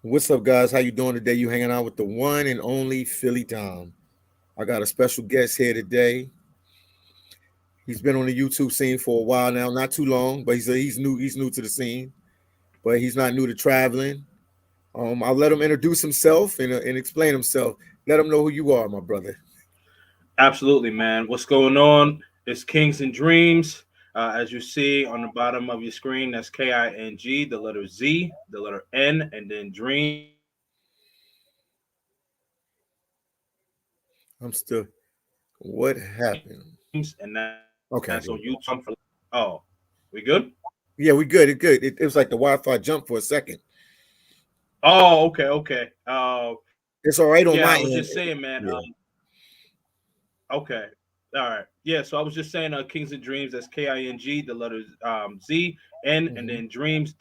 What's up, guys? How you doing today? You hanging out with the one and only Philly Dom. I got a special guest here today. He's been on the YouTube scene for a while now, not too long, but he's new. He's new to the scene, but he's not new to traveling. I'll let him introduce himself and explain himself. Let him know who you are, my brother. Absolutely, man. What's going on? It's Kings and Dreams. As you see on the bottom of your screen, that's KING, the letter Z, the letter N, and then Dreams. And that's on YouTube and Instagram. Make sure that you do I'm still. What happened? Okay, there we go. Oh, we good? Yeah, we good. It good. It was like the Wi-Fi jumped for a second. Oh, okay, okay. It's all right on Yeah, my I was end. just saying, man. Yeah. Okay. All right. Yeah. So I was just saying, Kings and Dreams. That's KING, the letters Z, N, and Mhm. then Dreams,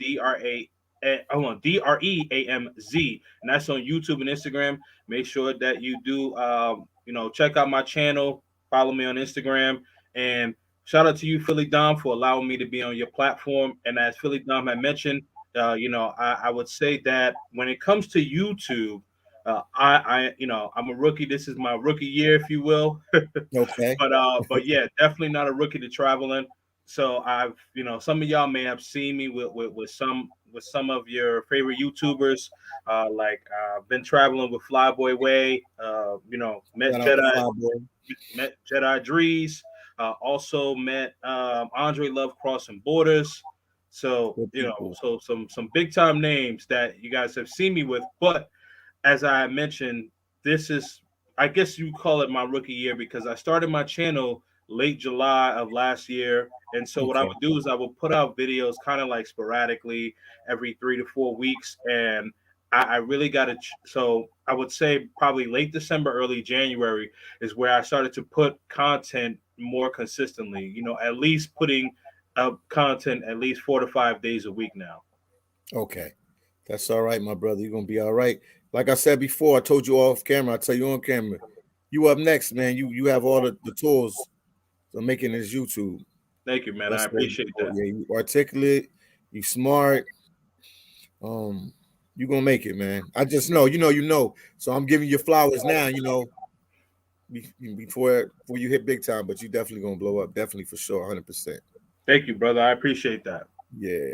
Hold on, DREAMZ, and that's on YouTube and Instagram. Make sure that you do, check out my channel. Follow me on Instagram, and shout out to you, Philly Dom, for allowing me to be on your platform. And as Philly Dom had mentioned, I would say that when it comes to YouTube. I'm a rookie. This is my rookie year, if you will. Okay. But yeah, definitely not a rookie to traveling. So some of y'all may have seen me with some of your favorite YouTubers. Been traveling with Flyboy Way. Met Shout out to Jedi, Flyboy. met Jedi Drees. Also met Andre Love Crossing Borders. So Good people. some big time names that you guys have seen me with, but as I mentioned, this is, I guess you call it my rookie year because I started my channel late July of last year. And so what I Okay. would do is I would put out videos kind of like sporadically every 3 to 4 weeks. And I really got to, so I would say probably late December, early January is where I started to put content more consistently, at least putting up content at least 4 to 5 days a week now. Okay. That's all right, my brother. You're gonna be all right. Like I said before, I told you off camera. I tell you on camera. You up next, man. You have all the tools for making this YouTube. Thank you, man. I That's what appreciate oh, that. yeah, you articulate, you smart. Um, you gonna make it, man. I just know, you know. So I'm giving you flowers now, before you hit big time, but you definitely gonna blow up, definitely for sure, 100%. Thank you, brother. I appreciate that. Yeah.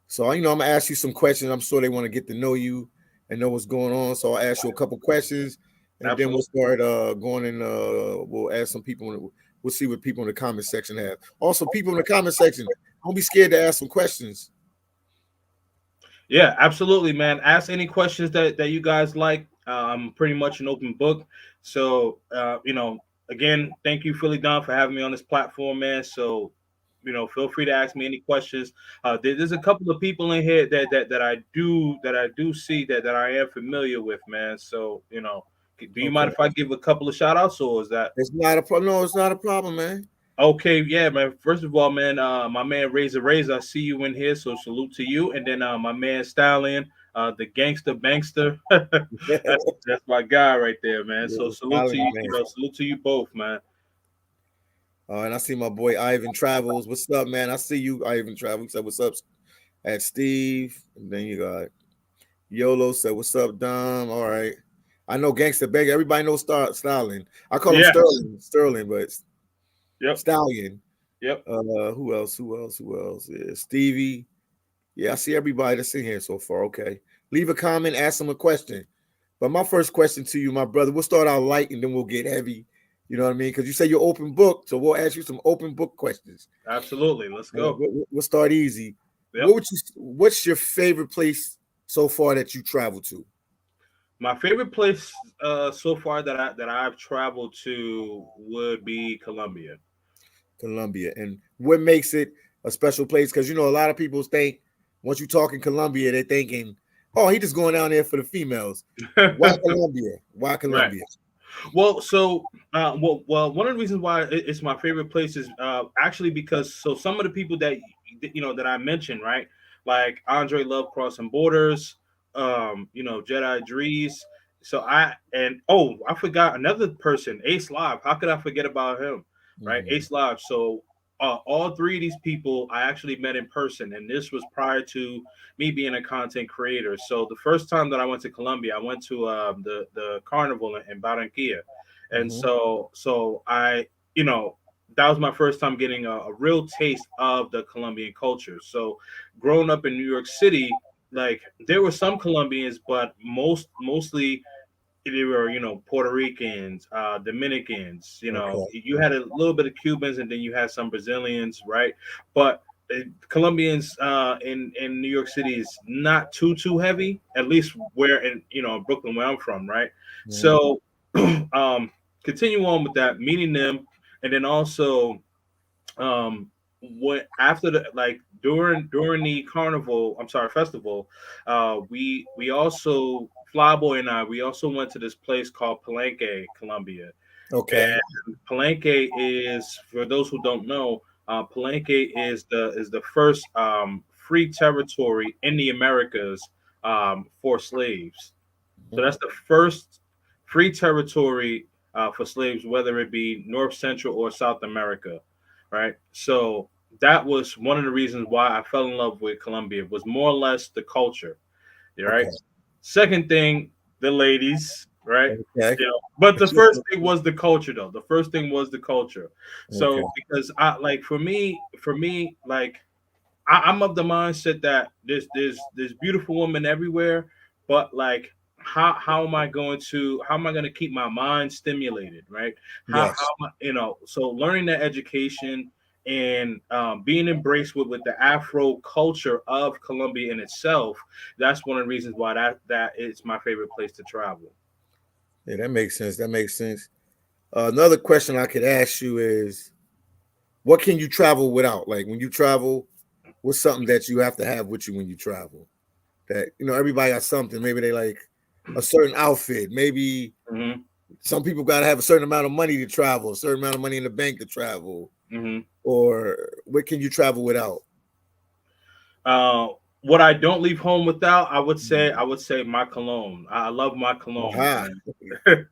So I'm gonna ask you some questions. I'm sure they want to get to know you and know what's going on. So I'll ask you a couple questions, and then we'll Absolutely. start going and we'll ask some people. We'll see what people in the comment section have. Also, people in the comment section, don't be scared to ask some questions. Yeah, absolutely, man. Ask any questions that you guys like. I'm pretty much an open book. So, again, thank you, Philly Don, for having me on this platform, man. So, feel free to ask me any questions. There's a couple of people in here that I do see that I am familiar with, man. So, do you mind Okay. if I give a couple of shout outs, or is that It's not a problem. No, it's not a problem, man. okay? Yeah, man. First of all, man, my man Razor, I see you in here, so salute to you. And then my man Stallion, the gangster bankster. That's my guy right there, man. So Yeah, salute to Stallion, you, man. salute to you both, man. And I see my boy Ivan Travels. What's up, man? I see you, Ivan Travels. Said, what's up at Steve? And then you got YOLO said, what's up, Dom? All right. I know Gangster Beggar. Everybody knows Stallion. I call him Yeah. Sterling, but Yep. Stallion. Yep. Who else? Who else? Yeah, Stevie. Yeah, I see everybody that's in here so far. Okay. Leave a comment, ask them a question. But my first question to you, my brother, we'll start out light and then we'll get heavy. You know what I mean? Because you say you're open book, so we'll ask you some open book questions. Absolutely. Let's go. We'll start easy. Yep. What's your favorite place so far that you traveled to? My favorite place so far that I've traveled to would be Colombia. Colombia. And what makes it a special place? Because a lot of people think once you talk in Colombia, they're thinking, oh, he just going down there for the females. Why Colombia? Why Right. Colombia? One of the reasons why it's my favorite place is actually because some of the people that I mentioned, right, like Andre Love Crossing Borders, Jedi Drees. I forgot another person, Ace Live. How could I forget about him, right? Mhm. Ace Live. So all three of these people I actually met in person, and this was prior to me being a content creator. So the first time that I went to Colombia, I went to the carnival in Barranquilla, and Hmm. so I, you know, that was my first time getting a real taste of the Colombian culture. So growing up in New York City, like there were some Colombians, but mostly they were, Puerto Ricans, Dominicans. Okay. You had a little bit of Cubans, and then you had some Brazilians, right? But Colombians in New York City is not too heavy, at least where in Brooklyn, where I'm from, right? Mhm. So, um, continue on with that, meeting them, and then also what after the like during the carnival, I'm sorry, festival, we also Flyboy and I we also went to this place called Palenque, Colombia. Okay. And Palenque is, for those who don't know, Palenque is the first free territory in the Americas for slaves. So Mhm. that's the first free territory for slaves, whether it be North, Central, or South America, right? So that was one of the reasons why I fell in love with Colombia. Was more or less the culture, right? Okay. Second thing, the ladies, right? Okay. But the first thing was the culture, though. The first thing was the culture. Okay. So because I like for me, like I'm of the mindset that there's beautiful women everywhere, but like how am I going to keep my mind stimulated, right? How Yes. am I, so learning that education and being embraced with the Afro culture of Colombia in itself, that's one of the reasons why that is my favorite place to travel. Yeah, that makes sense. That makes sense. Another question I could ask you is, what can you travel without? Like when you travel, what's something that you have to have with you when you travel? That everybody got something. Maybe they like a certain outfit. Maybe Hmm. some people got to have a certain amount of money to travel, a certain amount of money in the bank to travel. Hmm. Or what can you travel without? Uh, what I don't leave home without, I would say, Mhm. I would say my cologne. I love my colognes, Aha. man.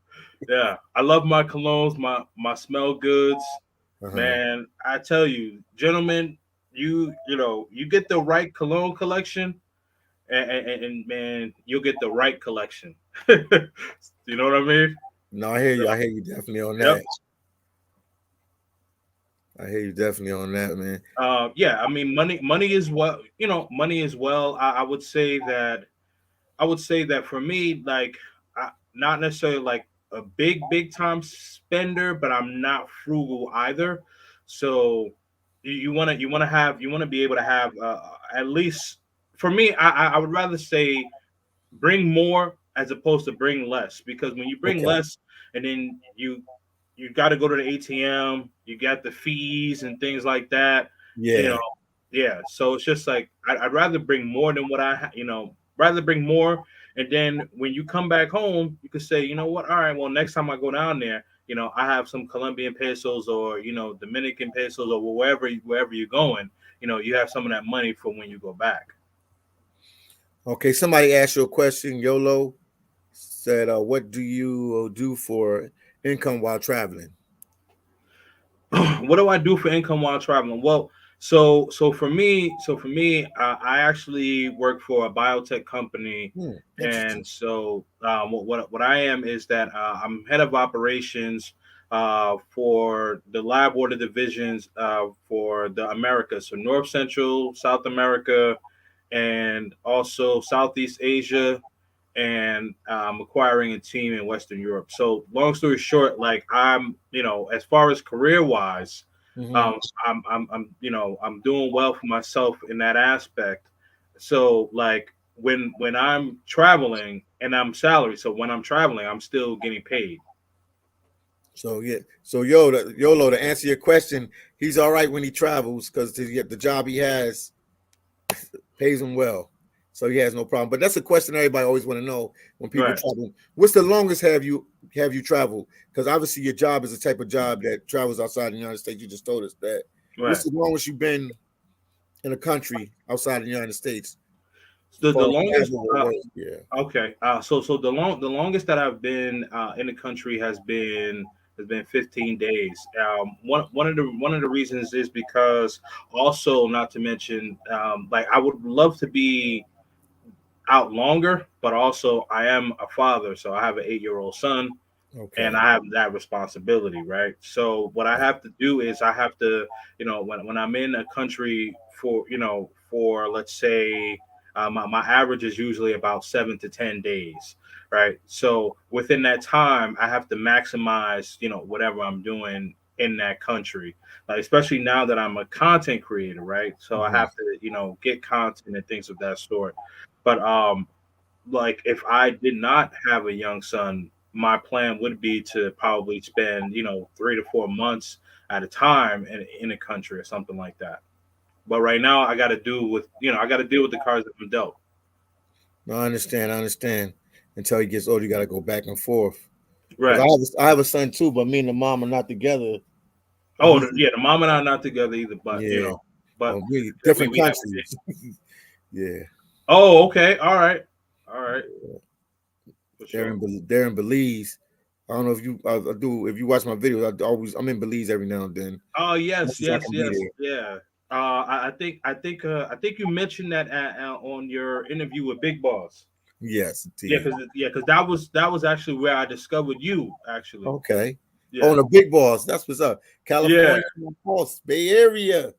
Yeah, I love my colognes, my smell goods, Uh-huh. man. I tell you, gentlemen, you get the right cologne collection, and man, you'll get the right collection. You know what I mean? No, I hear So, you. I hear you definitely on yep. that. I hear you definitely on that, man. Yeah, I mean, money is what money as well. I would say that for me, like, not necessarily like a big time spender, but I'm not frugal either. So you want to be able to have at least, for me, I would rather say bring more as opposed to bring less, because when you bring Okay. less and then you got to go to the ATM, you got the fees and things like that, you know. Yeah. Yeah, so it's just like I'd rather bring more than what rather bring more, and then when you come back home, you could say, you know what, all right, well, next time I go down there, I have some Colombian pesos, or Dominican pesos, or wherever you're going, you have some of that money for when you go back. Okay. Somebody asked you a question. YOLO said, "What do you do for income while traveling?" What do I do for income while traveling? Well, so for me, I actually work for a biotech company, Interesting. and so what I am is that I'm head of operations for the lab order divisions for the Americas, so North Central, South America, and also Southeast Asia, and acquiring a team in Western Europe. So, long story short, like as far as career wise, Hmm. um, I'm doing well for myself in that aspect. So, like when I'm traveling and I'm salaried, so when I'm traveling, I'm still getting paid. So yeah. So YOLO, to answer your question, he's all right when he travels because the job he has pays him well. So he has no problem. But that's a question everybody always want to know when people Right, travel. What's the longest have you traveled? Because obviously your job is a type of job that travels outside the United States. You just told us that. What's right. the longest you've been in a country outside the United States as The far as longest. travel or work? Yeah. Okay. So the longest that I've been in the country has been It's been 15 days. One of the reasons is because also not to mention like I would love to be out longer, but also I am a father, so I have an 8-year-old son and Okay. I have that responsibility, right? So what I have to do is I have to, when I'm in a country for, for let's say my average is usually about 7 to 10 days, right? So within that time, I have to maximize, whatever I'm doing in that country, like especially now that I'm a content creator, right? So I Mhm. have to, get content and things of that sort. But like if I did not have a young son, my plan would be to probably spend 3 to 4 months at a time in a country or something like that. But right now, I got to deal with the cards that I'm dealt. No, I understand. I understand. Until he gets older, you got to go back and forth. Because Right. I have a son too, but me and the mom are not together. And Oh, he's yeah. The mom and I are not together either, but yeah, but we yeah, we different we have a countries. Yeah, Oh, okay. All right, for sure. they're in Belize. I don't know if you I do if you watch my videos. I'm in Belize every now and then. Oh, Much yes, as I yes, can be yes, there. yeah. I think you mentioned that on your interview with Big Boss. Yes, Yeah, indeed. because that was actually where I discovered you. Actually, Okay. Oh, yeah, and the big boss. That's what's up. yeah, California, my boss, Bay Area.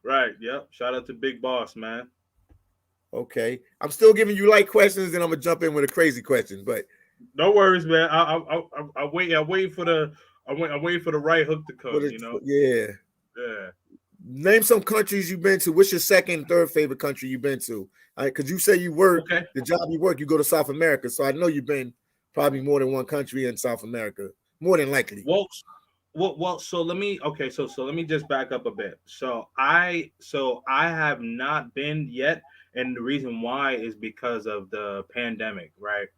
right. Yep. Shout out to Big Boss, man. Okay. I'm still giving you light questions, and I'm gonna jump in with a crazy question. But No worries, man. I wait. I wait for the. I wait for the right hook to what come. is yeah. Yeah. Name some countries you've been to. What's your second and third favorite country you've been to? Because you say you work Okay. the job you work, you go to South America. So I know you've been probably more than one country in South America, more than likely. Well, well. So let me. Okay. So let me just back up a bit. So I have not been yet, and the reason why is because of the pandemic, right?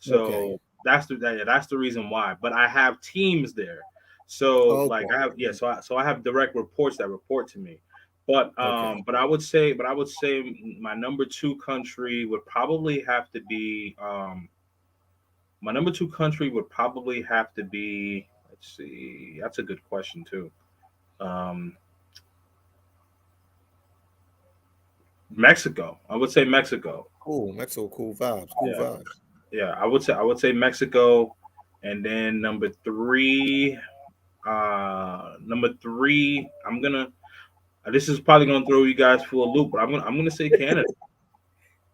Okay. So that's the reason why. But I have teams there. So Okay. like I have yeah. So I have direct reports that report to me. But Okay. I would say my number two country would probably have to be my number two country would probably have to be. Let's see. That's a good question too. Um, Mexico. I would say Mexico. Cool. That's so cool vibes. Cool Yeah, vibes. yeah. I would say Mexico, and then number three. Number three. I'm gonna. This is probably gonna throw you guys for a loop, but I'm gonna say Canada.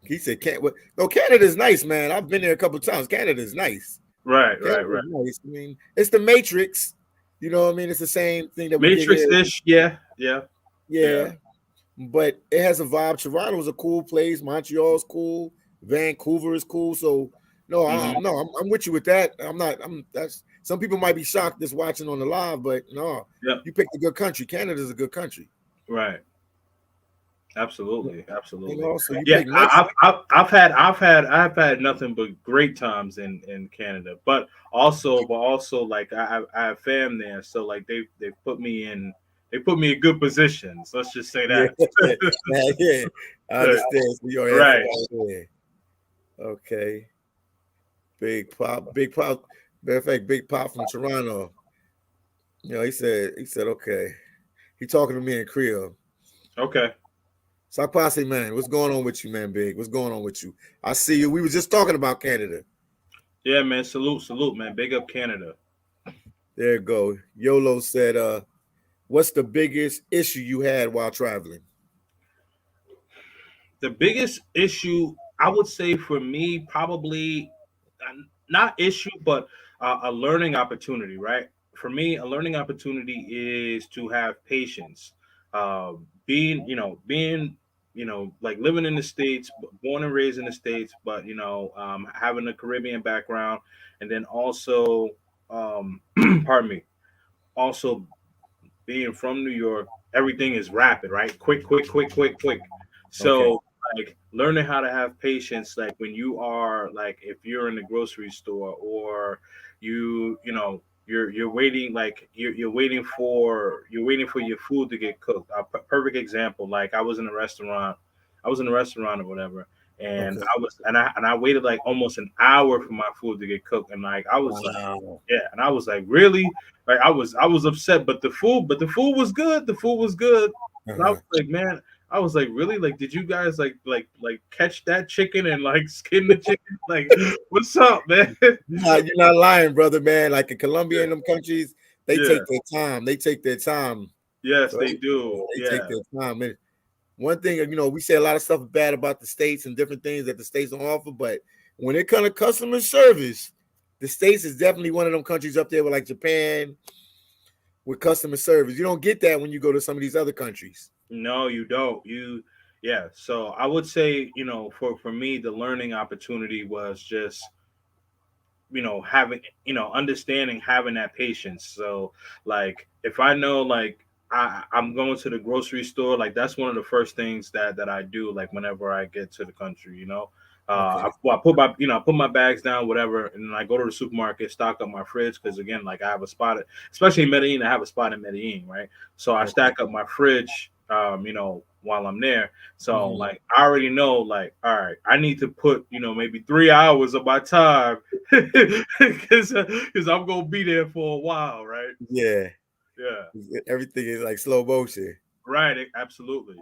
He said, "Can't." No, Canada's nice, man. I've been there a couple times. Canada's nice. Right, right, Canada's right. nice. I mean, it's the Matrix. You know what I mean? It's the same thing that we get here. Matrix ish. Yeah, yeah, yeah. Yeah, but it has a vibe. Toronto's a cool place. Montreal's cool. Vancouver is cool. So no, Hmm. no, I'm with you with that. I'm not. I'm that's some people might be shocked just watching on the live, but no, Yep. you picked a good country. Canada's a good country. Right. Absolutely, And absolutely. also you Yeah, pick Mexico. I've had nothing but great times in Canada, but also like I have fam there, so like they put me in good positions. Let's just say Yeah, that. yeah. I understand. So you're Right. everybody there. Okay. Big pop, big pop. Matter of fact, big pop from Toronto. He said, okay. He talking to me in Creole. Okay. Sakpase, man, what's going on with you, man, Big? What's going on with you? I see you. We were just talking about Canada. Yeah, man. Salute, man. Big up Canada. There you go. YOLO said, what's the biggest issue you had while traveling? The biggest issue I would say for me probably not issue, but a learning opportunity, right? For me, a learning opportunity is to have patience. Being like living in the states, born and raised in the states, but having a Caribbean background, and then also, pardon me, also being from New York, everything is rapid, right? Quick, quick, quick, quick, quick. Okay. So like learning how to have patience, like when you are like if you're in the grocery store or you're waiting like you're waiting for your food to get cooked. A perfect example, like I was in a restaurant or whatever, and Okay. I waited like almost an hour for my food to get cooked, and like I was like, Wow. yeah, and I was like, really? Like I was upset, but the food was good. The food was good. And I was Uh-huh. like, man, I was like, really? Like, did you guys like catch that chicken and like skin the chicken? Like, what's up, man? You're not lying, brother, man. Like in Colombia and them countries, they Yeah. take their time. They take their time. Yes, So they do. they Yeah. take their time. And one thing, we say a lot of stuff bad about the states and different things that the states don't offer, but when it comes to customer service, the states is definitely one of them countries up there with like Japan with customer service. You don't get that when you go to some of these other countries. No, you don't. Yeah. So I would say, for me, the learning opportunity was just, having, understanding, having that patience. So like, if I know, like, I'm going to the grocery store, like that's one of the first things that I do, like whenever I get to the country. Okay. I put my bags down, whatever, and then I go to the supermarket, stock up my fridge because again, like I have a spot, especially in Medellin, I have a spot in Medellin, right? So I Okay. stack up my fridge, while I'm there. So Mhm. like I already know, like, all right, I need to put, maybe 3 hours of my time because I'm gonna be there for a while, right? Yeah. Yeah, Everything is like slow motion. right. Absolutely,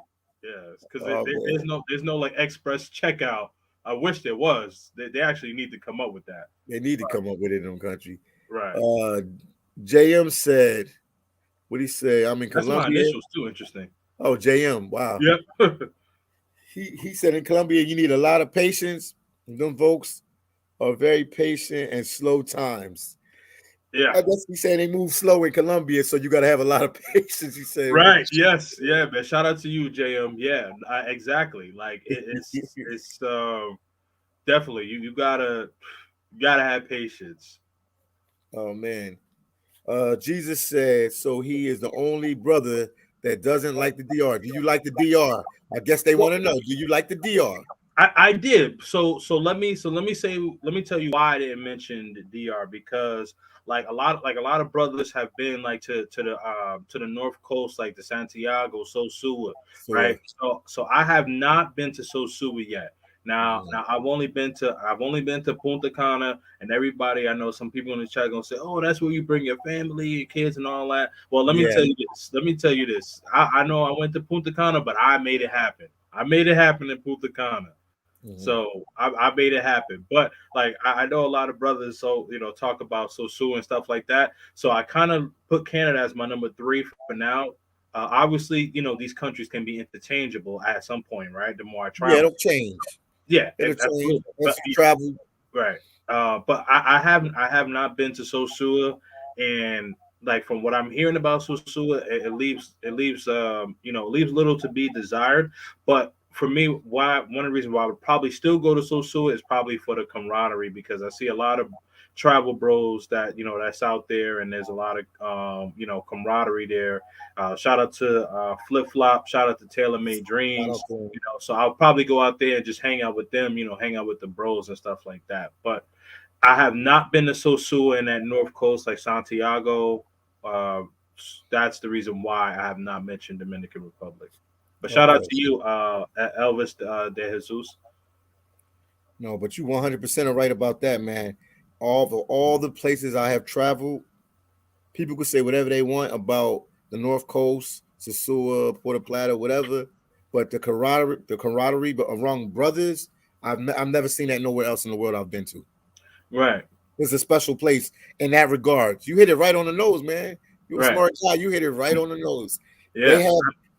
yeah. Because Oh there's man. no like express checkout. I wish there was. They actually need to come up with that. They need to come up with it in them country. Right. Uh JM said, what he say? I'm in That's my Colombia. initials too. Interesting. Oh, JM. Wow. Yep. He said in Colombia you need a lot of patience. Them folks are very patient and slow times. Yeah. I guess he said they move slow in Colombia, so you got to have a lot of patience. He said, Right. Yes. Yeah. Man. Shout out to you, JM. Yeah. Exactly. Like it's definitely you gotta have patience. "Oh man." Jesus said, "So he is the only brother that doesn't like the DR. Do you like the DR? I guess they Well, want to know. Do you like the DR? I did. So let me tell you why I didn't mention the DR because like a lot of brothers have been like to the north coast, like the Santiago, Sosua, right? So, So I have not been to Sosua yet. Now mhm. now I've only been to Punta Cana, and everybody I know, some people in the chat gonna say, oh, that's where you bring your family, your kids, and all that. Well, let me Yeah, tell you this. Let me tell you this. I know I went to Punta Cana, but I made it happen. I made it happen in Punta Cana. mhm. So I made it happen. But like I know a lot of brothers, so talk about Sosu and stuff like that. So I kind of put Canada as my number three for now. Obviously, these countries can be interchangeable at some point, right? The more I Yeah. travel, It'll change. yeah, It'll change absolutely. But once you travel. right. But I have not been to Sosua, and like from what I'm hearing about Sosua, it leaves little to be desired. But for me, why one of the reasons why I would probably still go to Sosua is probably for the camaraderie because I see a lot of travel bros that's out there, and there's a lot of camaraderie there. Shout out to Flip Flop, shout out to Taylor Made I don't Dreams. think. So I'll probably go out there and just hang out with them, hang out with the bros and stuff like that. But I have not been to Sosua in that North Coast like Santiago. Uh, that's the reason why I have not mentioned Dominican Republic. But shout out Okay. to you, Elvis De Jesus. No, but you 100% are right about that, man. All the places I have traveled, people could say whatever they want about the North Coast, Sosua, Puerto Plata, whatever, but the camaraderie, but among brothers, I've never seen that nowhere else in the world I've been to. Right, It's a special place in that regard. You hit it right on the nose, man. You're a right, smart guy. You hit it right on the nose. They yeah, have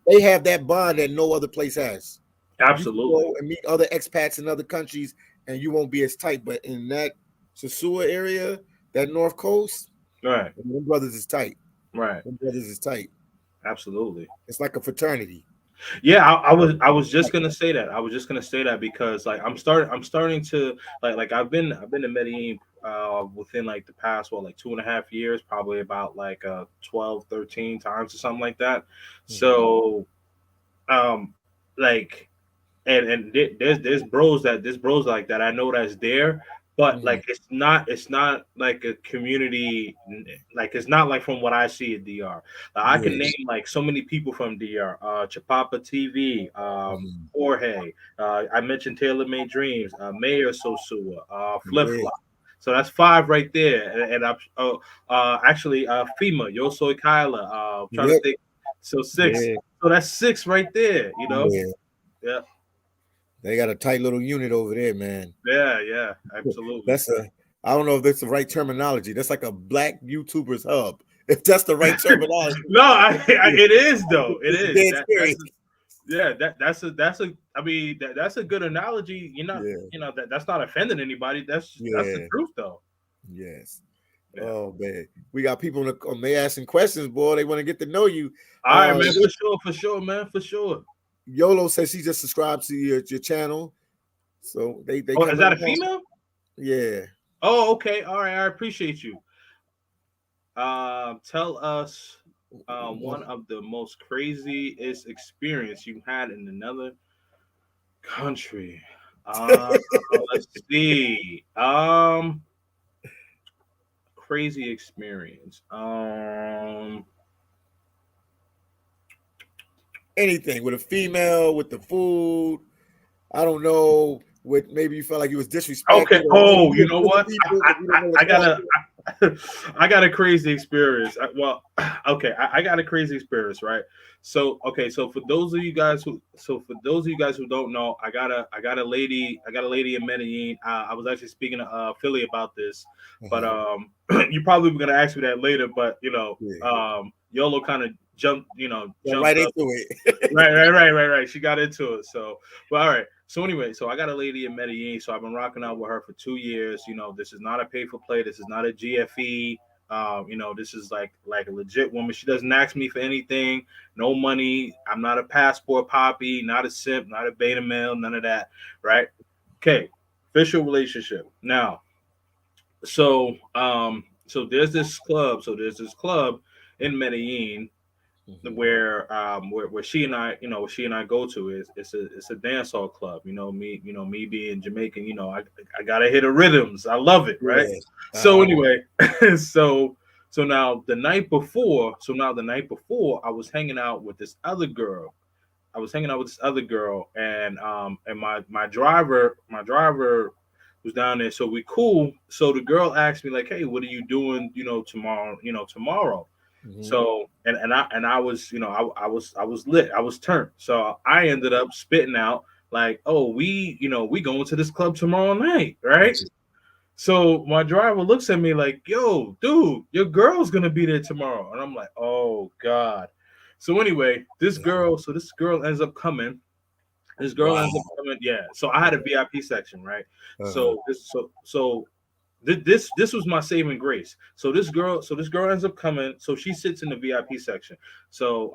they have that bond that no other place has. You can absolutely, go and meet other expats in other countries, and you won't be as tight. But in that Sosua area, that North Coast, right, them brothers is tight. right, Them brothers is tight. absolutely. It's like a fraternity. Yeah, I was just gonna say that. I was just gonna say that because like I'm starting to like I've been to Medellin within like the past, what, like 2.5 years, probably about like 12, 13 times or something like that. Mhm. So um like, and there's bros like that I know that's there, but Mhm. like it's not like a community, like it's not like from what I see at DR. Like, I can Yeah. name like so many people from DR, Chapapa TV, Mhm. Jorge, I mentioned Taylor Made Dreams, Mayor Sosua, Flip Yeah. Flop. So that's five right there, and I'm actually FEMA, Yo Soy Kyla. Trying to Yep. think, so six. Yeah. So that's six right there. Yeah. Yeah, They got a tight little unit over there, man. yeah, absolutely. That's a I don't know if that's the right terminology. That's like a black YouTubers hub. If that's the right terminology. No, it is though. It It's is dead that's serious. yeah. That's a. I mean, that's a good analogy. Yeah. That's not offending anybody. That's the Yeah. truth though. Yes. Yeah. Oh man. We got people they asking questions, boy. They want to get to know you. All right, man. For sure, man. For sure. YOLO says she just subscribed to your channel. So they Oh, is coming that a along. female? Yeah. Oh, okay. All right. I appreciate you. Tell us one of the most craziest experience you had in another country. Uh, let's see. Crazy experience. Anything with a female, with the food. I don't know. With maybe you felt like you was disrespected, Okay. or maybe Oh, you you know with the what? people because you don't know the I gotta. culture. I got a crazy experience. Well, okay, I got a crazy experience, right? So, okay, so for those of you guys who don't know, I got a lady in Medellin. I was actually speaking to Philly about this, but Uh-huh. you probably were gonna ask me that later. But Yeah. YOLO kind of Jump right jumped into up. it. Right. She got into it. So, but all right. So anyway, so I got a lady in Medellin. So I've been rocking out with her for 2 years. This is not a pay for play. This is not a GFE. This is like a legit woman. She doesn't ask me for anything. No money. I'm not a passport poppy. Not a simp. Not a beta male. None of that. Right. Okay. Official relationship. Now, so there's this club. So there's this club in Medellin Mhm. where she and I go to is it's a dance hall club. Me being Jamaican, I gotta hit the rhythms. I love it, right? Yeah. So Uh-huh. anyway, so so now the night before I was hanging out with this other girl. And my driver was down there. So we cool. So the girl asked me like, "Hey, what are you doing? Tomorrow? Tomorrow." Mhm. So and I was I was lit. I was turned. So I ended up spitting out like, "Oh, we going to this club tomorrow night, right?" So my driver looks at me like, "Yo, dude, your girl's gonna be there tomorrow," and I'm like, "Oh God." So anyway, this girl ends up coming. This girl ends up Wow. coming. Yeah. So I had a VIP section, right? Uh-huh. So this was my saving grace. So this girl ends up coming. So she sits in the VIP section. So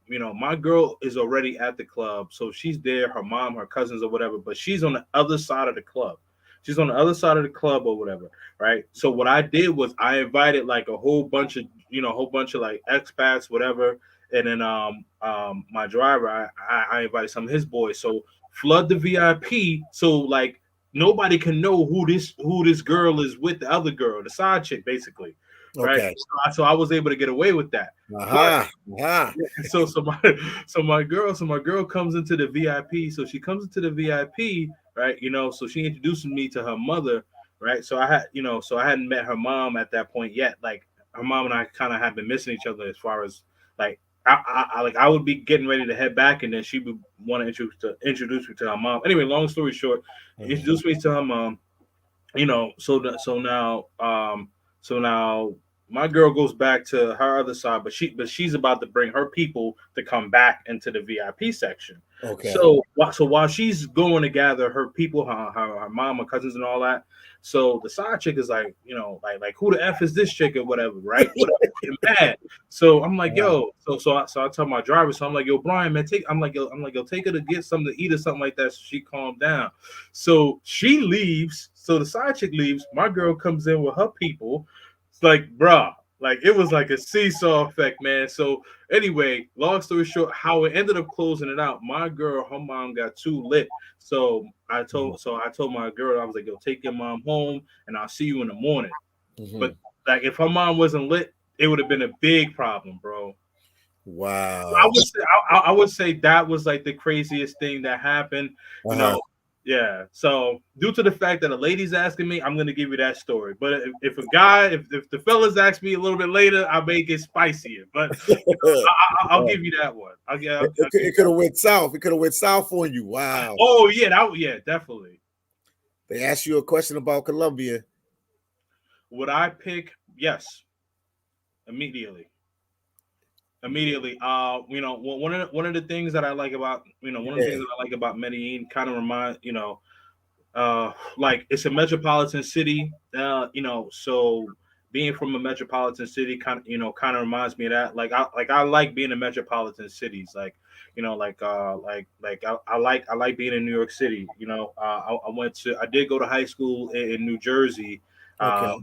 my girl is already at the club. So she's there, her mom, her cousins, or whatever. But she's on the other side of the club. She's on the other side of the club or whatever, right? So what I did was I invited like a whole bunch of like expats, whatever, and then my driver, I invited some of his boys. So flood the VIP, so like nobody can know who this girl is with, the other girl, the side chick, basically, right? Okay. So I was able to get away with that. But Aha. Aha. so my girl comes into the VIP. So she comes into the VIP, right? So she introduces me to her mother, right? So I hadn't met her mom at that point yet. Like her mom and I kind of had been missing each other as far as like I would be getting ready to head back, and then she would want to introduce me to her mom. Anyway, long story short, Uh-huh. introduce me to her mom. So now my girl goes back to her other side, but she's about to bring her people to come back into the VIP section. Okay. So while she's going to gather her people, her mom, her cousins, and all that, so the side chick is like, like who the f is this chick or whatever, right? Whatever, getting mad. So I'm like, Uh, yo, so I tell my driver, so I'm like, yo, Brian, man, yo, take her to get something to eat or something like that, so she calmed down. So she leaves. So the side chick leaves. My girl comes in with her people. It's like, bruh, Like it was like a seesaw effect, man. So anyway, long story short, how it ended up closing it out, my girl, her mom got too lit. So I told my girl, I was like, yo, take your mom home and I'll see you in the morning. But like if her mom wasn't lit, it would have been a big problem, bro. I Wow. would say I would say that was like the craziest thing that happened. You Uh-huh. know, yeah. So due to the fact that a lady's asking me, I'm gonna give you that story. But if a guy, if the fellas ask me a little bit later, I may get spicier. But I'll give you that one. I'll give you It could that have one. went south. It could have went south on you. Wow. Oh yeah, yeah, definitely. They asked you a question about Colombia. Would I pick? Yes, immediately. Immediately. One of the things that I like about one of the Yeah. things that I like about Medellin kind of remind like it's a metropolitan city. So being from a metropolitan city kind of reminds me of that. I like being in metropolitan cities. I like being in New York City. I did go to high school in New Jersey. Okay.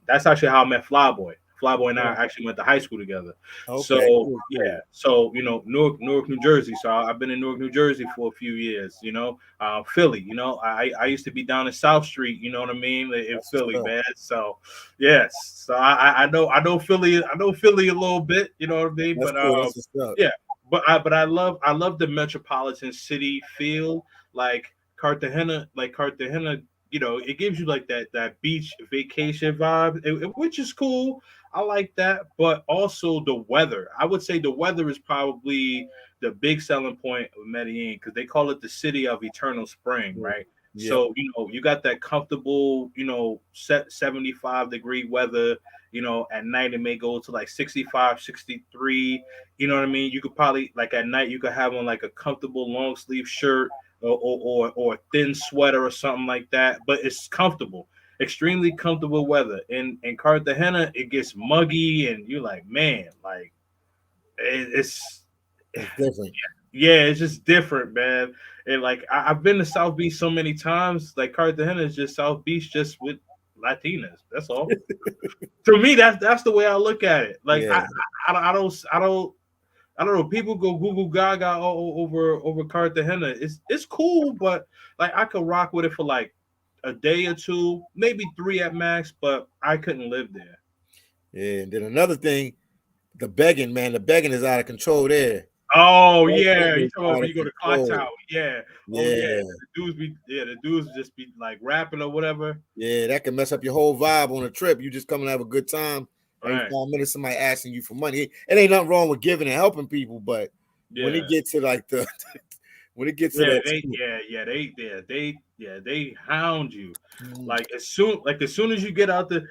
That's actually how I met Flyboy. Flyboy and I Oh, actually went to high school together. okay. So Cool, yeah, cool. so Newark, New Jersey. So I've been in Newark, New Jersey for a few years. Philly. I used to be down in South Street. You know what I mean? In That's Philly, what's up. man. So yes, so I know Philly. I know Philly a little bit. You know what I mean? That's But cool. That's what's up. yeah, but I love the metropolitan city feel. Like Cartagena. It gives you like that beach vacation vibe, which is cool. I like that, but also the weather. I would say the weather is probably the big selling point of Medellin because they call it the city of eternal spring, Yeah. right? Yep. So you got that comfortable, 75-degree weather. At night it may go to like 65, 63. You know what I mean? You could probably like at night you could have on like a comfortable long sleeve shirt or a thin sweater or something like that, but it's comfortable, extremely comfortable weather. In Cartagena, it gets muggy, and you're like, man, like it's It's different. yeah, it's just different, man. And like I've been to South Beach so many times. Like Cartagena is just South Beach, just with Latinas. That's all. To me, that's the way I look at it. Like Yeah. I don't know. People go Google Gaga over Cartagena. It's cool, but like I could rock with it for like a day or two, maybe three at max. But I couldn't live there. Yeah. And then another thing, the begging, man. The begging is out of control there. Oh That yeah, thing you is talking about out when of you go to Clock control. Tower? Yeah. Oh yeah, Yeah. the dudes just be like rapping or whatever. Yeah. That can mess up your whole vibe on a trip. You just come and have a good time. Every Right. 5 minutes, somebody asking you for money. It ain't nothing wrong with giving and helping people, but when it Yeah. gets to like the when it gets to Yeah, that they too, yeah, yeah, they hound you. mm, Like as soon as you get out the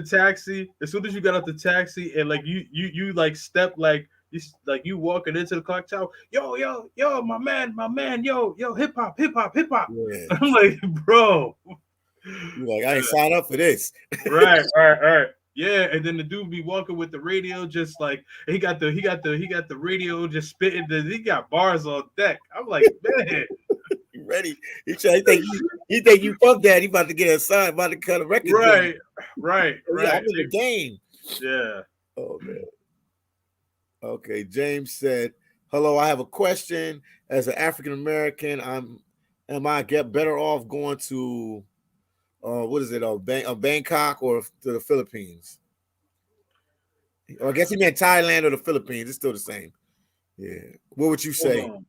taxi, as soon as you get out the taxi and like you like step like you walking into the clock tower, yo, my man, yo, hip hop, hip hop, hip hop. yeah. I'm like, bro. You like, I ain't signed up for this. Right. Yeah, and then the dude be walking with the radio, just like he got the radio just spitting. He got bars on deck. I'm like, man, You ready? He think you fuck that. He about to get a sign, about to cut a record deal. right, right, Oh, yeah, I'm right. in the game. Yeah. Oh man. Okay. James said, "Hello, I have a question. As an African American, am I get better off going to what is it? Bangkok or to the Philippines? Or I guess he meant Thailand or the Philippines. It's still the same. Yeah. What would you Hold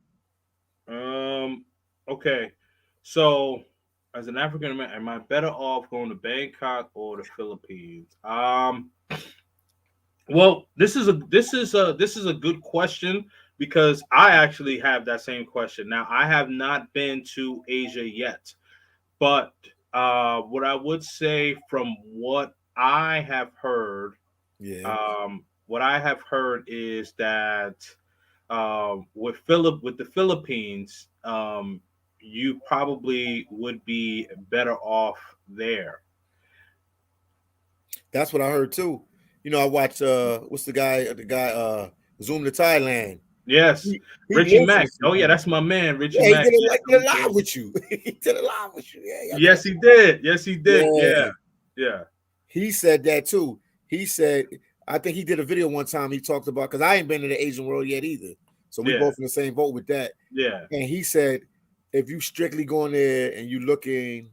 say? on. Okay. So, as an African American, am I better off going to Bangkok or the Philippines? Well, this is a good question because I actually have that same question. Now, I have not been to Asia yet, but what I would say from Yeah. what I have heard is that with the Philippines, you probably would be better off there. That's what I heard too. I watched what's the guy Zoom to Thailand. Yes, He Richie lives in the Mack. Oh yeah, city. that's my man, Richie Yeah, he Mack. did it like Yeah, did it okay. live with you. He did it live with you. Yeah, y'all did Yes, it. he did. Yes, he did. Yeah, Yeah. yeah. He said that too. he said, I think he did a video one time. He talked about, because I ain't been in the Asian world yet either, so we Yeah, both in the same boat with that. yeah. And he said, if you strictly going there and you looking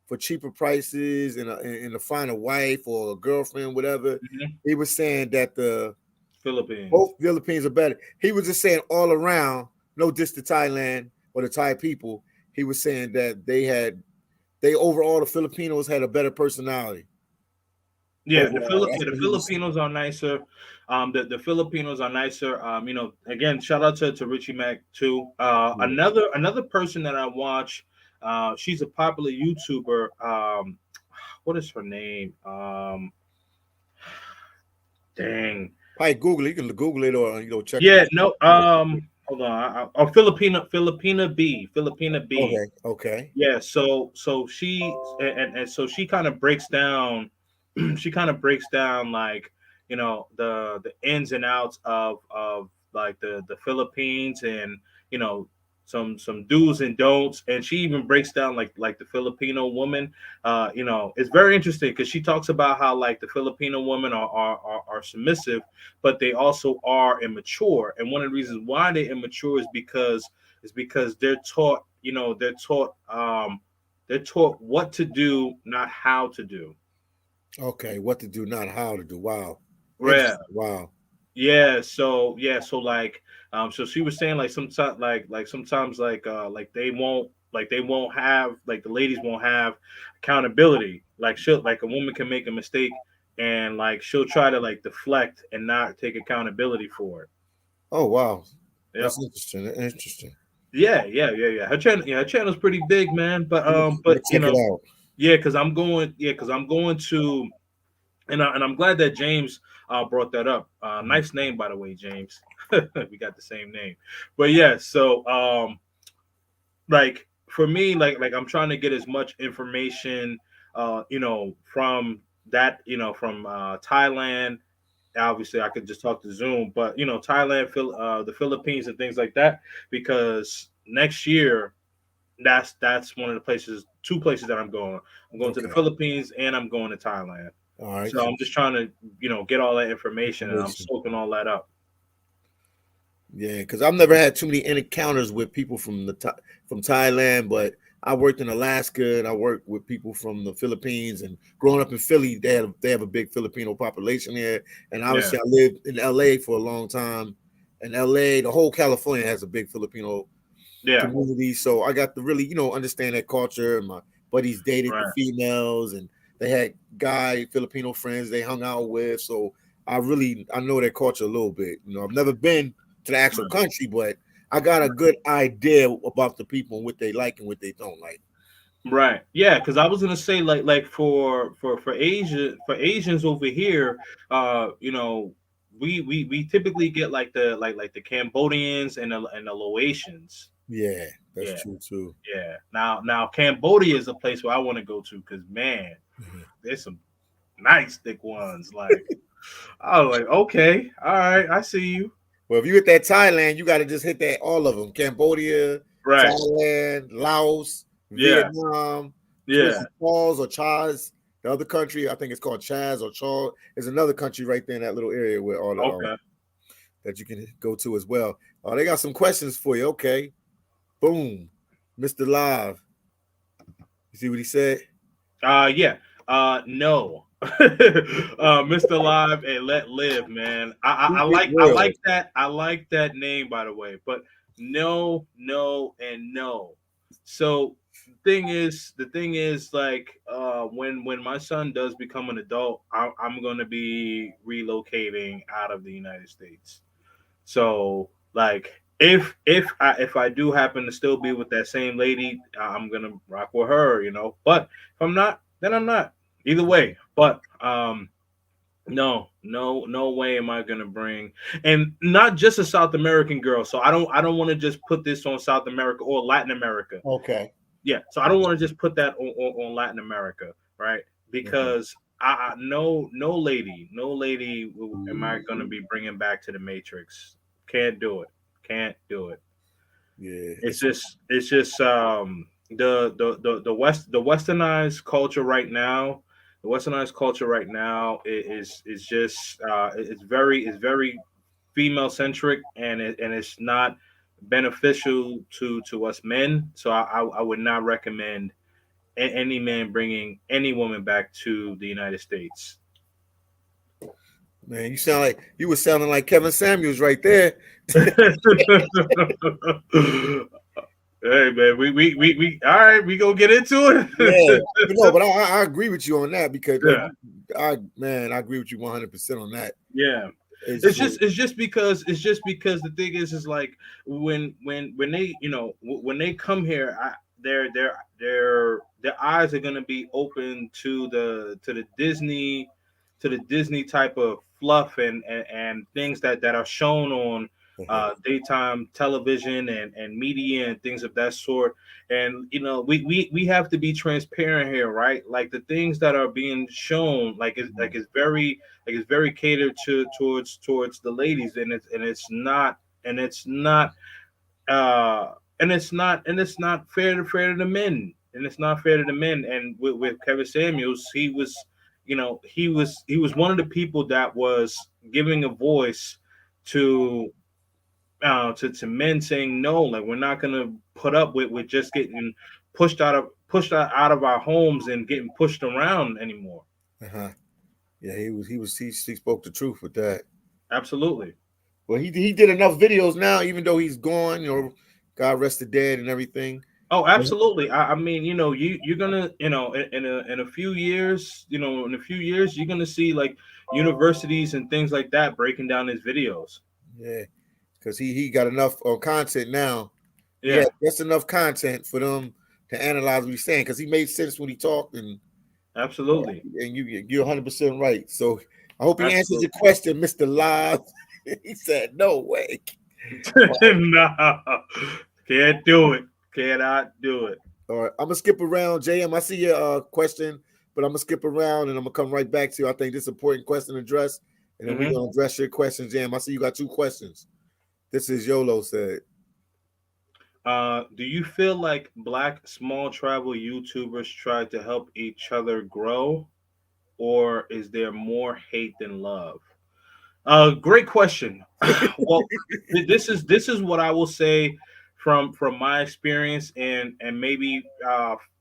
for cheaper prices and to find a wife or a girlfriend, whatever, Mhm. he was saying that the Philippines. both Philippines are better. He was just saying all around, no diss to Thailand or the Thai people. He was saying that they overall the Filipinos had a better personality Yeah, overall. That's yeah, the what he was saying. Filipinos are nicer. The Filipinos are nicer. Again, shout out to Richie Mac too. Yeah. Another person that I watch. She's a popular YouTuber. What is her name? Dang. Probably Google it. You can Google it or check it. Yeah, no. Hold on. Oh, Filipina B. Okay. Okay. Yeah, so and so she kind of breaks down she kind of breaks down like the ins and outs of like the Philippines and some do's and don'ts, and she even breaks down like the Filipino woman. It's very interesting because she talks about how like the Filipino women are submissive, but they also are immature, and one of the reasons why they're immature is because they're taught what to do, not how to do. Okay. What to do, not how to do. Wow. Yeah, Interesting. Wow. so like so she was saying like sometimes sometimes like they won't have like the ladies won't have accountability. Like she'll like a woman can make a mistake and like she'll try to like deflect and not take accountability for it. Oh wow. Yep. That's interesting. Interesting. Yeah. Her channel's pretty big, man. I'm gonna But check it out. yeah, because I'm going to, and I'm glad that James brought that up. Nice name, by the way, James. We got the same name, but yeah. So like for me, like I'm trying to get as much information, from that, from Thailand. Obviously, I could just talk to Zoom, but Thailand, the Philippines, and things like that, because next year that's one of the two places that I'm going. I'm going to the Okay. Philippines and I'm going to Thailand. All right. So I'm just trying to, get all that information and I'm Information. soaking all that up. Yeah, because I've never had too many encounters with people from from Thailand, but I worked in Alaska and I worked with people from the Philippines. And growing up in Philly, they have a big Filipino population here. And Yeah, obviously, I lived in LA for a long time. And LA, the whole California has a big Filipino yeah, community. So I got to really, understand that culture. And my buddies dated the right, females, and they had guy Filipino friends they hung out with. So I know their culture a little bit. I've never been to the actual right, country, but I got a good idea about the people and what they like and what they don't like. right. Yeah, because I was gonna say like for Asians over here, we typically get like the Cambodians and the Laotians. Yeah, that's Yeah, true too. yeah. Now Cambodia is a place where I want to go to because man, Mhm. there's some nice thick ones. Like I was like, okay, all right, I see you. Well, if you hit that Thailand, you got to just hit that all of them: Cambodia, Right. Thailand, Laos, Yeah. Vietnam, Yeah. Twisted Falls or Chaz. The other country, I think it's called Chaz or Chaw. There's another country right there in that little area where all the Okay. that you can go to as well. They got some questions for you. Okay, boom, Mr. Live. You see what he said? Yeah. No. Mr. Live and Let Live, man. Keep it real. I like that name, by the way. But no, no, and no. So the thing is like when my son does become an adult, I'm gonna be relocating out of the United States. So like if I do happen to still be with that same lady, I'm gonna rock with her, But if I'm not, then I'm not. Either way. But no, no way am I gonna bring, and not just a South American girl. So I don't want to just put this on South America or Latin America. Okay. Yeah. So I don't want to just put that on Latin America, right? Mhm. Because no lady am I gonna be bringing back to the Matrix. Can't do it. Can't do it. Yeah, It's just the westernized culture right now. The westernized culture right now is just it's very female centric, and it's not beneficial to us men. So I would not recommend any man bringing any woman back to the United States. Man, you were sounding like Kevin Samuels right there. Hey man, we all right, we gonna get into Yeah, it. but no, but I agree with you on that because Yeah, I agree with you 100% on that. yeah. It's just It's just because the thing is like when they when they come here, their eyes are gonna be open to the Disney type of fluff and things that are shown on daytime television and media and things of that sort. And we have to be transparent here, right? Like the things that are being shown, it's very catered towards the ladies, and it's not and it's not fair to the men, and it's not fair to the men. And with Kevin Samuels, he was one of the people that was giving a voice to to men saying no, like we're not gonna put up with just getting pushed out of our homes and getting pushed around anymore. uh-huh. Yeah, he spoke the truth with that. Absolutely. Well, he did enough videos now, even though he's gone. God rest the dead and everything. Oh, absolutely. I mean, you're gonna, in a few years, you're gonna see like universities and things like that breaking down his videos. Yeah, because he got enough content now. He had Yeah, just enough content for them to analyze what he's saying because he made sense when he talked, absolutely, and you're 100% right. So I hope he answers your absolutely. question, Mr. Live. He said, "No way." No, can't do it. Cannot do it. All right, I'm gonna skip around, JM. I see your question, but I'm gonna skip around and I'm gonna come right back to you. I think this is an important question to address, and then we're Hmm. gonna address your question, JM. I see you got two questions. This is YOLO said. Do you feel like black small travel YouTubers try to help each other grow, or is there more hate than love? Great question. Well, this is what I will say from my experience, and maybe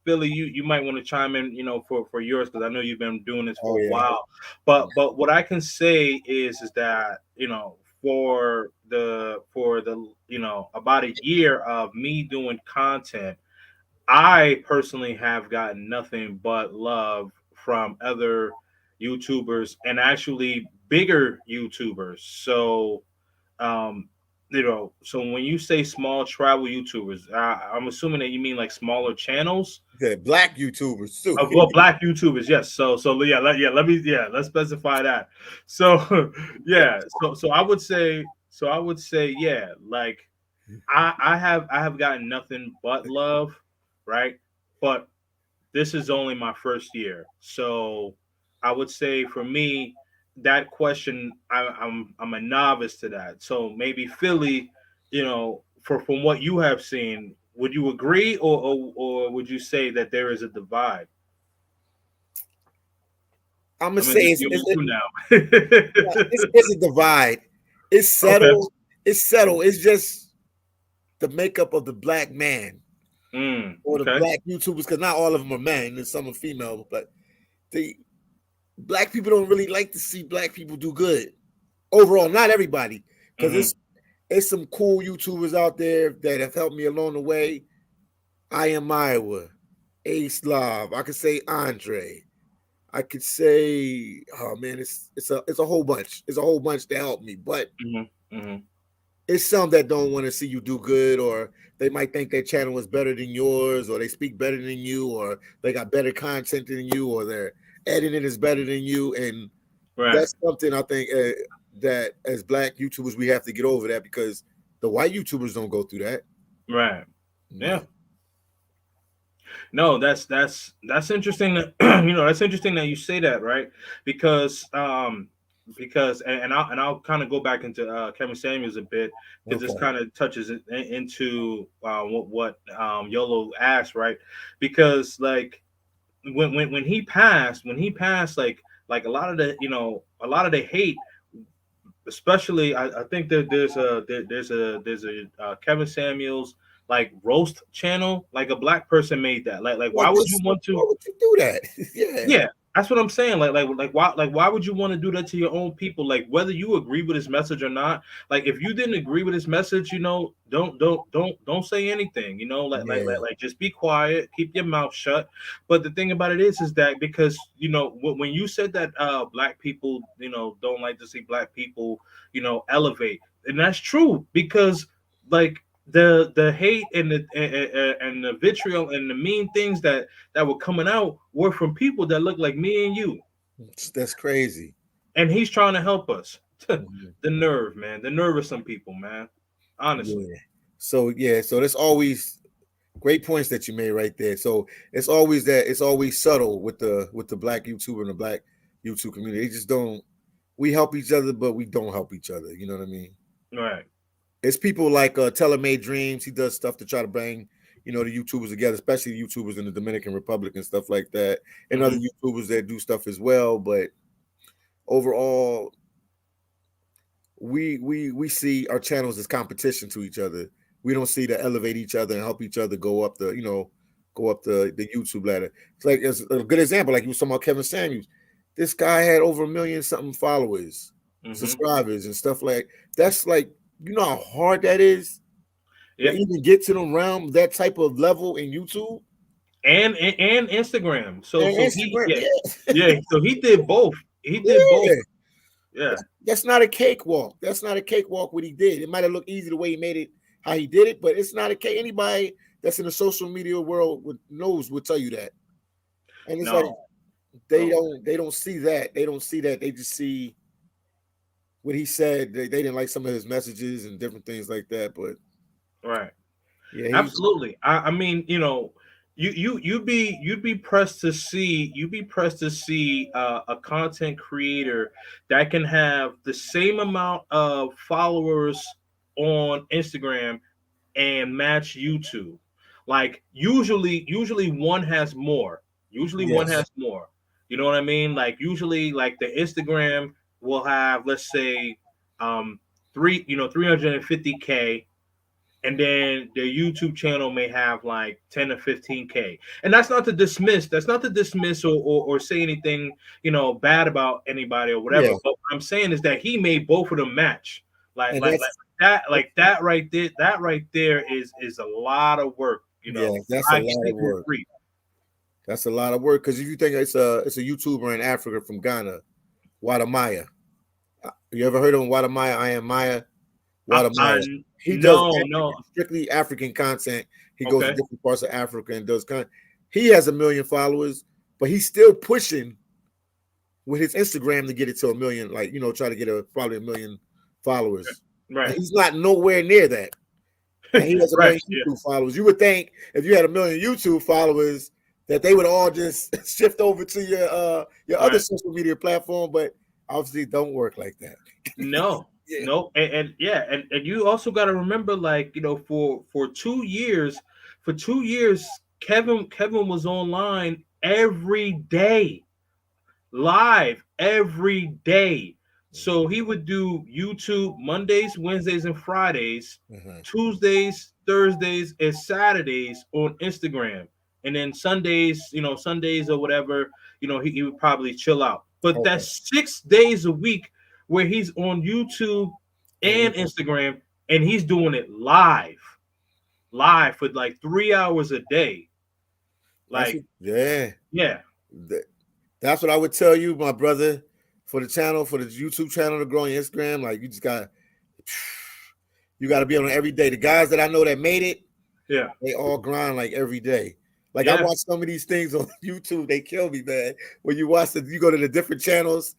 Philly, you might want to chime in, for yours, because I know you've been doing this Oh for a yeah. while. But what I can say is that for the about a year of me doing content, I personally have gotten nothing but love from other YouTubers, and actually bigger YouTubers. So, um, so when you say small travel YouTubers, I'm assuming that you mean like smaller channels. Okay, black YouTubers too. Well, black YouTubers, yes. So yeah, let's specify that. So yeah, so I would say yeah, like I have gotten nothing but love, right? But this is only my first year, so I would say for me, that question, I'm a novice to that. So maybe Philly, from what you have seen, would you agree, or would you say that there is a divide? I'm gonna I'm gonna say just it's, be it's, on you it's, now. it's a divide. It's Okay. settled. It's settled. It's just the makeup of the black man or the Okay. black YouTubers, because not all of them are men, and some are female, but the black people don't really like to see black people do good overall. Not everybody, because Hmm. it's some cool YouTubers out there that have helped me along the way. I am Iowa, Ace Live. I could say Andre. I could say, oh man, it's a whole bunch. It's a whole bunch to help me, but Hmm. Hmm. it's some that don't want to see you do good, or they might think their channel is better than yours, or they speak better than you, or they got better content than you, or their editing is better than you, and Right. that's something I think that as black YouTubers we have to get over that because the white YouTubers don't go through that. Right. Yeah. Yeah. No, that's interesting. That, that's interesting that you say that, right? Because I'll kind of go back into Kevin Samuels a bit, because this Okay. kind of touches into what Yolo asked, right? Because like when he passed, like a lot of the hate, especially I think that there's a Kevin Samuels like roast channel, like a black person made that. Like Like why would you this, want why to? would you do that? Yeah. Yeah, that's what I'm saying. Why would you want to do that to your own people? Like whether you agree with his message or not. Like if you didn't agree with his message, don't say anything. Yeah. Just be quiet, keep your mouth shut. But the thing about it is that because when you said that black people don't like to see black people elevate, and that's true because like the hate and the vitriol and the mean things that were coming out were from people that look like me and you. That's crazy. And he's trying to help us. Mhm. The nerve, man. The nerve of some people, man. Honestly. Yeah. So yeah, so there's always great points that you made right there. So it's always subtle with the black YouTuber and the black YouTube community. They just don't we help each other, but we don't help each other. You know what I mean? Right. It's people like Telemade Dreams. He does stuff to try to bring, the YouTubers together, especially YouTubers in the Dominican Republic and stuff like that, and other Hmm. YouTubers that do stuff as well. But overall, we see our channels as competition to each other. We don't see to elevate each other and help each other go up the YouTube ladder. It's like it's a good example, like you were talking about Kevin Samuels. This guy had over a million something followers, Hmm. subscribers, and stuff like that's like how hard that is to Yeah. even get to the realm that type of level in YouTube And Instagram. So and so he Instagram. yeah. Yeah, Yeah. So he did both. He did both. yeah. Yeah. That's not a cakewalk. That's not a cakewalk. What he did, it might have looked easy the way he made it, how he did it, but it's not a cake. Anybody that's in the social media world will tell you that. And it's like No. they No. don't see that. They don't see that. They just see what he said. They didn't like some of his messages and different things like that. But Right. yeah, he's Absolutely. I mean, you'd be pressed to see a content creator that can have the same amount of followers on Instagram and match YouTube. Like usually one has more. Usually one yes. has more. You know what I mean? Like usually like the Instagram will have, let's say, um 350K, and then their YouTube channel may have like 10 or 15K. And that's not to dismiss or say anything, bad about anybody or whatever. Yeah. But what I'm saying is that he made both of them match. Like And like like that right there is a lot of work, that's a I lot of sleep work. free. That's a lot of work. Because if you think it's a YouTuber in Africa from Ghana, Wadamaya. You ever heard of him, Wadamaya? I am Maya. Wadamaya. He does No, no. strictly African content. He goes to Okay. different parts of Africa and does content. He has 1 million followers, but he's still pushing with his Instagram to get it to 1 million. Like try to get probably 1 million followers. And Right. he's not nowhere near that. And he has a Right. million Yeah. YouTube followers. You would think if you had 1 million YouTube followers that they would all just shift over to your other Right. social media platform, but obviously it don't work like that. No, Yeah. no, and yeah, and you also got to remember, like for 2 years, Kevin was online every day, live every day. So he would do YouTube Mondays, Wednesdays, and Fridays, Uh-huh. Tuesdays, Thursdays, and Saturdays on Instagram, and then Sundays or whatever, he would probably chill out. But Okay. that's 6 days a week where he's on YouTube And and Instagram, and he's doing it live for like 3 hours a day. that's what, Like, yeah. yeah, That's what I would tell you, my brother, for the channel, for the YouTube channel to grow on Instagram. Like you got to be on it every day. The guys that I know that made it, yeah, they all grind like every day. Like I yeah, watch some of these things on YouTube, they kill me, man. When you watch it, you go to the different channels,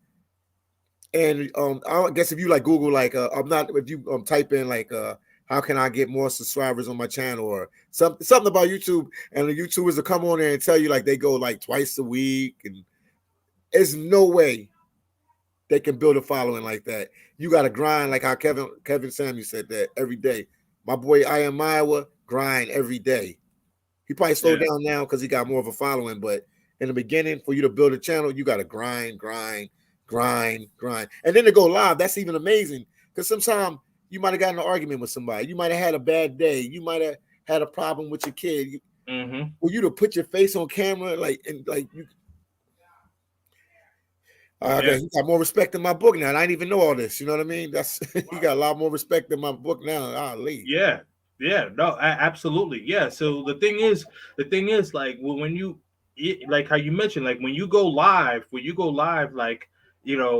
and I guess if you like Google, like I'm not if you type in like how can I get more subscribers on my channel or something about YouTube, and the YouTubers will come on there and tell you like they go like twice a week, and there's no way they can build a following like that. You got to grind like how Kevin Samuel said that every day. My boy I am Iowa grind every day. He probably slowed yeah. down now because he got more of a following, but in the beginning, for you to build a channel, you got to grind. And then to go live, that's even amazing. Because sometimes you might have gotten an argument with somebody. You might have had a bad day. You might have had a problem with your kid. For you to put your face on camera, he got more respect in my book now. And I didn't even know all this. You know what I mean? That's he got a lot more respect in my book now. Yeah, no, absolutely, yeah. So the thing is, like when you, like how you mentioned, like when you go live, like you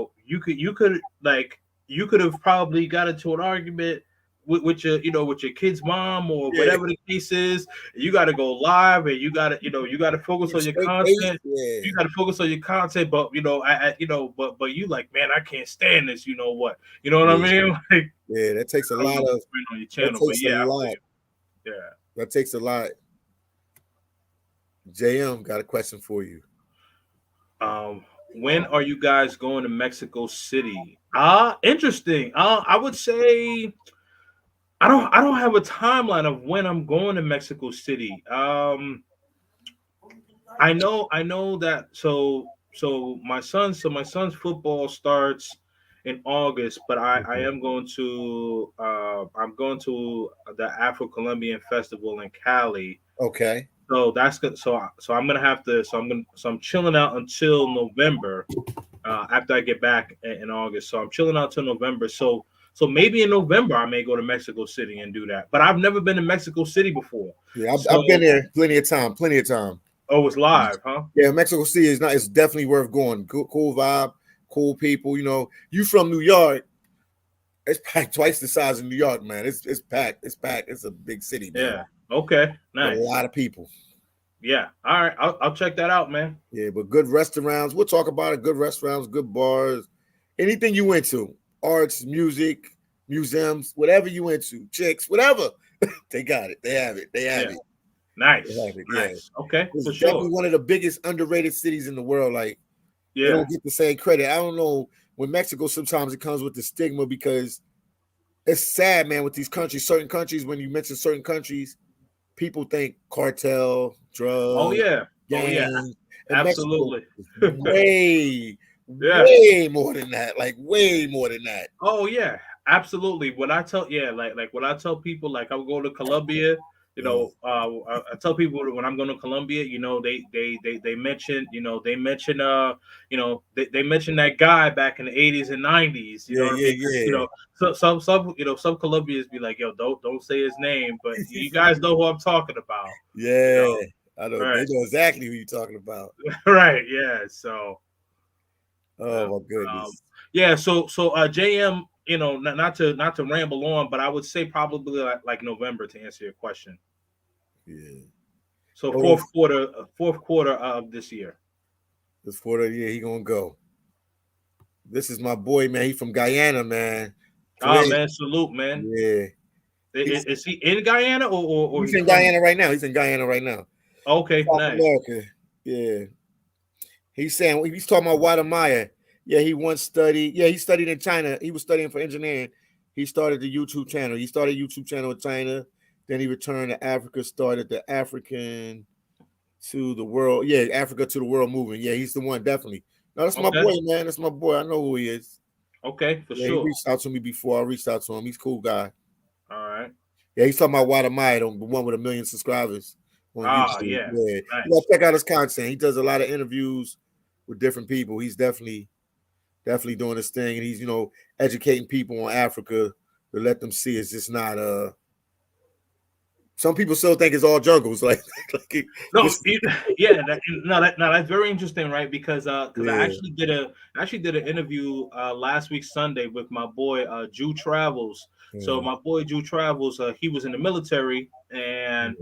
could have probably got into an argument with your with your kid's mom or whatever the case is. You got to go live, and you got to focus on your content. You got to focus on your content, but but you like, man, I can't stand this. You know what? You know what I mean? Like, that takes a lot of on your channel, but that takes a lot. JM got a question for you. When are you guys going to Mexico City? Interesting. I would say I don't have a timeline of when I'm going to Mexico City. I know that my son's football starts in August, but I am going to I'm going to the Afro-Colombian Festival in Cali. Okay. So that's good. So I'm gonna have to. So I'm chilling out until November. After I get back in August, so I'm chilling out till November. So maybe in November I may go to Mexico City and do that. But I've never been to Mexico City before. Yeah, I've been there plenty of time. Oh, it's live, huh? Yeah, Mexico City is not. It's definitely worth going. Cool vibe, cool people. You from New York? It's packed twice the size of New York, man. It's packed. It's packed. It's a big city, man. Yeah. Okay. Nice. A lot of people. Yeah. All right. I'll check that out, man. Yeah, but good restaurants. We'll talk about it. Good restaurants, good bars, anything you went to, arts, music, museums, whatever you went to, chicks, whatever. They got it. They have it. Nice. They have it. Nice. Yeah. Okay. It's for definitely sure. one of the biggest underrated cities in the world. Like, they don't get the same credit. I don't know. With Mexico, sometimes it comes with the stigma because it's sad, man, with these countries. Certain countries, when you mention certain countries, people think cartel, drugs. Oh yeah. Gangs. Absolutely. Way more than that. Like way more than that. Oh yeah, absolutely. When I tell when I tell people, like, I would go to Colombia, I tell people when I'm going to Colombia, they mention they mention that guy back in the 80s and 90s. So some Colombians be like, yo, don't say his name, but you guys know who I'm talking about. Yeah, I know. Right. They know exactly who you're talking about. Right. Yeah. So. Oh my goodness. So JM, not to ramble on, but I would say probably like November to answer your question. Yeah. So fourth quarter of this year. This quarter, he gonna go. This is my boy, man. He from Guyana, man. Oh man, salute, man. Yeah. Is he in Guyana or he's in Guyana right now? He's in Guyana right now. Okay, South nice. America. Yeah. He's talking about Guatemala. Yeah, he once studied. Yeah, he studied in China. He was studying for engineering. He started the YouTube channel. He started a YouTube channel in China. Then he returned to Africa, started the African to the world. Yeah, Africa to the world movement. Yeah, he's the one, definitely. No, that's my boy, man. That's my boy. I know who he is. Okay, for sure. He reached out to me before. I reached out to him. He's a cool guy. All right. Yeah, he's talking about Guatemala, the one with 1 million subscribers. Yeah. Nice. Check out his content. He does a lot of interviews with different people. He's definitely doing his thing, and he's educating people on Africa to let them see it's just not some people still think it's all jungles. That's very interesting, right? Because I actually did an interview last week Sunday with my boy Jew Travels. So my boy Jew Travels, he was in the military, and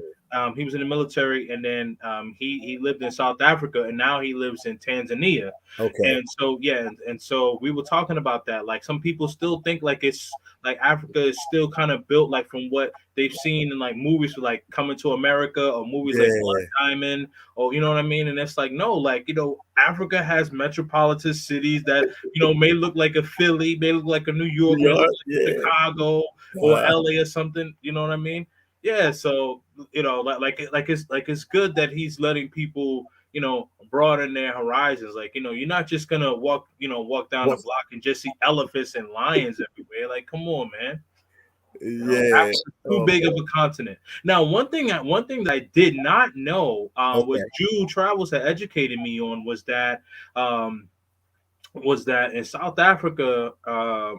then he lived in South Africa, and now he lives in Tanzania. Okay. And so we were talking about that. Like, some people still think like it's like Africa is still kind of built like from what they've seen in like movies like Coming to America or movies like Blood Diamond, or you know what I mean? And it's like, no, like, Africa has metropolitan cities that may look like a Philly, may look like a New York, may look like Chicago or LA or something. You know what I mean? Yeah. So it's good that he's letting people broaden their horizons. Like, you're not just gonna walk down the What? block and just see elephants and lions everywhere. Like, come on, man. Yeah. Africa's too Oh, big of a continent. Now, one thing that I did not know, what okay. Jude Travels had educated me on um, was that in South Africa, I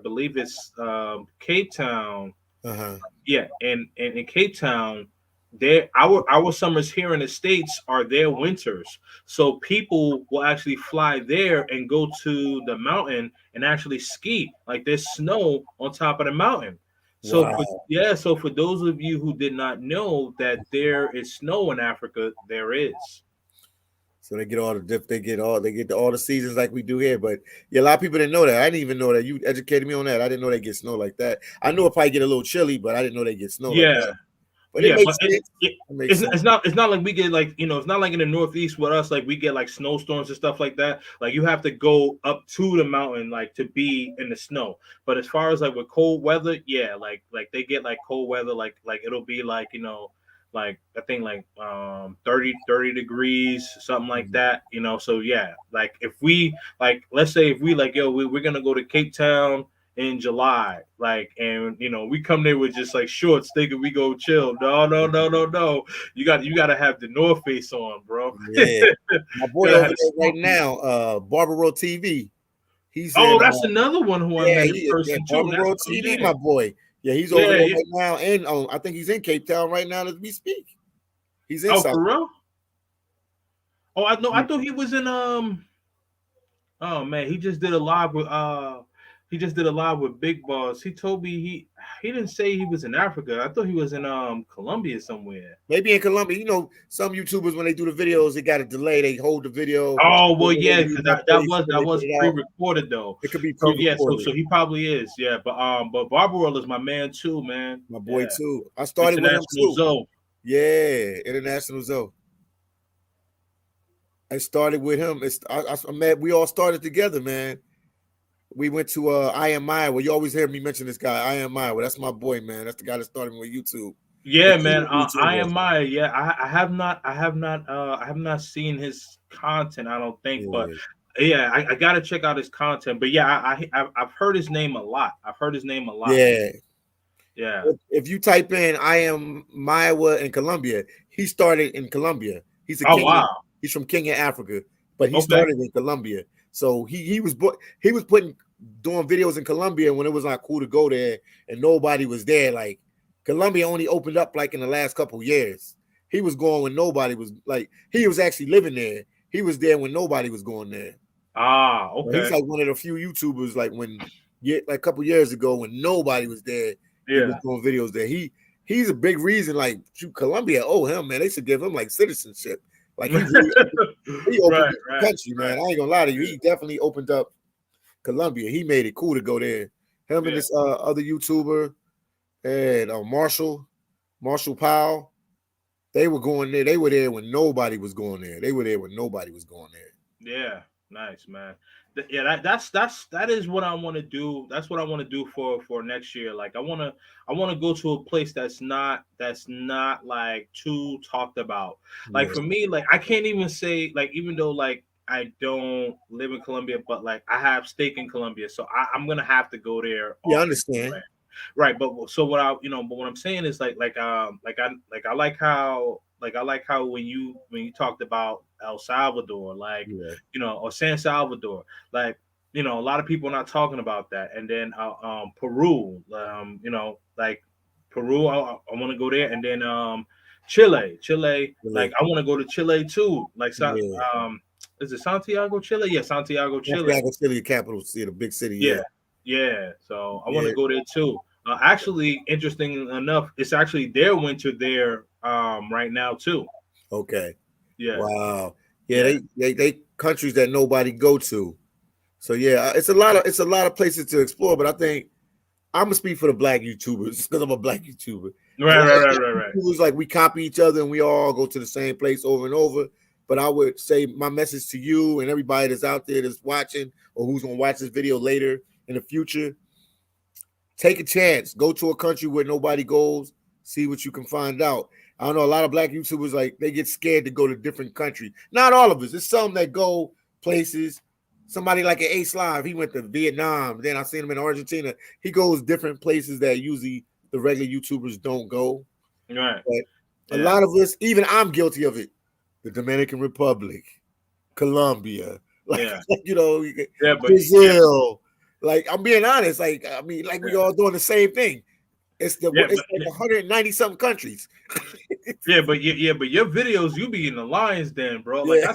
believe it's Cape Town. Uh-huh. Yeah, and in Cape Town, our summers here in the States are their winters. So people will actually fly there and go to the mountain and actually ski. Like, there's snow on top of the mountain. So for Wow. yeah, so for those of you who did not know that there is snow in Africa, there is. So they get all the all the seasons like we do here. But yeah, a lot of people didn't know that. I didn't even know that. You educated me on that. I didn't know they get snow like that. I knew it probably get a little chilly, but I didn't know they get snow like Yeah, that. But it yeah, but makes it, sense. it It makes it's, sense. it's not it's not like we get, like, it's not like in the Northeast with us, like we get like snowstorms and stuff like that. Like, you have to go up to the mountain, like, to be in the snow. But as far as like with cold weather, yeah, like they get like cold weather, like it'll be like, like I think like 30 degrees, something like Mhm. that. So yeah, like if we, like, let's say if we like, yo, we're gonna go to Cape Town in July, like, and we come there with just like shorts, thinking we go chill. No, no, no, no, no. You got to have the North Face on, bro. Yeah. My boy Gotta have over the there right snorkel. now, Barbaro TV. He's in Oh, that's another one who I yeah, met in he is person too. That's Barbaro TV, yeah, my boy. Yeah, he's over yeah, there yeah. right now. And I think he's in Cape Town right now as we speak. He's in Oh, South. for real? Oh, I know. I thought he was in. Oh man, he just did a live with Big Boss. He told me he didn't say he was in Africa. I thought he was in Colombia somewhere. Maybe in Colombia. Some YouTubers when they do the videos, they got a delay. They hold the video, Oh they well, yeah, interview because about that, that 30 was seconds, that they put was it out. pre-recorded though. It could be So yeah, so pre-recorded. so he probably is, yeah. But Barbarella is my man too, man. My boy Yeah, too. I started with him International too. Zoe. Yeah, International Zoe. I started with him. I met. We all started together, man. We went to I Am Iowa. You always hear me mention this guy, I Am Iowa. That's my boy, man. That's the guy that started me with YouTube. The Yeah, man. cleaning I YouTuber. am Maya. Yeah, I have not seen his content. I don't think, but Yeah, yeah, I gotta check out his content. But yeah, I've heard his name a lot. I've heard his name a lot. yeah. Yeah. If you type in I Am Iowa in Colombia, he started in Colombia. He's a Oh Kenyan. wow. He's from Kenya, Africa, but he Okay. started in Colombia. So he was putting doing videos in Colombia when it was like cool to go there and nobody was there. Like Colombia only opened up like in the last couple years. He was going when nobody was like he was actually living there. He was there when nobody was going there. Ah, So he's okay. like one of the few YouTubers like like a couple years ago when nobody was there. He was Yeah. doing videos there. He's a big reason like shoot, Colombia. Oh him man, they should give him like citizenship. Like he opened Right, up the right, country, man. right. I ain't gonna lie to you. Yeah. He definitely opened up Colombia. He made it cool to go there. Him and Yeah. this other YouTuber and Marshall Powell, they were going there. They were there when nobody was going there. They were there when nobody was going there. Yeah, nice, man. Yeah, that is what I want to do. That's what I want to do for next year. Like, I want to go to a place that's not like too talked about. Like Yeah, for me, like I can't even say, like, even though like I don't live in Colombia, but like I have stake in Colombia, so I'm gonna have to go there yeah, I often. understand. Right, but so but what I'm saying is like I like how when you talked about El Salvador, like, Yeah, or San Salvador, like, a lot of people are not talking about that. And then Peru, like Peru, I want to go there. And then Chile, like really, I want to go to Chile too. Like, yeah. um, is it Santiago, Chile? Yeah, Santiago, Chile. Santiago City, the capital city, the big city. Yeah, Yeah, yeah. So I want to yeah. go there too. Actually, interesting enough, it's actually their winter there right now too. Okay. Yeah, Wow. Yeah, yeah, they countries that nobody go to. So yeah, it's a lot of places to explore. But I think I'm gonna speak for the black YouTubers because I'm a black YouTuber. right, right, right, right, right. YouTubers like we copy each other and we all go to the same place over and over. But I would say my message to you and everybody that's out there that's watching or who's gonna watch this video later in the future: take a chance, go to a country where nobody goes, see what you can find out. I don't know. A lot of black YouTubers like they get scared to go to different countries. Not all of us. There's some that go places. Somebody like an Ace Live, he went to Vietnam. Then I seen him in Argentina. He goes different places that usually the regular YouTubers don't go. Right. But a lot of us, even I'm guilty of it. The Dominican Republic, Colombia, Yeah. Brazil. Like I'm being honest. Like I mean, like we all doing the same thing. It's like 190 something countries. but your videos, you be in the Lions Den, bro. Like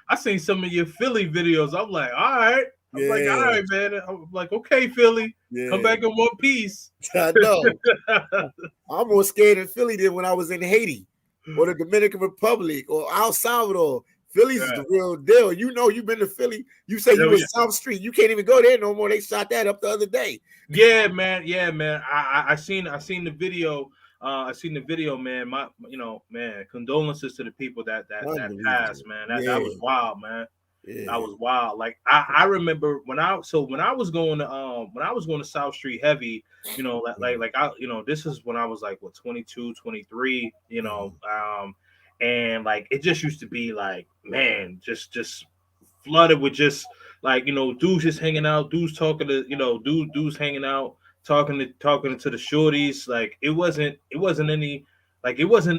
I seen some of your Philly videos. I'm like, all right. I'm like, all right, man. I'm like, okay, Philly, come back in one piece. I know. I'm more scared in Philly than when I was in Haiti or the Dominican Republic or El Salvador. Philly's is the real deal. You know, you've been to Philly. You say you was South Street. You can't even go there no more. They shot that up the other day. Yeah, man. I seen the video. I seen the video, man. Man. Condolences to the people that passed, man. That was wild, man. Yeah. That was wild. Like I remember when I was going to South Street heavy, this is when I was like 22, 23, and like it just used to be like, man, just flooded with just like, dudes just hanging out, dudes talking to, dudes hanging out, talking to the shorties. Like it wasn't any, like it was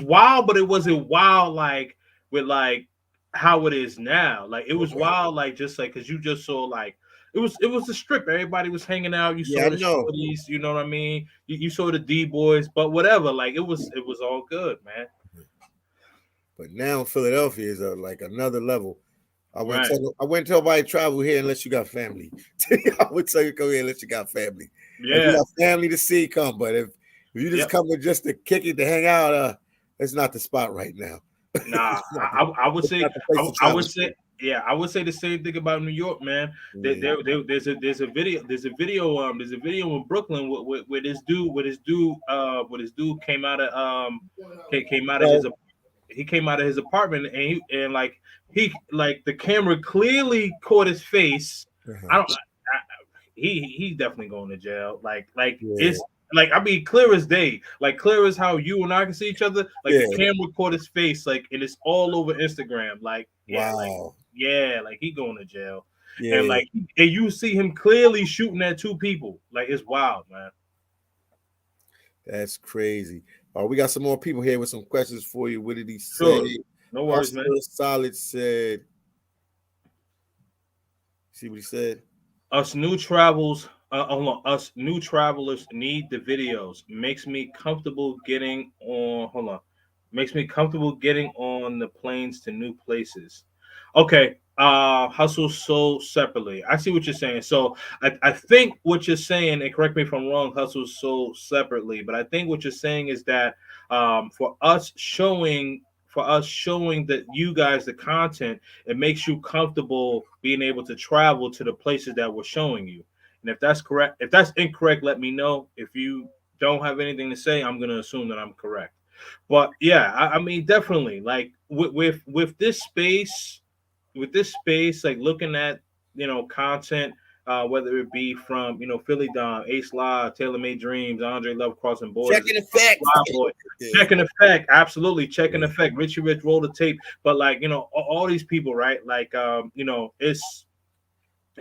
wild, but it wasn't wild like with like how it is now. Like it was wild, like just like because you just saw like it was the strip. Everybody was hanging out. You saw the shorties, you know what I mean? You saw the D boys, but whatever. Like it was all good, man. But now Philadelphia is like another level. I wouldn't tell everybody travel here unless you got family. I would tell you come here unless you got family. Yeah. If you got family to see, come. But if you just come with just to kick it, to hang out, it's not the spot right now. Nah, I would say I would say the same thing about New York, man. There's a video in Brooklyn where this dude came out of his apartment and the camera clearly caught his face. He's definitely going to jail. It's like, I mean, clear as day, like clear as how you and I can see each other. Like the camera caught his face, like, and it's all over Instagram. Like, wow, like he going to jail. Yeah. And you see him clearly shooting at two people. Like it's wild, man. That's crazy. We got some more people here with some questions for you. What did he say? No worries, man. Solid said. See what he said? Us new travelers need the videos. Makes me comfortable getting on. Makes me comfortable getting on the planes to new places. Okay. Hustle sold separately. I see what you're saying. So I think what you're saying, and correct me if I'm wrong, hustle sold separately, but I think what you're saying is that for us showing that you guys the content, it makes you comfortable being able to travel to the places that we're showing you. And if that's correct, if that's incorrect, let me know. If you don't have anything to say, I'm gonna assume that I'm correct. But yeah, I mean, definitely, like with this space, like looking at content, whether it be from Philly Don, Ace Live, Taylor Made Dreams, Andre Love Crossing Borders, Checking Effect, Checking Effect, absolutely, Checking Effect, Richie Rich, Roll the Tape. But like all these people, right? Like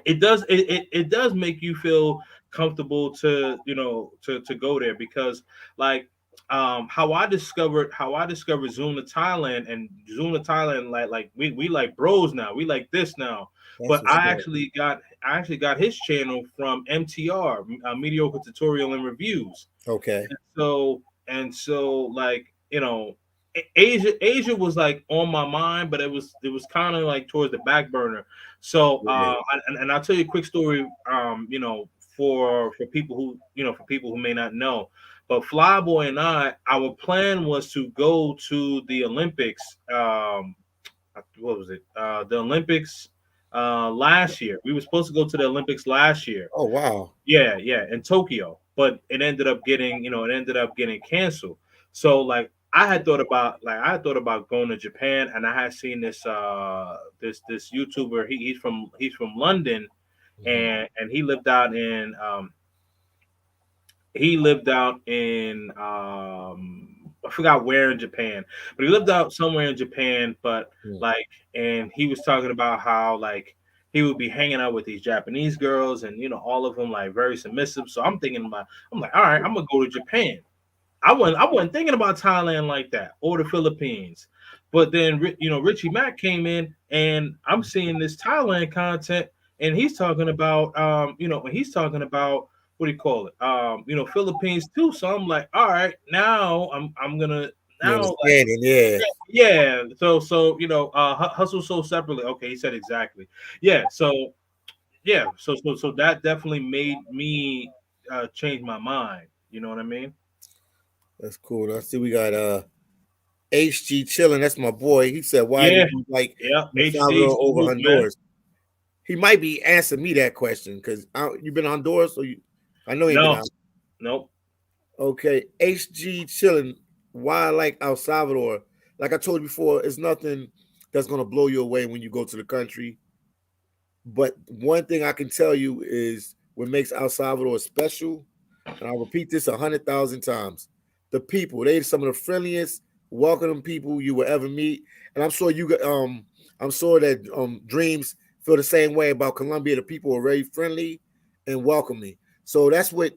it does make you feel comfortable to to go there, because like how I discovered Zuna Thailand, and Zuna Thailand, like we like bros now, we like this now. But I actually got his channel from MTR, Mediocre Tutorial and Reviews. Okay. And so like Asia was like on my mind, but it was kind of like towards the back burner. So and I'll tell you a quick story, for people who may not know. But Flyboy and our plan was to go to the Olympics. What was it? The Olympics last year. We were supposed to go to the Olympics last year. Oh wow. Yeah, in Tokyo. But it ended up getting canceled. So like I had thought about going to Japan, and I had seen this this YouTuber. He's from London, and he lived out in he lived out in I forgot where in Japan, but he lived out somewhere in Japan. But Mm. like, and he was talking about how like he would be hanging out with these Japanese girls, and all of them like very submissive. So I'm thinking about, I'm like, all right, I'm gonna go to Japan. I wasn't thinking about Thailand like that or the Philippines. But then Richie Mack came in and I'm seeing this Thailand content and he's talking about and he's talking about what do you call it? Philippines too. So I'm like, all right, now I'm gonna You now like understanding? Yeah, yeah. So hustle so separately. Okay, he said exactly. Yeah. So that definitely made me change my mind. You know what I mean? that's cool. I see we got HG chilling. That's my boy. He said, "Why Yeah. did you like Yeah, El HC Salvador over salute, man. Honduras?" He might be answering me that question because you've been on Honduras, or you? I know you ain't been No, out. nope. Okay, HG chilling. Why I like El Salvador? Like I told you before, it's nothing that's gonna blow you away when you go to the country. But one thing I can tell you is what makes El Salvador special, and I'll repeat this 100,000 times. The people, they're some of the friendliest, welcoming people you will ever meet. And I'm sure I'm sure that Dreams feel the same way about Colombia. The people are very friendly and welcoming. So that's what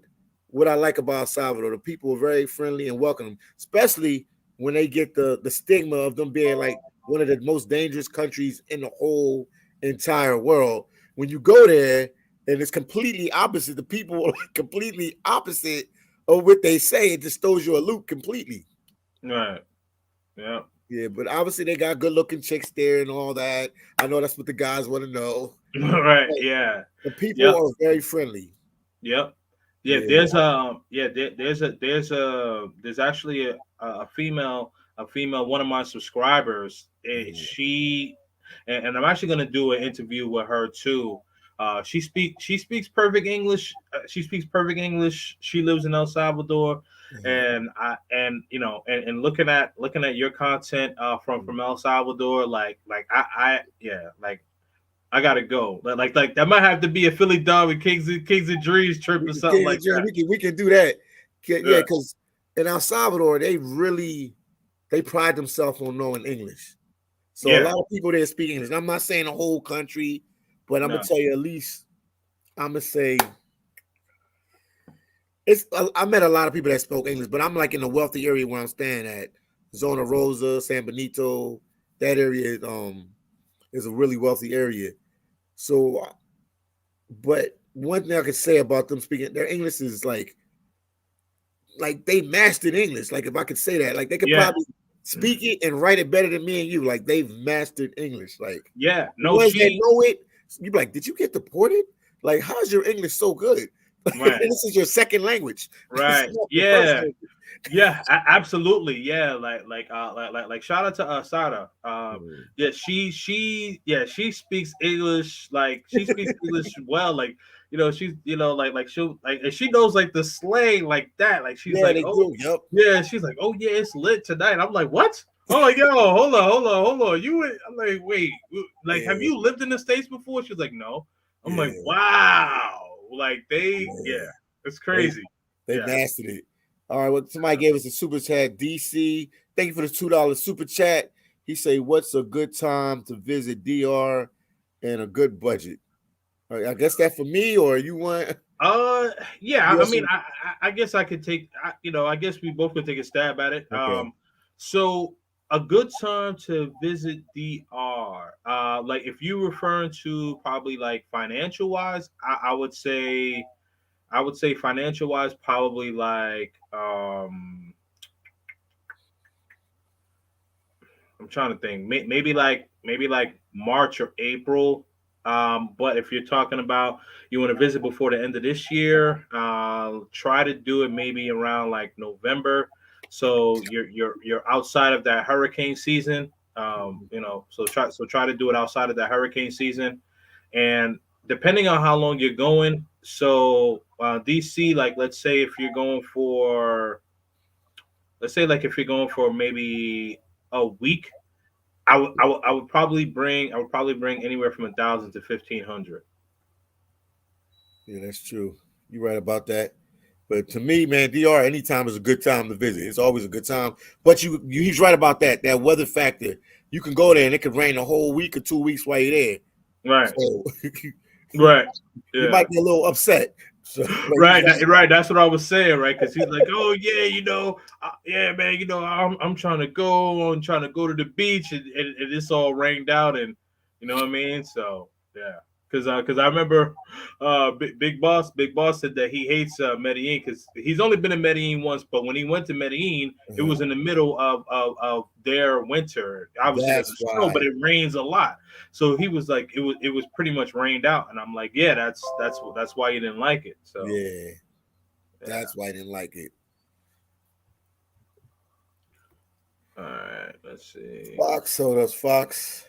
I like about El Salvador. The people are very friendly and welcoming, especially when they get the stigma of them being like one of the most dangerous countries in the whole entire world. When you go there and it's completely opposite, the people are completely opposite of what they say. It just throws you a loop completely. Right. Yeah. Yeah, but obviously they got good looking chicks there and all that. I know that's what the guys want to know. Right. But Yeah. the people Yep. are very friendly. Yep. Yeah. Yeah. There's actually a female one of my subscribers. Mhm. And I'm actually gonna do an interview with her too. She speaks perfect English. She speaks perfect English. She lives in El Salvador, Mhm. and looking at your content from El Salvador, like I yeah, like I gotta go. Like that might have to be a Philly Dog with Kings and Dreams trip or We can, something like that. we can do that. Yeah, Yeah, because in El Salvador, they pride themselves on knowing English. So a yeah, lot of people there speak English. I'm not saying the whole country, but I'm gonna no, tell you at least I'm gonna say it's. I met a lot of people that spoke English, but I'm like in the wealthy area where I'm staying at, Zona Rosa, San Benito. That area is a really wealthy area. So, but one thing I could say about them speaking their English is like they mastered English. Like if I could say that, like they could yeah, probably speak it and write it better than me and you. Like they've mastered English. Like yeah. the No, ones that she know it, you be like, did you get deported? Like, how's your English so good? right, This is your second language. This is right, not your first yeah, language. yeah, absolutely, yeah. Like shout out to Sada. Mm. Yeah, she speaks English. Like she speaks English well. Like she's like she'll like and she knows like the slang like that. Like she's Yeah, like, they oh do. Yep. yeah, she's like, oh yeah, it's lit tonight. I'm like, what? I'm like, yo, hold on. I'm like, wait, like, have Yeah, you lived in the States before? She's like, no. I'm like, yeah, wow, like yeah, yeah. it's They crazy. they Yeah. mastered it. All right. Well, somebody gave us a super chat. DC, thank you for the $2 super chat. He say, "What's a good time to visit DR and a good budget?" All right, I guess that for me, or you want Uh, yeah. you I mean, also I guess I could take. I guess we both could take a stab at it. okay. So a good time to visit DR. Like if you're referring to probably like financial wise, I would say financial wise, probably like I'm trying to think. Maybe like March or April. But if you're talking about you want to visit before the end of this year, try to do it maybe around like November. So you're outside of that hurricane season. So try to do it outside of that hurricane season, and depending on how long you're going. So DC, like let's say like if you're going for maybe a week, I would probably bring anywhere from 1,000 to 1,500. Yeah, that's true. You're right about that. But to me, man, DR anytime is a good time to visit. It's always a good time. But he's right about that. That weather factor. You can go there and it could rain a whole week or 2 weeks while you're there. Right. So Right. you Yeah. might be a little upset. So, Right. Right. That's what I was saying. Right. Because he's like, oh yeah, yeah, man. I'm trying to go. I'm trying to go to the beach, and it's all rained out, and you know what I mean. So yeah. Because I remember, Big Boss said that he hates Medellin because he's only been in Medellin once, but when he went to Medellin, it was in the middle of their winter. Obviously, there's that's snow, why. but it rains a lot. So he was like, it was pretty much rained out, and I'm like, yeah, that's why you didn't like it. So Yeah, that's why I didn't like it. All right, let's see. Fox, so does Fox.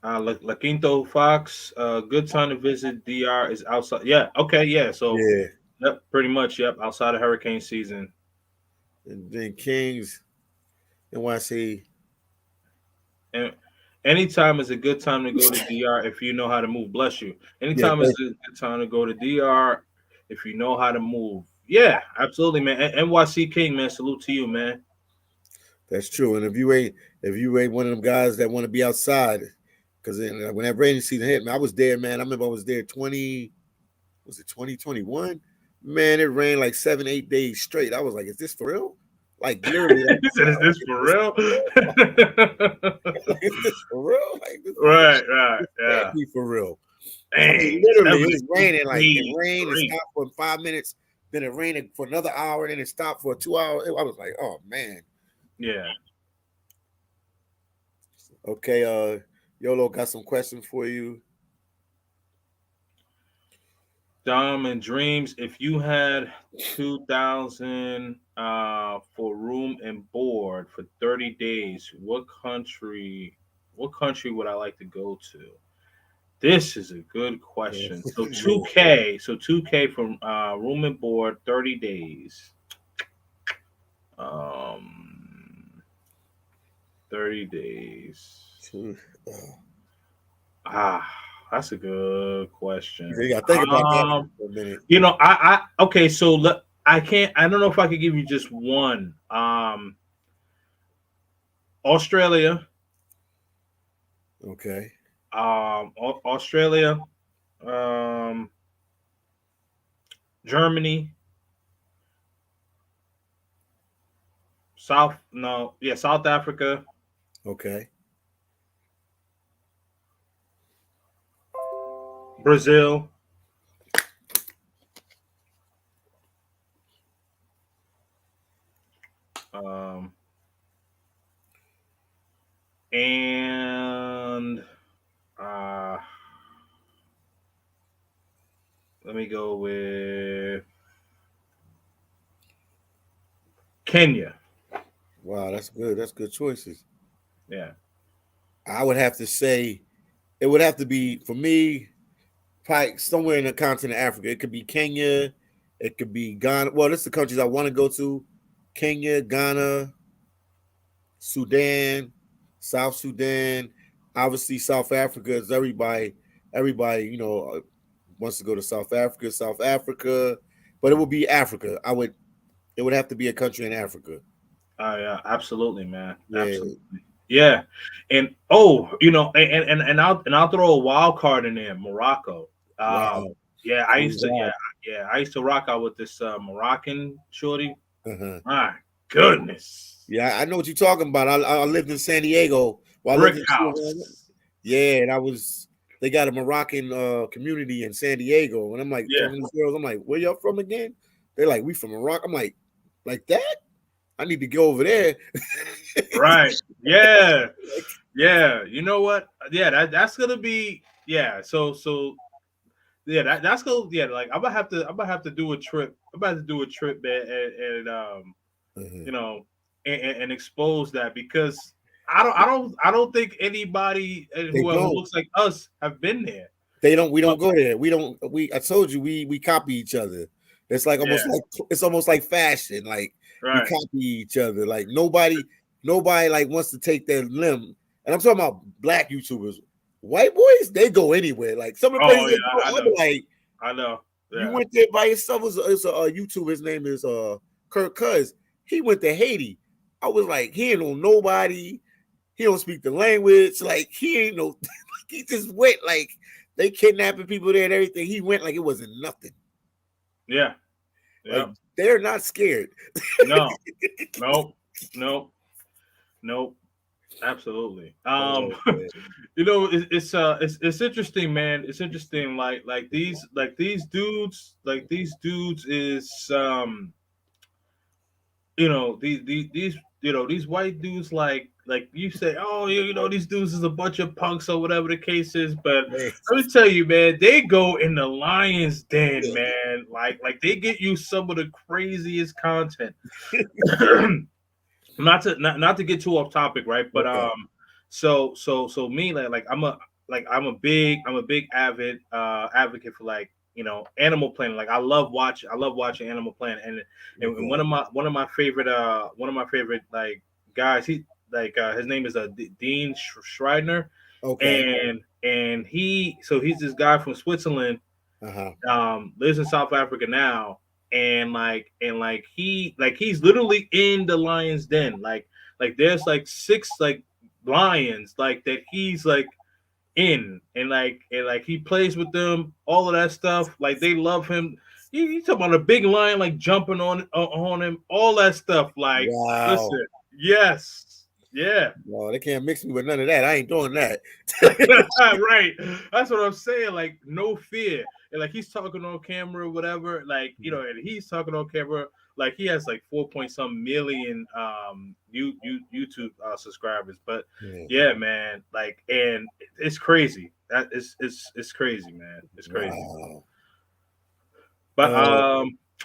La Quinto Fox, good time to visit DR is outside. Yeah, okay, yeah. So Yeah, yep, pretty much, yep, outside of hurricane season. and then Kings, NYC. And anytime is a good time to go to DR if you know how to move. Bless you. Anytime is a good time to go to DR if you know how to move. Yeah, absolutely, man. NYC King, man. Salute to you, man. That's true. And if you ain't one of them guys that want to be outside, because when that rainy season hit, man, I was there, man. I remember I was there 2021? Man, it rained like 7-8 days straight. I was like, is this for real? Like literally. He said, "Is this for real?" Like, is this for real? Like, right, yeah. Can't be for real. Dang, literally, it was raining. Like it rained, great. it stopped for 5 minutes, then it rained for another hour, then it stopped for 2 hours. I was like, oh man. Yeah. Okay, Yolo got some questions for you. Dom and Dreams, if you had 2,000 for room and board for 30 days, what country would I like to go to? This is a good question. So 2K from room and board 30 days. 30 days. That's a good question. You got to think about that for a minute. I okay, so I don't know if I could give you just one. Australia. Okay. Australia. Germany. South Africa. Okay. Brazil. And let me go with Kenya. Wow, that's good. That's good choices. Yeah. I would have to say it would have to be, for me, probably somewhere in the continent of Africa. It could be Kenya. It could be Ghana. Well, that's the countries I want to go to. Kenya, Ghana, Sudan, South Sudan. Obviously, South Africa is everybody, wants to go to South Africa. But it would be Africa. It would have to be a country in Africa. Yeah, absolutely, man. Yeah. Absolutely. Yeah. And and I'll throw a wild card in there, Morocco. Wow. Yeah, I used to rock out with this Moroccan shorty. Uh-huh. My goodness. Yeah, I know what you're talking about. I lived in San Diego. Brick house. Yeah, and they got a Moroccan community in San Diego. And I'm like, telling these girls, I'm like, where y'all from again? They're like, we from Morocco. I'm like that? I need to go over there. Right. Yeah. Yeah. You know what? Yeah, that's gonna be So yeah, that's gonna like I'm gonna have to do a trip. I'm about to do a trip, man, and expose that, because I don't think anybody who looks like us have been there. We don't go there. I told you we copy each other. It's like almost like fashion. Like we copy each other. Like nobody like wants to take their limb. And I'm talking about black YouTubers. White boys, they go anywhere. Like some of the places I know. You went there by yourself. It's a YouTube. His name is Kirk Cuz. He went to Haiti. I was like, he ain't know nobody. He don't speak the language. Like he ain't no. He just went like they kidnapping people there and everything. He went like it wasn't nothing. Yeah. Like they're not scared. No. Absolutely. You know, it's interesting, man. It's interesting. Like these dudes is you know these these white dudes like you say, oh, you know, these dudes is a bunch of punks or whatever the case is. But let me tell you, man, they go in the lion's den, man. Like they get you some of the craziest content. not to get too off topic, right? But so me, like I'm a big avid advocate for, like, you know, Animal Planet. Like I love watching Animal Planet, and one of my favorite like guys, he like his name is Dean Schreidner. And he's this guy from Switzerland, lives in South Africa now, and he's literally in the lion's den. Like there's like 6 like lions like that he's like in, and he plays with them, all of that stuff. Like they love him. You talking about a big lion like jumping on him, all that stuff. Like, listen, yes, yeah. No, they can't mix me with none of that. I ain't doing that. Right. That's what I'm saying. Like, no fear. And like he's talking on camera or whatever. Like, you know, and he's talking on camera. Like he has like 4-point-some million YouTube subscribers. But yeah, man. Like, and it's crazy. That is it's crazy, man. It's crazy. Wow. But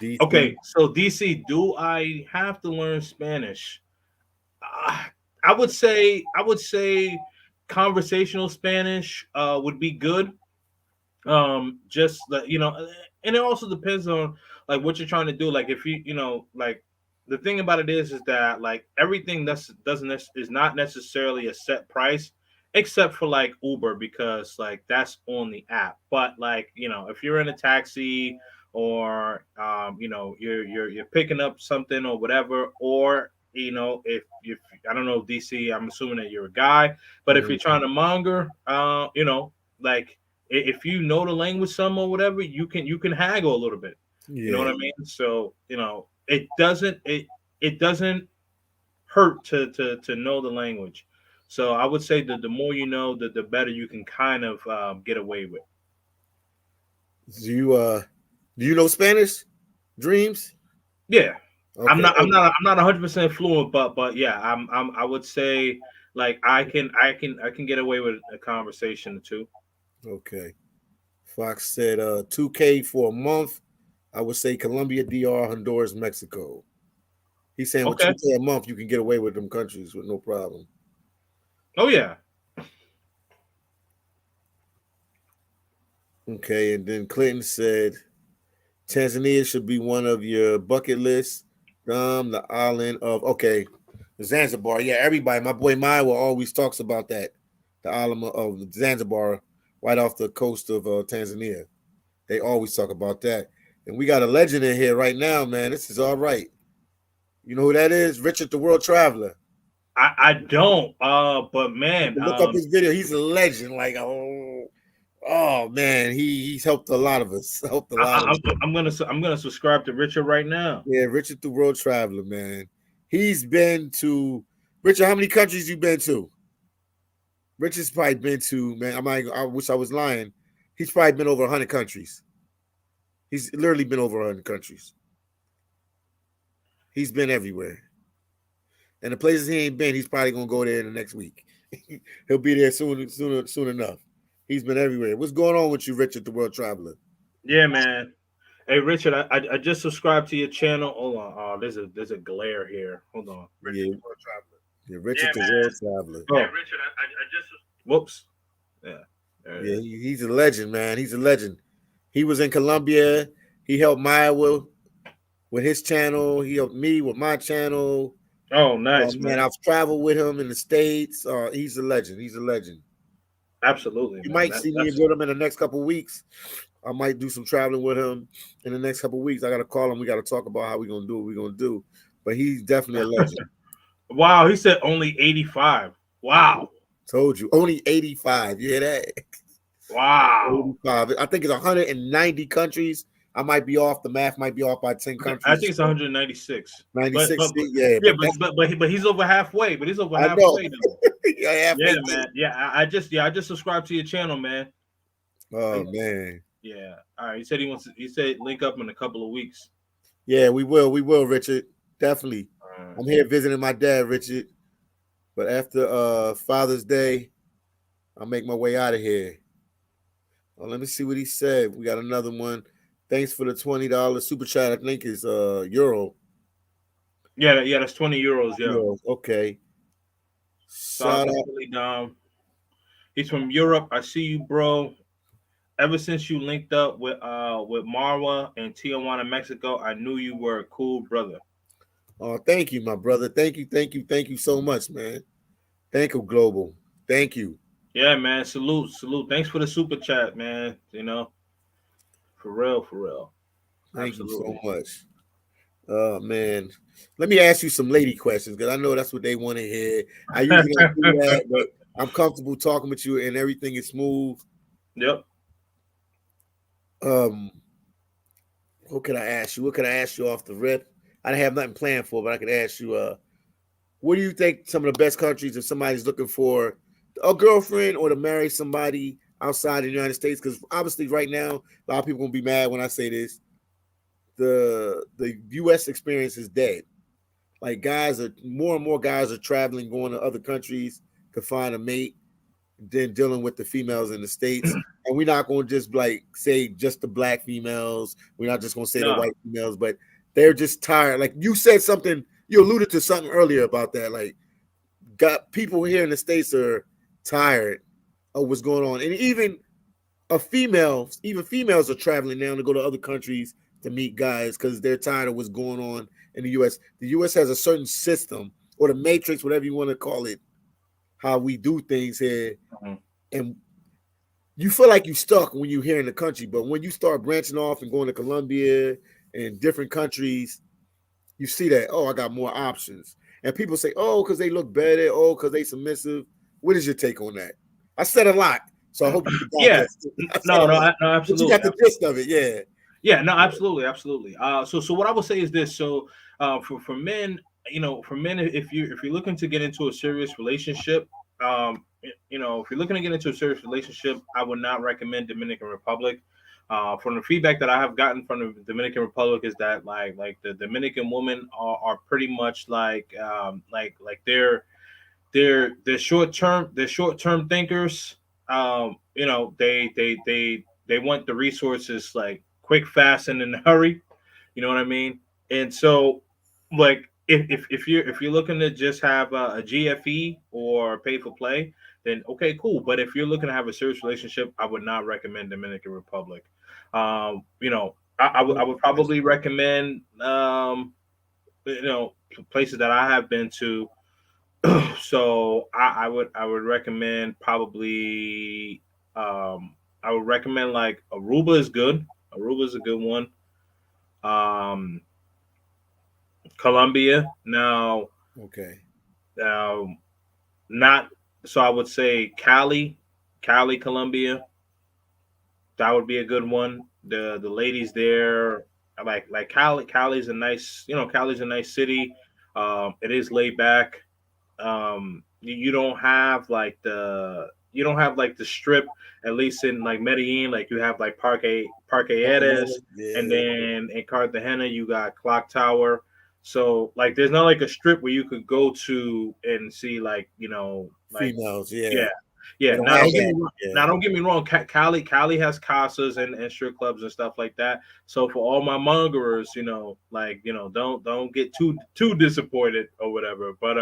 DC. Okay, so DC, do I have to learn Spanish? I would say conversational Spanish would be good. Just that, you know, and it also depends on like what you're trying to do. Like if you know, like the thing about it is that like everything is not necessarily a set price, except for like Uber, because like that's on the app. But like, you know, if you're in a taxi, or you know, you're picking up something or whatever, or you know, if I don't know, DC, I'm assuming that you're a guy, but if you're trying to monger, you know, like if you know the language some or whatever, you can haggle a little bit. You know what I mean? So, you know, it doesn't hurt to know the language. So I would say that the more you know, the better you can kind of get away with. Do you know Spanish? Dreams? Yeah. Okay. I'm not 100% fluent, but yeah, I would say like I can get away with a conversation or two. Okay. Fox said 2K for a month. I would say Colombia, DR, Honduras, Mexico. He's saying with 2K a month, you can get away with them countries with no problem. Oh yeah. Okay, and then Clinton said Tanzania should be one of your bucket lists. The island of Zanzibar. Yeah, everybody. My boy Maiwa always talks about that. The island of Zanzibar, right off the coast of Tanzania. They always talk about that. And we got a legend in here right now, man. This is all right. You know who that is? Richard the World Traveler. I don't. But man, look up his video. He's a legend. Like, oh man, he's helped a lot of us. I'm gonna subscribe to Richard right now. Yeah, Richard the World Traveler, man. He's been to Richard. How many countries you been to? Richard's probably been to, man. I wish I was lying. He's probably been over 100 countries. He's literally been over 100 countries. He's been everywhere. And the places he ain't been, he's probably gonna go there in the next week. He'll be there soon enough. He's been everywhere. What's going on with you, Richard the World Traveler? Yeah, man. Hey, Richard, I just subscribed to your channel. Hold on. There's a glare here. Hold on. Richard the World Traveler. Yeah, Richard the World Traveler. Oh. Hey, Richard, I just. Whoops. Yeah. Yeah, he's a legend, man. He's a legend. He was in Colombia. He helped Maya with his channel. He helped me with my channel. Oh, nice, man. I've traveled with him in the States. He's a legend. He's a legend. Absolutely. You might see me with him in the next couple of weeks. I might do some traveling with him in the next couple of weeks. I got to call him. We got to talk about how we're gonna do what we're gonna do. But he's definitely a legend. Wow, he said only 85. Wow. Told you, only 85. You hear that? Wow. 85. I think it's 190 countries. I might be off. The math might be off by 10 I countries. think it's 196. 96. But Yeah, yeah, but that's, but he's over halfway. But he's over I know. halfway though. Yeah, Yeah, man. Yeah, I just subscribed to your channel, man. oh man. Yeah. All right. He said he wants to. He said link up in a couple of weeks. Yeah, we will. We will, Richard. Definitely. Right. I'm here visiting my dad, Richard. But after Father's Day, I'll make my way out of here. Well, let me see what he said. We got another one. Thanks for the $20 super chat. I think is euro. Yeah, that's 20 euros. Yeah. Euro. Okay. Shout Shout out. Billy Dom. He's from Europe. I see you, bro. Ever since you linked up with Marwa and Tijuana, Mexico, I knew you were a cool brother. Oh, thank you, my brother. Thank you so much, man. Thank you, Global. Thank you. Yeah, man. Salute. Thanks for the super chat, man. You know, for real. Thank Absolutely. you so much. Oh man. Let me ask you some lady questions because I know that's what they want to hear. I usually don't do that, but I'm comfortable talking with you and everything is smooth. Yep. What could I ask you? What could I ask you off the rip? I didn't have nothing planned for, but I could ask you, what do you think some of the best countries if somebody's looking for a girlfriend or to marry somebody outside the United States? Because obviously right now, a lot of people gonna be mad when I say this. The US experience is dead. Like guys are more and more guys are traveling, going to other countries to find a mate, than dealing with the females in the States. And we're not going to just like say just the black females. We're not just going to say the No. white females, but they're just tired. Like you said something, you alluded to something earlier about that. Like, got people here in the States are tired of what's going on. And even females are traveling now to go to other countries to meet guys because they're tired of what's going on in the US. The US has a certain system or the matrix, whatever you want to call it, how we do things here. Mhm. And you feel like you're stuck when you're here in the country. But when you start branching off and going to Colombia and different countries, you see that, oh, I got more options. And people say, oh, because they look better, oh, because they submissive. What is your take on that? I said a lot, so I hope you Yeah. No, but you absolutely. got the gist of it, yeah. Yeah, no, absolutely. So what I would say is this. So for men, if you're looking to get into a serious relationship, if you're looking to get into a serious relationship, I would not recommend Dominican Republic. From the feedback that I have gotten from the Dominican Republic is that like the Dominican women are pretty much like they're short term thinkers. They want the resources like quick, fast, and in a hurry. You know what I mean? And so, like, if you're looking to just have a GFE or pay for play, then okay, cool. But if you're looking to have a serious relationship, I would not recommend Dominican Republic. I would probably recommend places that I have been to. So I would recommend probably I would recommend like Aruba is good. Aruba is a good one. Um, Colombia now, Okay. now not so I would say Cali, Colombia. That would be a good one. The ladies there like Cali. Cali's a nice city. It is laid back. You don't have like the strip, at least in like Medellin. Like you have like Parque Eres, and Yeah. then in Cartagena you got Clock Tower. So like there's not like a strip where you could go to and see like like Females, yeah. yeah, They yeah. don't Now have don't get me that. wrong. Yeah. Now don't get me wrong. Cali has casas and strip clubs and stuff like that. So for all my mongerers, don't get too disappointed or whatever. But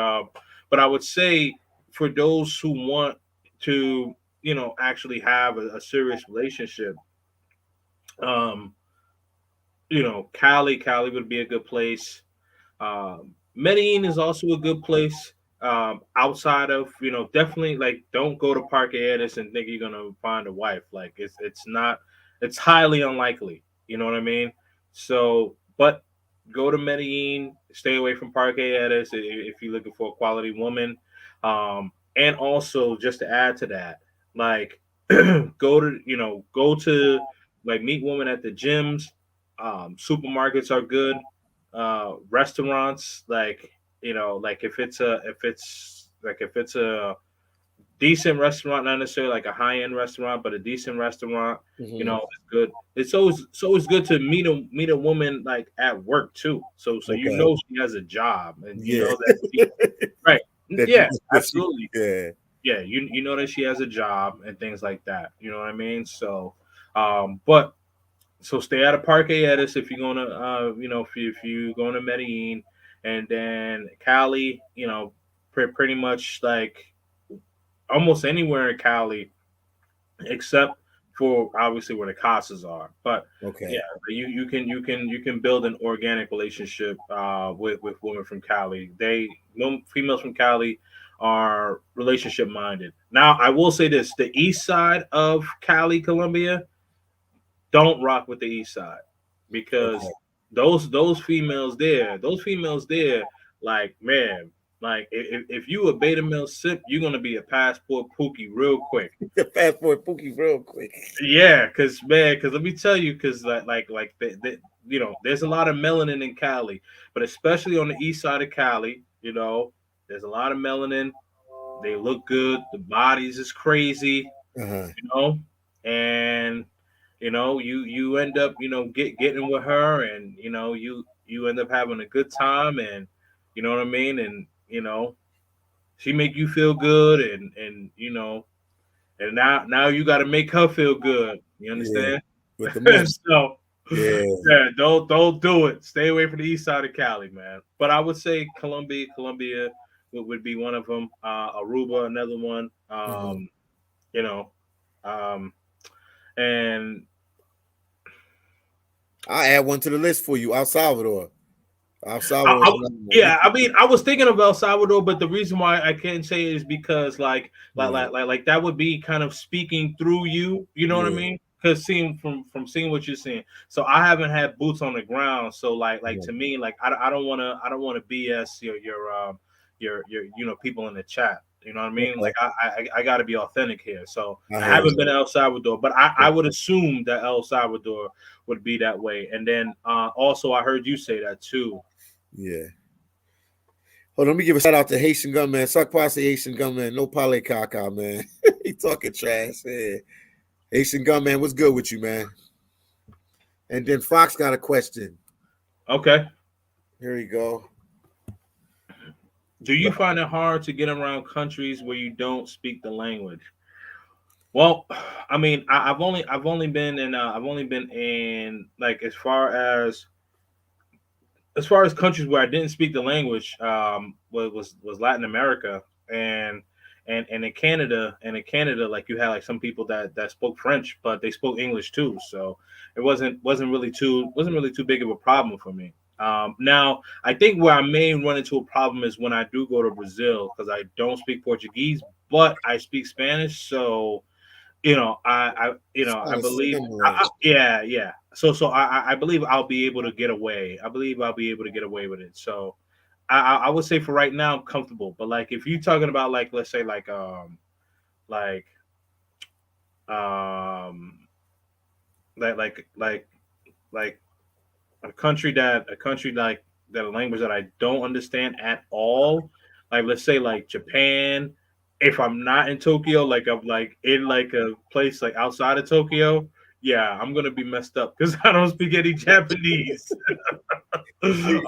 I would say for those who want to actually have a serious relationship, um, Cali would be a good place. Medellin is also a good place. Outside of definitely like don't go to Parque Edis and think you're gonna find a wife. Like it's not it's highly unlikely. You know what I mean? So, but go to Medellin, stay away from Parque Edis if you're looking for a quality woman. And also, just to add to that, like go to like meet women at the gyms. Supermarkets are good. Restaurants, like like if it's a decent restaurant, not necessarily like a high end restaurant, but a decent restaurant. Mhm. It's good. It's always good to meet a woman like at work too. So Okay. she has a job, and Yeah. that right. that Yeah, that she absolutely. yeah. Yeah, you know that she has a job and things like that. You know what I mean? So, but so stay out of Parque Edis if you're gonna, if you going to Medellin, and then Cali, pretty much like almost anywhere in Cali except for obviously where the casas are. But yeah, Okay. you can build an organic relationship with women from Cali. Females from Cali are relationship minded. Now I will say this: the east side of Cali, Colombia, don't rock with the east side because Okay. those females there, like man, like if you a beta male simp, you're gonna be a passport pookie real quick. Fast forward Pookie real quick. Yeah, because let me tell you, because there's a lot of melanin in Cali, but especially on the east side of Cali, there's a lot of melanin. They look good. The bodies is crazy, Uh-huh. you know, and you end up getting with her, and you end up having a good time, and you know what I mean, and she make you feel good, and now you got to make her feel good. You Yeah. understand? With the money. So Yeah. yeah, don't do it. Stay away from the east side of Cali, man. But I would say Colombia would be one of them. Aruba, another one. Uh-huh. You know, um, and I'll add one to the list for you. El Salvador. El I, Salvador is I, another one. yeah, I mean, I was thinking of El Salvador, but the reason why I can't say it is because Yeah. that would be kind of speaking through you. You know what I Yeah. mean? Because seeing from seeing what you're seeing, so I haven't had boots on the ground. So like Yeah. to me, like I don't want to BS your people in the chat. You know what I mean? Okay. Like I got to be authentic here. So I I heard haven't been you. to El Salvador, but I would Okay. assume that El Salvador would be that way. And then also I heard you say that too. Yeah. Hold on, let me give a shout out to Haitian Gunman. Suck Posse Haitian Gunman. No Pale Kaka, man. He talking trash. Yeah. Haitian Gunman, what's good with you, man? And then Fox got a question. Okay. Here we go. Do you find it hard to get around countries where you don't speak the language? Well, I mean, I've only been in like as far as countries where I didn't speak the language, was Latin America, and in Canada, like you had like some people that spoke French, but they spoke English too, so it wasn't really too big of a problem for me. Now I think where I may run into a problem is when I do go to Brazil because I don't speak Portuguese, but I speak Spanish, so It's I kind of believe, similar. yeah, yeah. So I believe I'll be able to get away. I believe I'll be able to get away with it. So I would say for right now I'm comfortable. But like if you're talking about like let's say like um like like a country like that a language that I don't understand at all, like let's say like Japan. If I'm not in Tokyo, like I'm like in like a place like outside of Tokyo, yeah, I'm gonna be messed up because I don't speak any Japanese. Yeah.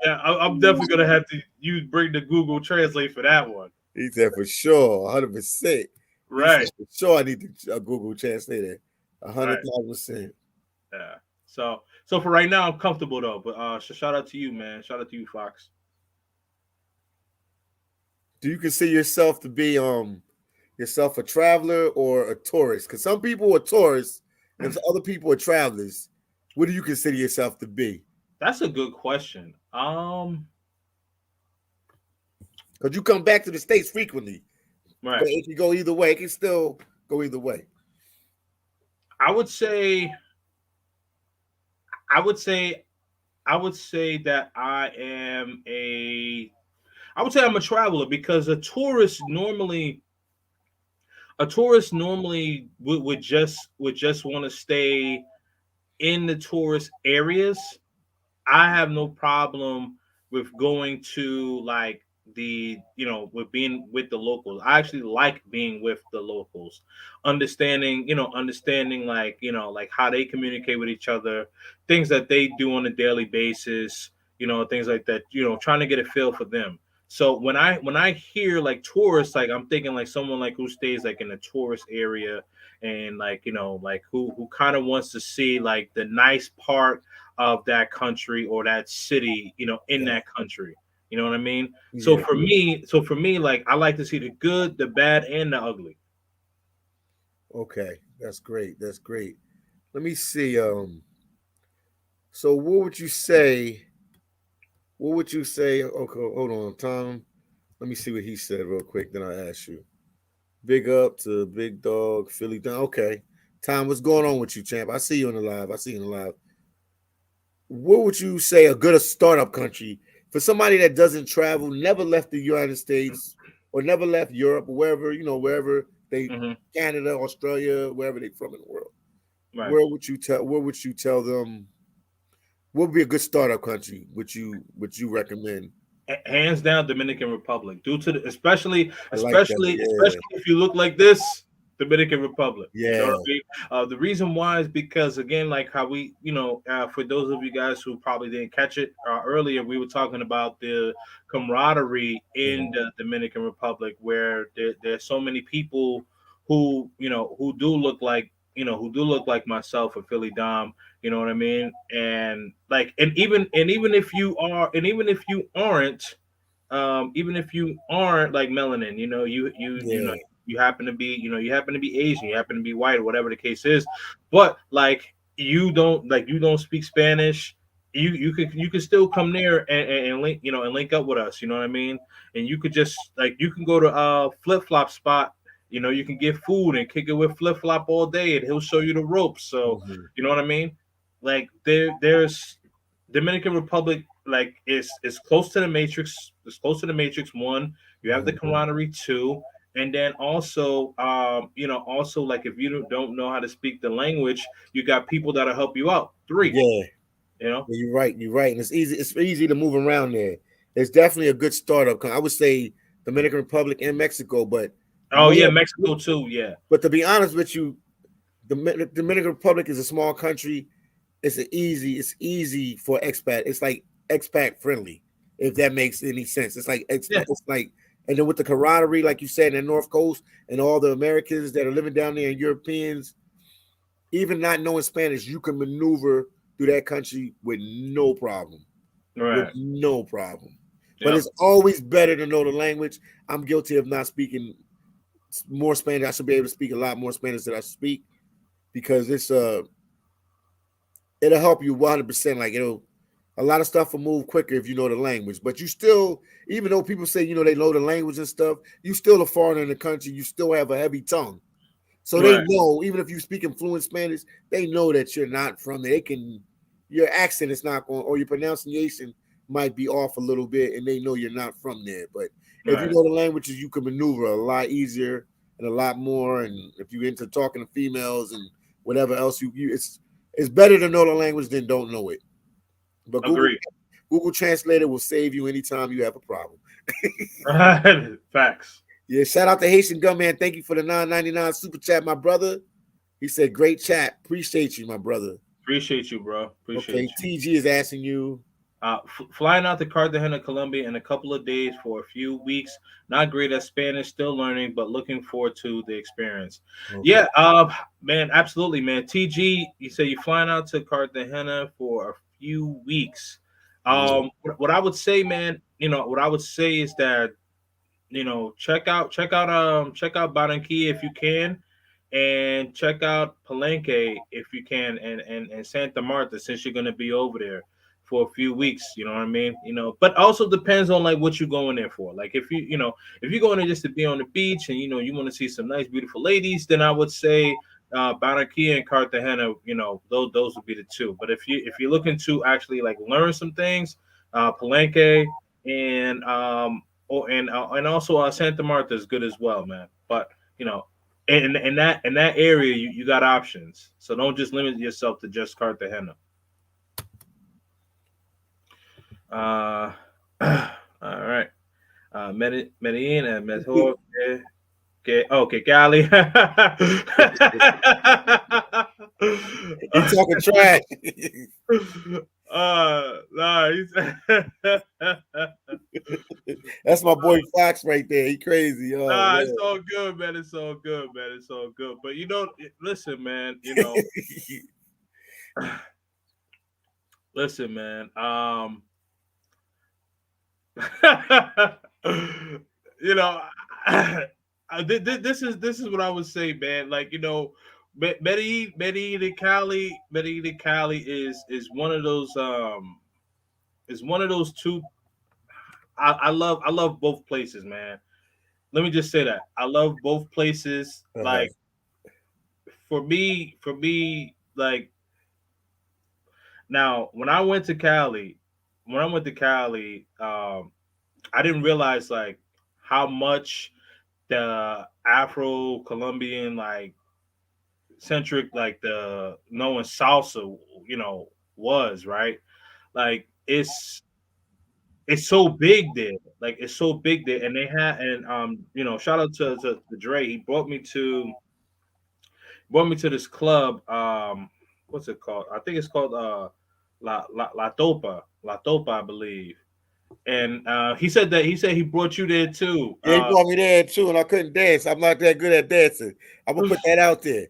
Yeah, I'm definitely gonna have to use bring the Google Translate for that one. He said for sure, 100%. He said Right, for sure I need to Google Translate it. right, 100,000%. yeah. So for right now, I'm comfortable though. But shout out to you, man. Shout out to you, Fox. Do you consider yourself to be yourself a traveler or a tourist? Because some people are tourists and some other people are travelers. What do you consider yourself to be? That's a good question. Because you come back to the States frequently. But Right. it can go either way. It can still go either way. I would say, I would say, I would say that I would say I'm a traveler because a tourist normally would just want to stay in the tourist areas. I have no problem with going to like with being with the locals. I actually like being with the locals, understanding like how they communicate with each other, things that they do on a daily basis, things like that, trying to get a feel for them. So when I hear like tourists, like I'm thinking like someone like who stays like in a tourist area and like like who kind of wants to see like the nice part of that country or that city, in Yeah, that country. You know what I mean? So yeah. for me, like I like to see the good, the bad, and the ugly. Okay, that's great. That's great. Let me see. So what would you say? What would you say? Okay, hold on, Tom. Let me see what he said real quick. Then I ask you. Big up to Big Dog Philly Down. Okay, Tom, what's going on with you, champ? I see you on the live. I see you on the live. What would you say a good startup country for somebody that doesn't travel, never left the United States or never left Europe or wherever wherever they Hmm. Canada, Australia, wherever they from in the world? Right. Where would you tell them? What would be a good startup country? Would you recommend? Hands down, Dominican Republic. Due to especially I like that. especially if you look like this, Dominican Republic. You know Yeah, what I mean? The reason why is because again, like how we, for those of you guys who probably didn't catch it earlier, we were talking about the camaraderie yeah, in the Dominican Republic, where there's so many people who do look like myself or Philly Dom. You know what I mean? And like, and even if you are, and even if you aren't like melanin, yeah, you happen to be, Asian, you happen to be white, or whatever the case is, but like you don't speak Spanish. You could still come there and link, and link up with us. You know what I mean? And you could just like you can go to flip flop spot. You can get food and kick it with flip flop all day, and he'll show you the ropes. So hmm, you know what I mean? Like there's Dominican Republic, like is close to the Matrix. It's close to the Matrix. One, you have the hmm, camaraderie. Two, and then also, also like if you don't know how to speak the language, you got people that'll help you out. Three, yeah. you know. Yeah, you're right. You're right, and it's easy. It's easy to move around there. It's definitely a good startup. I would say Dominican Republic and Mexico, but Oh yeah, more. Mexico too. Yeah, But to be honest with you, the Dominican Republic is a small country. It's easy for expat. It's like expat friendly, if that makes any sense. It's like yeah, expat. It's like, and then with the camaraderie, like you said, in the North Coast, and all the Americans that are living down there and Europeans, even not knowing Spanish, you can maneuver through that country with no problem. With right. no problem. But Yep. it's always better to know the language. I'm guilty of not speaking more Spanish. I should be able to speak a lot more Spanish than I speak because it'll help you 100%. Like it'll a lot of stuff will move quicker if you know the language. But you still, even though people say they know the language and stuff, you still a foreigner in the country. You still have a heavy tongue. So they Right. know, even if you speak in fluent Spanish, they know that you're not from there. They can, your accent is not going, or your pronunciation might be off a little bit, and they know you're not from there. But if you Right. know the languages, you can maneuver a lot easier and a lot more. And if you're into talking to females and whatever else, it's better to know the language than don't know it. But Agree. Google Translator will save you anytime you have a problem. Facts. Yeah, shout out to Haitian Gunman. Thank you for the 9.99 super chat, my brother. He said, "Great chat. Appreciate you, my brother." Appreciate you, bro. Appreciate Okay, you. TG is asking you. Flying out to Cartagena, Colombia in a couple of days for a few weeks. Not great at Spanish, still learning, but looking forward to the experience. Okay. Yeah, man, absolutely, man. TG, you say you're flying out to Cartagena for a few weeks. Yeah. What I would say, man, what I would say is that check out Barranquilla if you can, and check out Palenque if you can, and Santa Marta since you're gonna be over there for a few weeks. You know what I mean? But also depends on like what you're going there for. Like if you're going there just to be on the beach and you want to see some nice beautiful ladies, then I would say Barranquilla and Cartagena, those would be the two. But if you're looking to actually like learn some things, Palenque and and also Santa Marta is good as well, man. But you know, in that area, you got options. So don't just limit yourself to just Cartagena. Uh, all right. Medellin and mejor que Cali. He talking trash. Nah, That's my boy Fox right there. He crazy. Oh nah, it's man. all good, man. It's all good, man. It's all good. But listen, man. Listen, man. you know, this is what I would say, man. Like Medellin Cali is one of those two. I love both places, man. Let me just say that I love both places. Uh-huh. Like for me, like now when I went to Cali, I didn't realize like how much the Afro Colombian like centric like the knowing salsa you know was right like it's so big there like it's so big there and they had and shout out to Dre. He brought me to this club. What's it called? I think it's called La Topa, I believe. And he said he brought you there too. Yeah, he brought me there too, and I couldn't dance. I'm not that good at dancing. I'm gonna put that out there.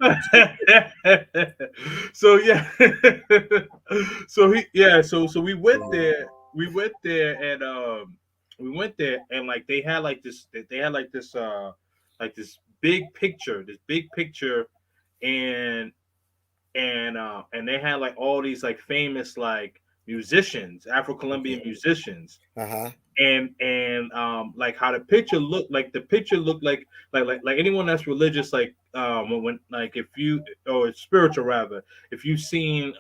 So yeah, so we went there and like they had like this big picture and and they had like all these like famous like musicians, Afro-Colombian Okay. musicians, Uh-huh. and like how the picture looked like anyone that's religious when like if you or spiritual rather if you've seen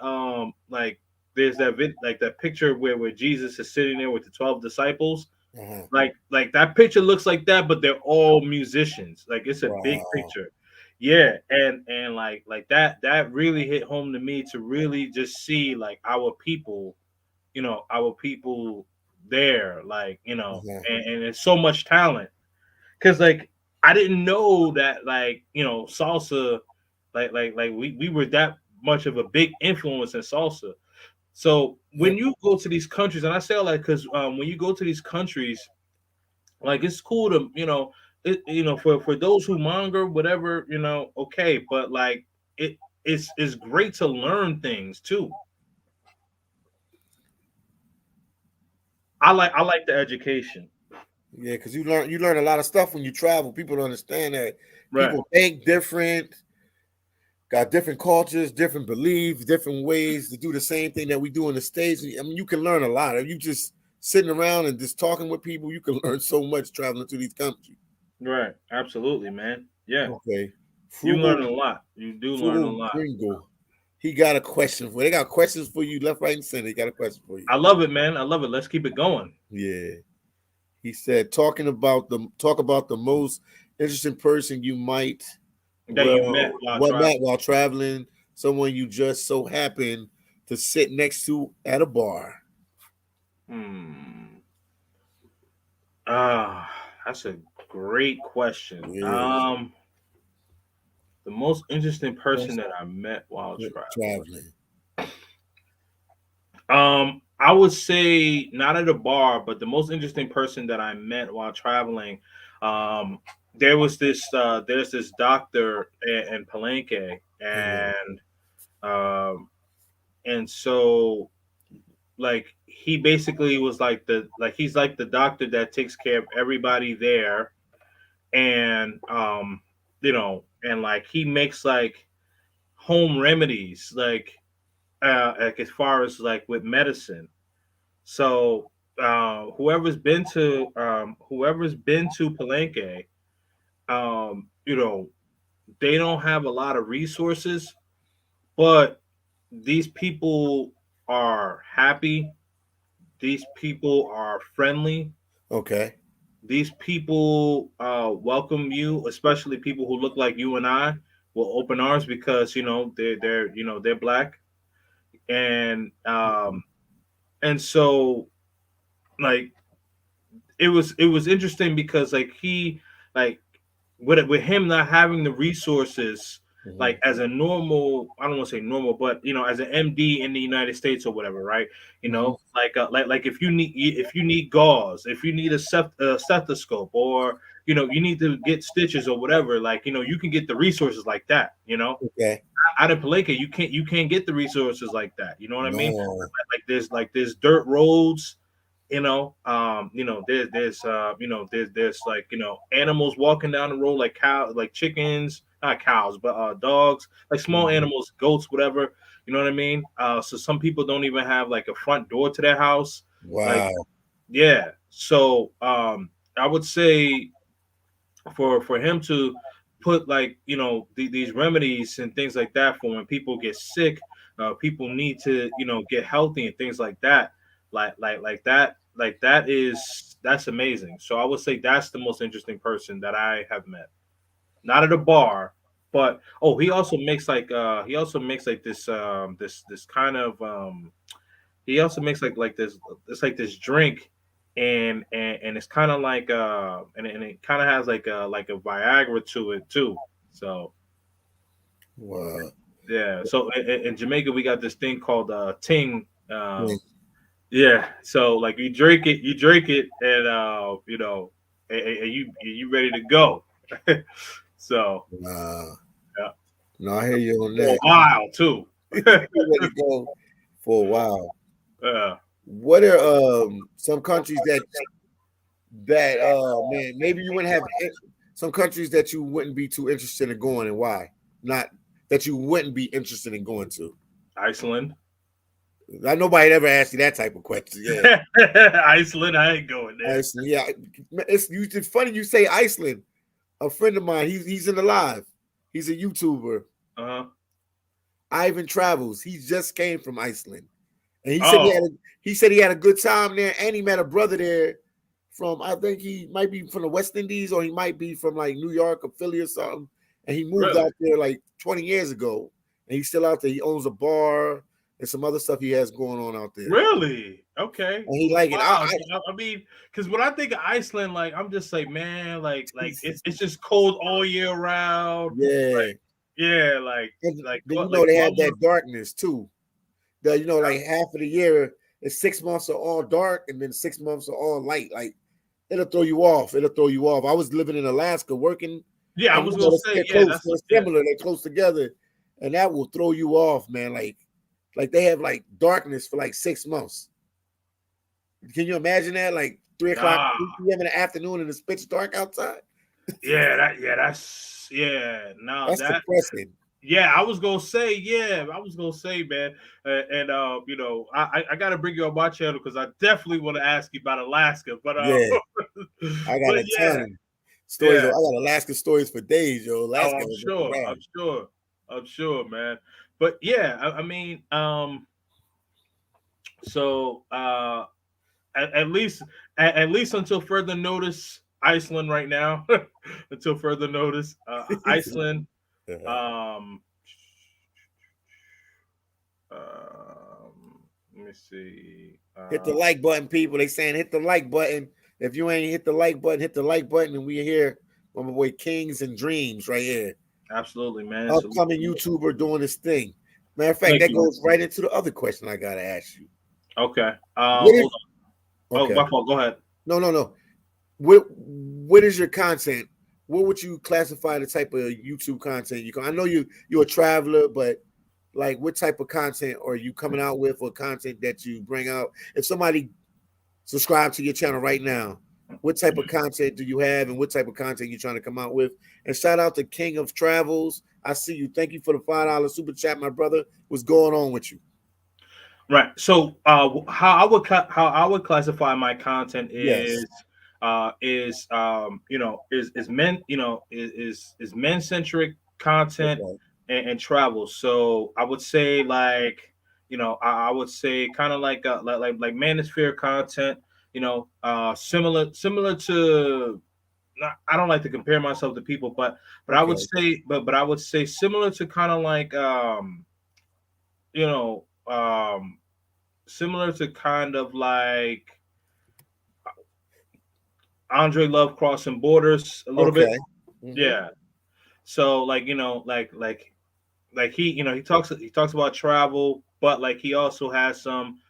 like there's like that picture where Jesus is sitting there with the 12 disciples, Uh-huh. like that picture looks like that, but they're all musicians. Like it's a big Wow. picture. Yeah, and like that really hit home to me to really just see like our people there, like, Uh-huh. and it's so much talent. Cause like I didn't know that like, salsa, like we were that much of a big influence in salsa. So Yep. when you go to these countries, and I say all that because when you go to these countries, like it's cool to, for those who monger, whatever, okay, but like it's great to learn things too. I like the education. Yeah, because you learn a lot of stuff when you travel. People don't understand that Right. people think different, got different cultures, different beliefs, different ways to do the same thing that we do in the States. I mean, you can learn a lot. If you just sitting around and just talking with people, you can learn so much traveling to these countries. Right. Absolutely, man. Yeah. Okay. You learn Frugal a lot. You do learn a Frugal lot. Gringo. He got a question for. They got questions for you, left, right, and center. He got a question for you. I love it, man. I love it. Let's keep it going. Yeah. He said, talk about the most interesting person you might That you met while met traveling. while traveling, someone you just so happen to sit next to at a bar. Hmm. Ah, that's a great question. Yeah. The most interesting person Just that I met while traveling. traveling. I would say not at a bar, but the most interesting person that I met while traveling. Um, there's this doctor in Palenque, Mhm. um, and so like he basically was like he's like the doctor that takes care of everybody there, and and like he makes like home remedies like as far as like with medicine. So whoever's been to Palenque, um, you know, they don't have a lot of resources, but these people are happy. These people are friendly. Okay. These people welcome you, especially people who look like you and I, with open arms because they're they're black, and so like it was interesting because like he like with him not having the resources Mhm. like as a normal, I don't want to say normal, but as an MD in the United States or whatever, right? Mhm. Like if you need gauze, if you need a stethoscope, or you need to get stitches or whatever, like you can get the resources like that. Okay. Out of Paleka, you can't get the resources like that. You know what I mean? No. Like there's dirt roads. There's like animals walking down the road, like like chickens, not cows, but dogs, like small Mhm. animals, goats, whatever. You know what I mean? So some people don't even have like a front door to their house. Like, Wow. yeah. So I would say for him to put like these remedies and things like that for when people get sick, people need to get healthy and things like that, that's amazing. So I would say that's the most interesting person that I have met, not at a bar, but he also makes like this kind of he also makes like this, it's like this drink, and it's kind of like and it kind of has like a Viagra to it too. So Wow. yeah, so in Jamaica we got this thing called ting. Yeah. Yeah, so like you drink it, and and you ready to go. So Wow. yeah, No, I hear you on for a that. while too. You ready to go for a while. uh, What are some countries that man, maybe you wouldn't have some countries that you wouldn't be too interested in going, and why? Not that you wouldn't be interested in going to. Iceland. I nobody ever asked you that type of question. Yeah. Iceland, I ain't going there. Iceland. Yeah. It's funny you say Iceland. A friend of mine, he's in the live. He's a YouTuber. Uh-huh. Ivan Travels. He just came from Iceland. And Oh, he said he had a good time there, and he met a brother there from, I think he might be from the West Indies, or he might be from like New York or Philly or something. And he moved really? out there like 20 years ago, and he's still out there. He owns a bar and some other stuff he has going on out there, Really? Okay. and he like it. Wow. I mean, because when I think of Iceland, like I'm just like, man, like it's just cold all year round. Yeah, Like, yeah, and like then they have Columbus. that darkness too. That like half of the year is 6 months are all dark, and then 6 months are all light. Like it'll throw you off. It'll throw you off. I was living in Alaska working, Yeah, I and was gonna say, they're yeah, close. They're similar. They're close together, and that will throw you off, man. Like they have like darkness for like 6 months. Can you imagine that? Like 3 o'clock, nah, 3 p.m. in the afternoon, and it's pitch dark outside. that's no, That's that depressing. yeah, I was gonna say, man, and I gotta bring you on my channel because I definitely want to ask you about Alaska, but Yeah, I got but a ton of stories. I yeah, got Alaska stories for days, yo. oh, Alaska I'm is sure, I'm around. sure, I'm sure, man. But yeah, I mean, so at least at least until further notice, Iceland right now, until further notice, Iceland. Um, Let me see. Hit the like button, people. They saying hit the like button. If you ain't hit the like button, hit the like button. And we here on my boy Kings and Dreams right here. Absolutely, man. So Upcoming YouTuber doing this thing. Matter of fact, thank that you. goes right into the other question I gotta ask you. Okay. What is Hold on. Oh, okay? my fault. Go ahead. No. What is your content? What would you classify the type of YouTube content you can? I know you're a traveler, but like what type of content are you coming out with, or content that you bring out? If somebody subscribe to your channel right now, what type of content do you have, and what type of content you trying to come out with? And shout out to King of Travels. I see you. Thank you for the $5 super chat, my brother. What's going on with you? Right. So, how I would classify my content Yes. is men, is men centric content, Okay. and travel. So I would say I would say kind of like manosphere content. Similar to. I don't like to compare myself to people, but I would Okay. say but I would say similar to kind of like you know similar to kind of like Andre Love crossing borders a little bit. Okay. Hmm. Yeah. So like like he talks about travel, but like he also has some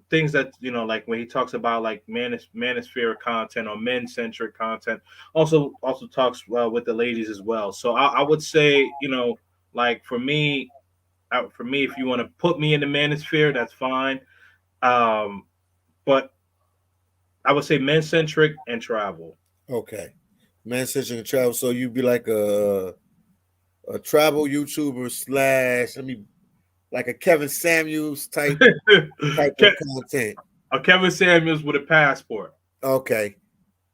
things that like when he talks about like manosphere content or men centric content. Also talks with the ladies as well. So I would say like for me, if you want to put me in the manosphere, that's fine. Um, but I would say men centric and travel. Okay. Man, since you can travel, so you'd be like a travel YouTuber slash, I mean, like a Kevin Samuels type of content. Kevin Samuels with a passport. Okay.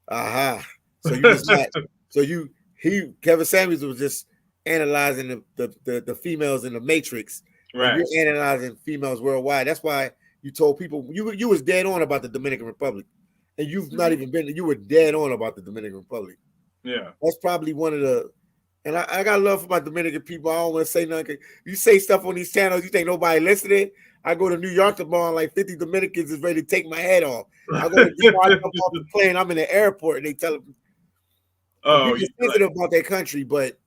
Aha. So you just not. So Kevin Samuels was just analyzing the females in the Matrix, and Right. you're analyzing females worldwide. That's why you told people you was dead on about the Dominican Republic, and you've not Mhm. even been. You were dead on about the Dominican Republic. Yeah. That's probably one of the. And I got love for my Dominican people. I don't want to say nothing. You say stuff on these channels, you think nobody listening. I go to New York tomorrow, and like 50 Dominicans is ready to take my head off. I go to before I jump off the plane, I'm in the airport, and they tell them Oh, people like, sensitive about their country, but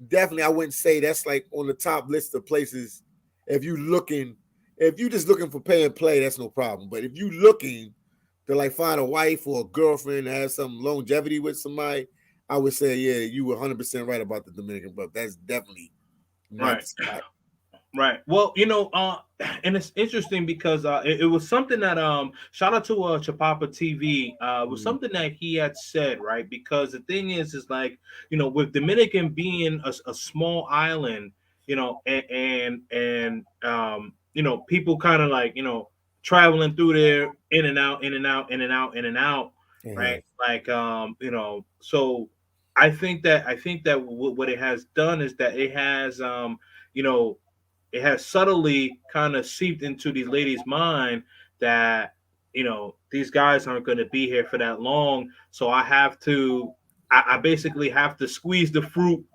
definitely I wouldn't say that's like on the top list of places. If you looking, if you just looking for pay and play, that's no problem. But if you looking to like find a wife or a girlfriend to have some longevity with somebody, I would say, yeah, you were 100% right about the Dominican, but that's definitely not right. the spot. Right. Well, and it's interesting because it was something that shout out to Chapapa TV. It was Mm, something that he had said, right? Because the thing is like, with Dominican being a small island, and people kind of like, traveling through there in and out, in and out, in and out, in and out, uh-huh. right? Like so I think that what it has done is that it has you know it has subtly kind of seeped into these ladies' mind that these guys aren't going to be here for that long, so I basically have to squeeze the fruit,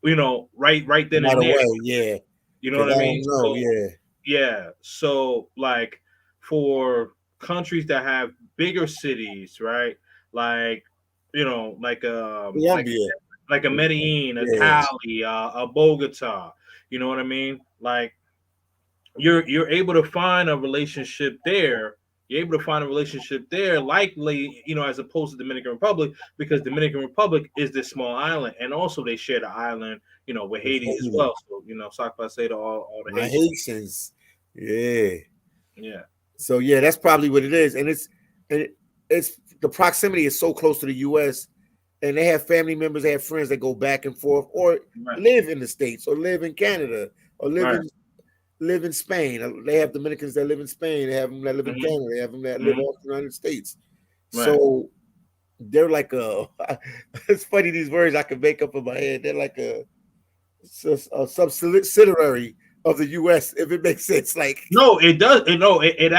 right then Right and there. away, yeah. You know Because what I I mean? don't know, So yeah. yeah, so like for countries that have bigger cities, right? Like like Colombia, like a Medellin, a yeah. Cali, a Bogota. You know what I mean? Like you're able to find a relationship there. You're able to find a relationship there, likely, as opposed to Dominican Republic, because Dominican Republic is this small island, and also they share the island, with With Haiti as Haiti. well. So, Sakpa say to all the My Haitians. Haitians. Yeah. Yeah, So yeah, that's probably what it is. And it's the proximity is so close to the US, and they have family members, they have friends that go back and forth or right, live in the States or live in Canada or right, live in Spain. They have Dominicans that live in Spain, they have them that live in hmm Canada, they have them that live hmm all through the United States. right. So they're like a it's funny these words I can make up in my head. They're like a subsidiary of the US, if it makes sense. Like No, it does. It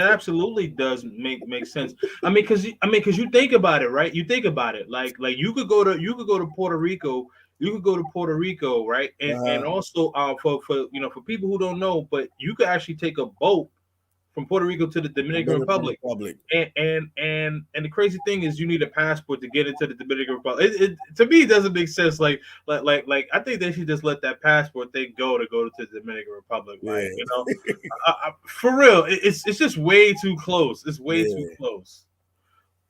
absolutely does make sense. I mean, because you think about it, right? You think about it, like you could go to Puerto Rico. You could go to Puerto Rico, right? And uh, also, for people who don't know, but you could actually take a boat from Puerto Rico to the Dominican Dominican Republic. Republic. And the crazy thing is, you need a passport to get into the Dominican Republic. To me, it doesn't make sense. Like I think they should just let that passport thing go to the Dominican Republic. Yeah, For real, it's just way too close. It's way too yeah, close.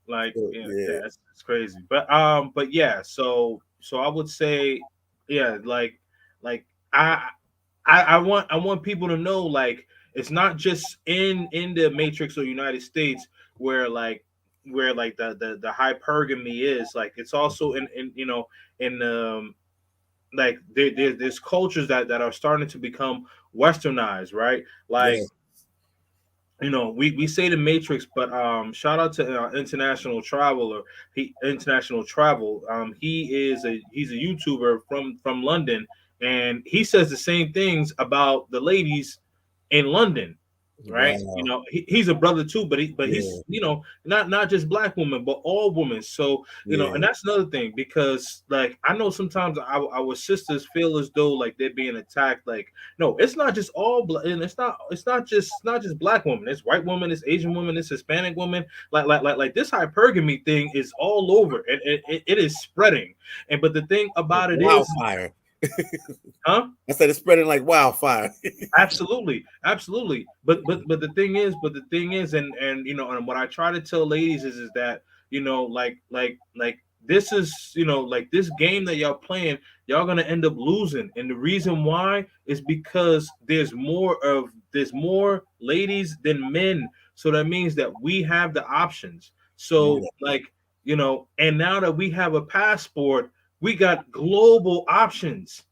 Like yeah. it's crazy. But yeah. So I would say, yeah, like I I want people to know, like, it's not just in the Matrix or United States where the hypergamy is, like it's also in like there's cultures that are starting to become westernized, right? Yeah. we say the Matrix, but shout out to International Traveler. He International Travel. He's a YouTuber from London, and he says the same things about the ladies in London, right? Wow. He's a brother too, but he's Yeah. not just black women, but all women. So and Yeah. that's another thing, because like I know sometimes our sisters feel as though like they're being attacked. Like, no, it's not just all black, and it's not just black women. It's white women, it's Asian women, it's Hispanic women. Like this hypergamy thing is all over, and it is spreading. And but the thing Like about it is, wildfire. huh? I said it's spreading like wildfire. Absolutely, absolutely. But the thing is, and what I try to tell ladies is that like this is like this game that y'all playing, y'all gonna end up losing, and the reason why is because there's more ladies than men, so that means that we have the options. So Yeah. and now that we have a passport, we got global options.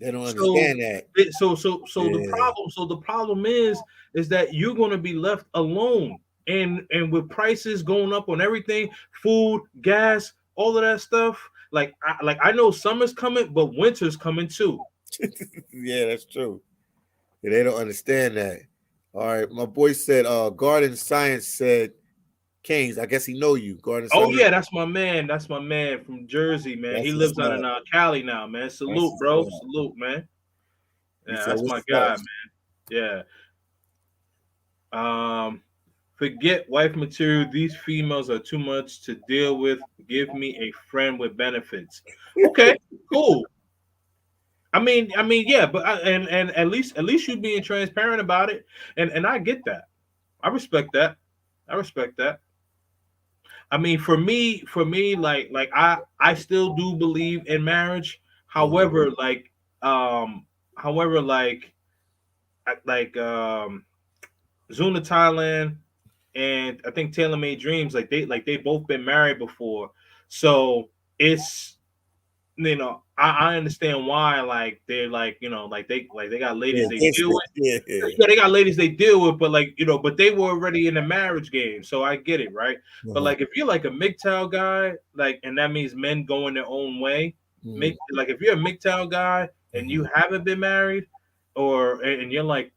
They don't So understand that. the Yeah. problem is that you're going to be left alone, and with prices going up on everything, food, gas, all of that stuff. Like I know summer's coming, but winter's coming too. Yeah, that's true. Yeah, they don't understand that. All right. My boy said Garden Science said Kings. I guess he know you. Garden Oh Science. yeah, that's my man. That's my man from Jersey, man. He That's what's lives out in up. Cali now, man. That's Salute, what's bro. up. Salute, man. He Yeah, said, that's my what's guy, up? man. Yeah. Forget wife material. These females are too much to deal with. Give me a friend with benefits. Okay, cool. Yeah, but and at least you being transparent about it, and I get that. I respect that. I respect that. I mean, for me, like I still do believe in marriage. Mhm. However, um, however, Zuna Thailand and I think Taylor Made Dreams, like they both been married before, so it's I understand why, like they're like they got Yeah, ladies they deal instant. with. Yeah. Yeah, they got ladies they deal with, but but they were already in the marriage game, so I get it, right? But Uh-huh. like if you're like a MGTOW guy, like, and that means men going their own way. Mhm. Make like if you're a MGTOW guy and Mhm. you haven't been married, or and you're like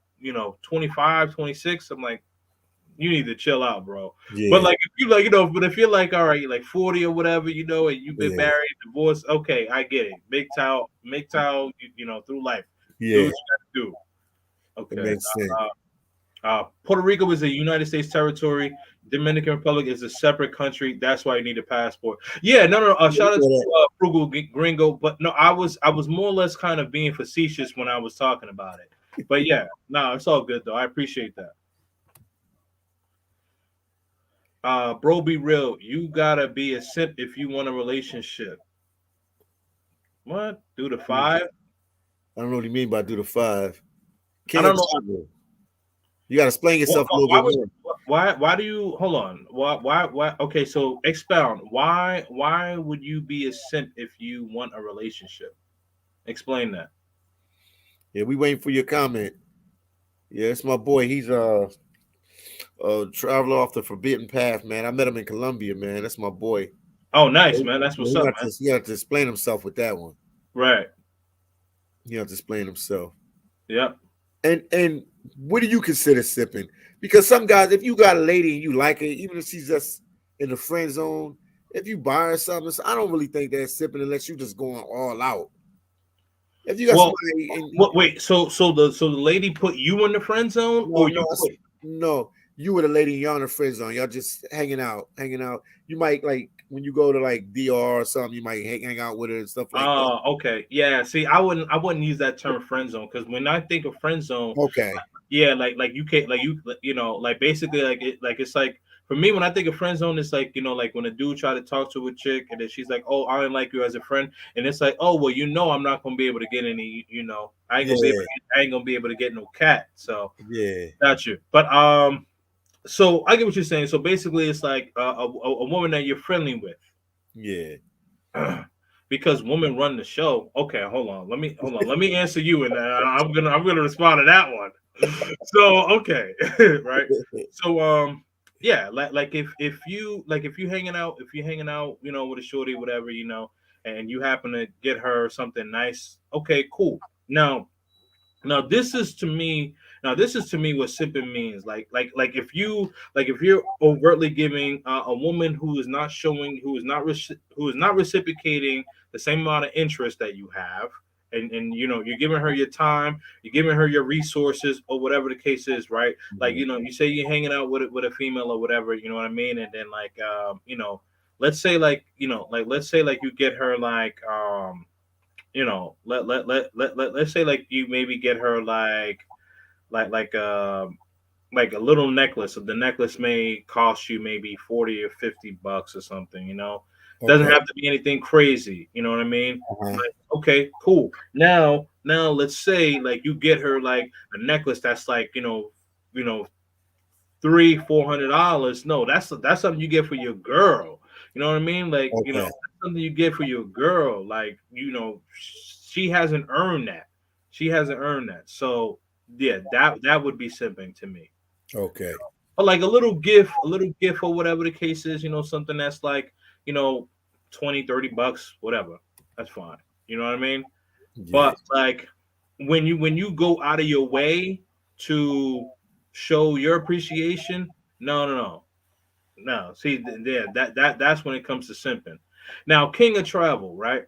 25, 26, I'm like, you need to chill out, bro. But Yeah. like if you but if you're like, all right, you're like 40 or whatever, and you've been Yeah. married, divorced, okay, I get it. MGTOW, through life, do Yeah. what you gotta do. It Okay. makes sense. Puerto Rico is a United States territory. Dominican Republic is a separate country. That's why you need a passport. Yeah, no, no. You Shout out know to that. Frugal Gringo, but no, I was more or less kind of being facetious when I was talking about it. But yeah, no, it's all good though. I appreciate that. Bro, be real. You gotta be a simp if you want a relationship. What? Do the I five? don't know what you mean by do the five. I Can't don't know. travel. You got to explain What, yourself a what- little why bit would more. why do you hold on? Why? Okay, so expound. Why would you be a simp if you want a relationship? Explain that. Yeah, we waiting for your comment. Yeah, it's my boy. He's a traveler off the forbidden path, man. I met him in Colombia, man. That's my boy. Oh, nice, Yeah, man. That's what's he up, got man. to he got to explain himself with that one. Right. He got to explain himself. Yep. And what do you consider sipping? Because some guys, if you got a lady and you like her, even if she's just in the friend zone, if you buy her something, so I don't really think that's sipping unless you just going all out. If you got Well, somebody and wait. So the lady put you in the friend zone, no, or no, you put? no, you with a lady and y'all in the friend zone, y'all just hanging out, hanging out. You might like when you go to like DR or something, you might hang out with her and stuff like that. Okay. Yeah. See, I wouldn't use that term friend zone, because when I think of friend zone, Okay. yeah, like you can't, like basically, it's like, for me, when I think of friend zone, it's like, like when a dude try to talk to a chick and then she's like, oh, I don't like you as a friend, and it's like, oh, well, I'm not gonna be able to get any, Yeah, I ain't gonna be able to get no cat. So yeah, got you. But so I get what you're saying. So basically, it's like a woman that you're friendly with. yeah. Because women run the show. Okay, hold on. Let me answer you, and I'm gonna respond to that one. So okay, right. So yeah, like if you hanging out, if you're hanging out, with a shorty, whatever, and you happen to get her something nice, okay, cool. Now this is to me. Now this is to me what sipping means. Like if you're overtly giving a woman who is not showing, who is not reciprocating the same amount of interest that you have, and you're giving her your time, you're giving her your resources, or whatever the case is, right? Like you say you're hanging out with a female or whatever, you know what I mean, and then like let's say let's say like you get her let's say like you maybe get her like like um like a little necklace. So the necklace may cost you maybe 40 or $50 or something, doesn't Okay. have to be anything crazy, you know what I mean? Uh-huh. Like, okay, cool. Now let's say like you get her like a necklace that's like you know $300-400. No, that's something you get for your girl. You know what I mean? Like, Okay. that's something you get for your girl. Like, she hasn't earned that. She hasn't earned that. So yeah, that would be simping to me. Okay. But like a little gift or whatever the case is, something that's like, you know, 20-30 bucks, whatever. That's fine. You know what I mean? Yeah. But like when you go out of your way to show your appreciation, no. No. See, yeah, that's when it comes to simping. Now, King of Travel, right?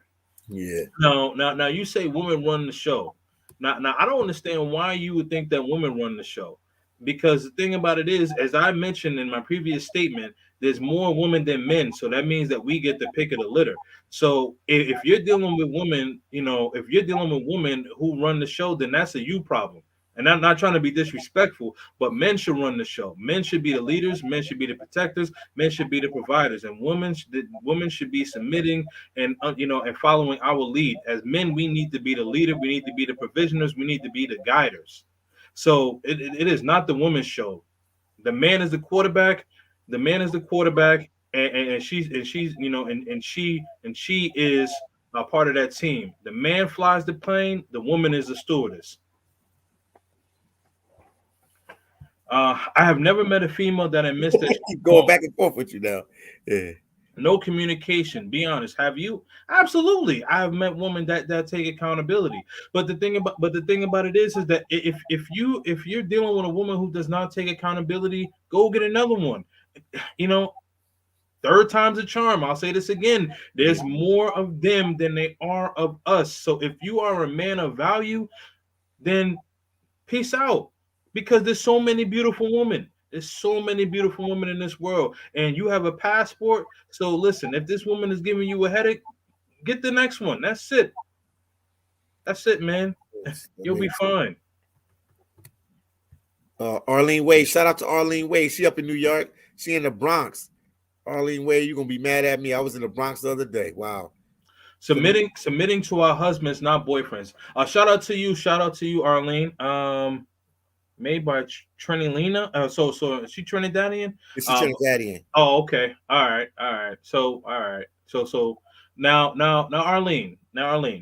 Yeah. Now you say women run the show. Now I don't understand why you would think that women run the show. Because the thing about it is, as I mentioned in my previous statement, there's more women than men. So that means that we get the pick of the litter. So if you're dealing with women, if you're dealing with women who run the show, then that's a you problem. And I'm not trying to be disrespectful, but men should run the show. Men should be the leaders. Men should be the protectors. Men should be the providers, and women should be submitting and and following our lead. As men, we need to be the leader, we need to be the provisioners, we need to be the guiders. So it is not the woman's show. The man is the quarterback. The man is the quarterback, and she's and she is a part of that team. The man flies the plane, the woman is the stewardess. I have never met a female that I missed that she Keep was going back and forth with you now. Yeah. no communication. Be honest. Have you? Absolutely. I have met women that take accountability. But the thing about it is that if you're dealing with a woman who does not take accountability, go get another one. You know, third time's a charm. I'll say this again. Yeah. There's more of them than they are of us. So if you are a man of value, then peace out, because there's so many beautiful women. There's so many beautiful women in this world, and you have a passport. So listen, if this woman is giving you a headache, get the next one. That's it. That's it, man. That You'll be makes sense. fine. Arlene Wade. Shout out to Arlene Wade. She up in New York. She in the Bronx. Arlene Wade, you're gonna be mad at me. I was in the Bronx the other day. Wow. Submitting to our husbands, not boyfriends. Shout out to you, Arlene. Made by Trinilina. So is she Trinidadian? This is Um, Trinidadian. Oh, okay. All right. So, all right. So now Arlene,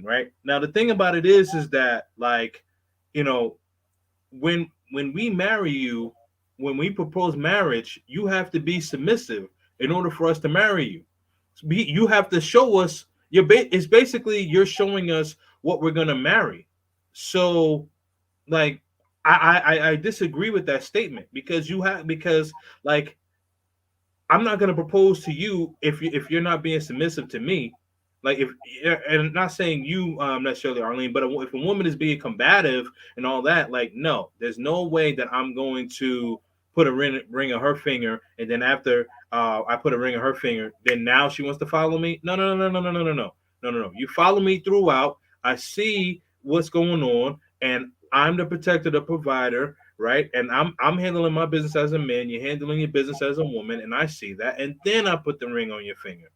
right? Now the thing about it is that like, you know, when we marry you, when we propose marriage, you have to be submissive in order for us to marry you. You have to show us it's basically you're showing us what we're gonna marry. So like I disagree with that statement because like I'm not going to propose to you if you're not being submissive to me. Like if and not saying you necessarily Arlene, but if a woman is being combative and all that, like no, there's no way that I'm going to put a ring on her finger, and then after I put a ring on her finger, then now she wants to follow me. No. You follow me throughout. I see what's going on, and I'm the protector, the provider, right? And I'm handling my business as a man, you're handling your business as a woman, and I see that, and then I put the ring on your finger.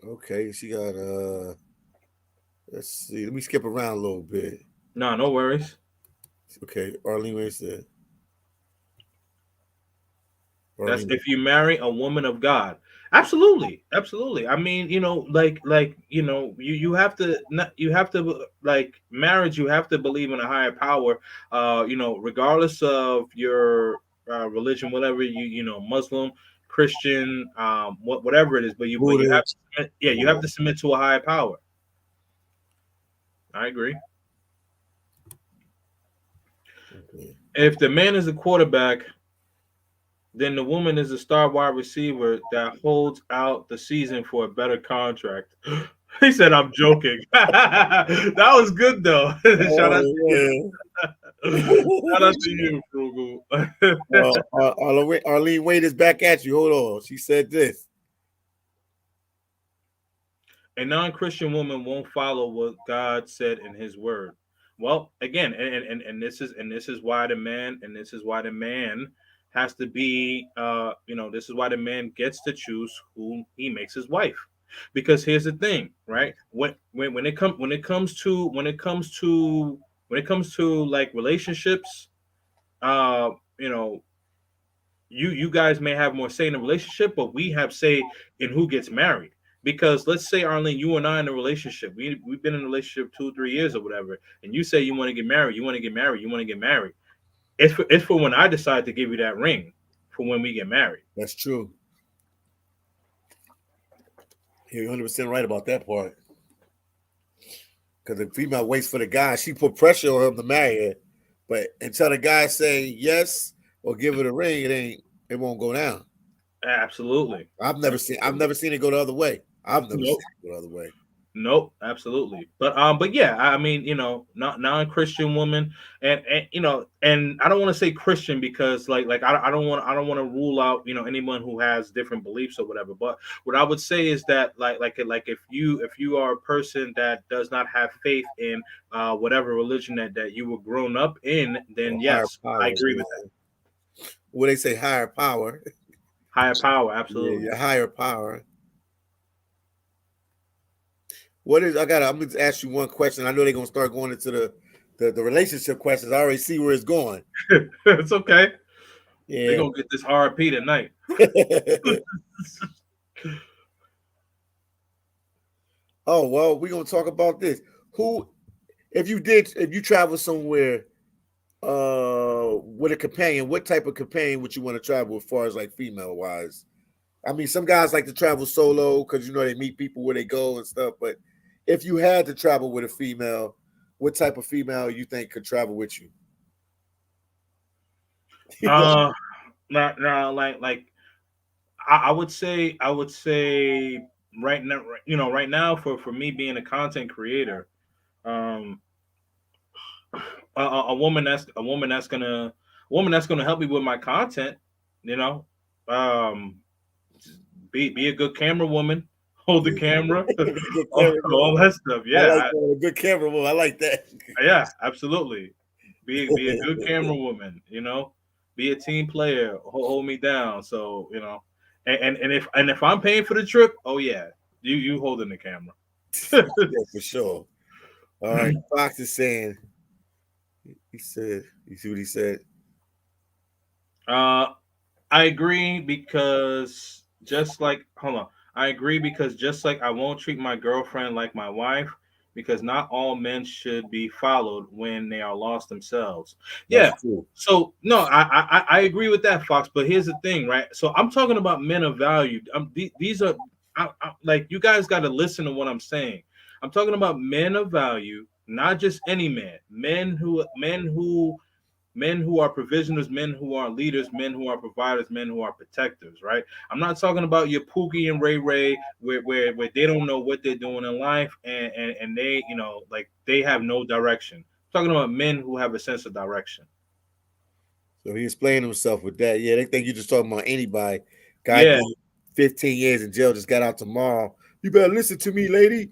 Okay, she got let's see. Let me skip around a little bit. No, no worries. Okay, Arlene Wade said. That's Arlene. if you marry a woman of God. Absolutely, absolutely. I mean, you have to not, you have to like marriage. You have to believe in a higher power. Regardless of your religion, whatever Muslim, Christian, whatever it is. But you have to Buddhist. submit, yeah, you have to submit to a higher power. I agree. Okay. If the man is a quarterback, then the woman is a star wide receiver that holds out the season for a better contract. He said, "I'm joking." That was good though. Shout out Oh to you. man. Shout out to you, Frugal. Arlene Wade is back at you. Hold on. She said this. A non-Christian woman won't follow what God said in His Word. Well, again, and this is why the man has to be, this is why the man gets to choose who he makes his wife. Because here's the thing, right? When it comes to like relationships, uh, you know, you guys may have more say in the relationship, but we have say in who gets married. Because let's say, Arlene, you and I in a relationship, we've been in a relationship 2 3 years or whatever, and you say you want to get married, you want to get married, you want to get married. It's for when I decide to give you that ring for when we get married. That's true. You're 100% right about that part. Because the female waits for the guy, she put pressure on him to marry her. But until the guy say yes or give her the ring, it won't go down. Absolutely. I've never seen it go the other way. I've never Nope. seen it go the other way. Nope, absolutely. But yeah, I mean, not non-Christian woman, and I don't want to say Christian because I don't want to rule out anyone who has different beliefs or whatever. But what I would say is that like if you are a person that does not have faith in whatever religion that you were grown up in, then Or higher yes, I power. agree with that. What they say, higher power. Higher power, Yeah, absolutely. your higher power. What is? I'm gonna ask you one question. I know they're gonna start going into the relationship questions. I already see where it's going. It's okay. They're Yeah. gonna get this RP tonight. Oh well, we're gonna talk about this. Who, if you travel somewhere with a companion, what type of companion would you want to travel as far as like female wise? I mean, some guys like to travel solo because they meet people where they go and stuff. But if you had to travel with a female, what type of female you think could travel with you? Uh, now, like I would say right now for me being a content creator, um, a woman that's gonna help me with my content, you know, um, be a good camera woman, hold the camera, Good all, camera all woman. that stuff. I Yeah, like that. A good camera woman. I like that. yeah, absolutely. Be a good camera woman, be a team player, hold me down. So, and if I'm paying for the trip, oh yeah, you holding the camera. Yeah, for sure. All right. Fox is saying, he said, you see what he said? uh I agree because just like hold on. I agree because just like I won't treat my girlfriend like my wife, because not all men should be followed when they are lost themselves. That's Yeah. true. So no, I agree with that, Fox. But here's the thing, right? So I'm talking about men of value. These are like you guys got to listen to what I'm saying. I'm talking about men of value, not just any man. Men who are provisioners, men who are leaders, men who are providers, men who are protectors, right? I'm not talking about your Pookie and Ray Ray where they don't know what they're doing in life and they, like they have no direction. I'm talking about men who have a sense of direction. So he explained himself with that. Yeah, they think you're just talking about anybody. Guy Yeah, did 15 years in jail, just got out tomorrow. You better listen to me, lady.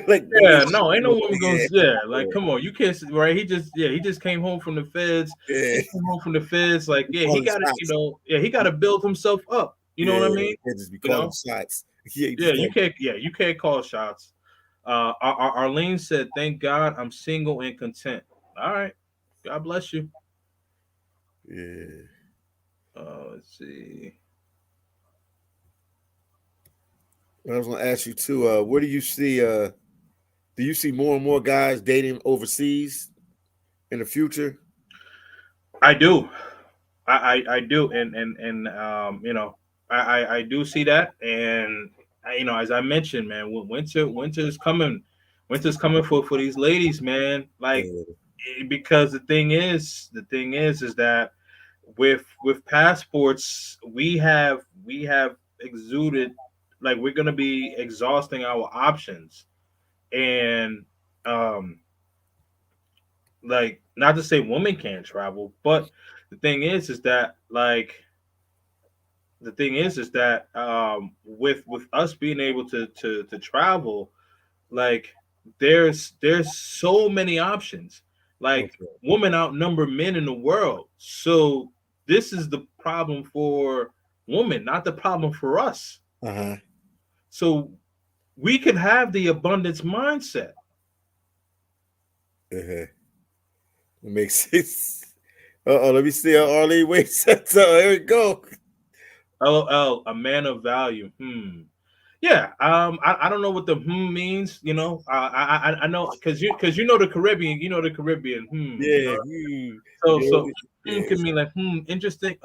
Like, yeah, no, ain't no woman yeah, goes, yeah, like come on, you can't right. He just came home from the feds. yeah. He came home from the feds, like, Be yeah, he calling gotta, shots. yeah, he gotta build himself up. You know Yeah, what I mean? he just be You calling know? shots. Yeah, he Yeah, just you like, can't. Yeah, you can't call shots. Arlene said, "Thank God I'm single and content." All right, God bless you. yeah. Let's see. I was going to ask you too. Where do you see? Do you see more and more guys dating overseas in the future? I do. I do, and you know, I do see that, and you know, as I mentioned, man, winter's coming for these ladies, man. Like, Yeah. because the thing is that with passports, we have exuded, like, we're gonna be exhausting our options, and um like, not to say women can't travel, but the thing is that like with us being able to travel, like, there's so many options. Like, Okay. women outnumber men in the world, so this is the problem for women, not the problem for us. Uh huh. So we can have the abundance mindset. Uh-huh. It makes sense. Oh, let me see how Arlene waits. So here we go. LOL, a man of value. Yeah, I don't know what the means. You know, I know, because you know the Caribbean. You know the Caribbean. You know. Yeah. So Yeah. can mean like interesting.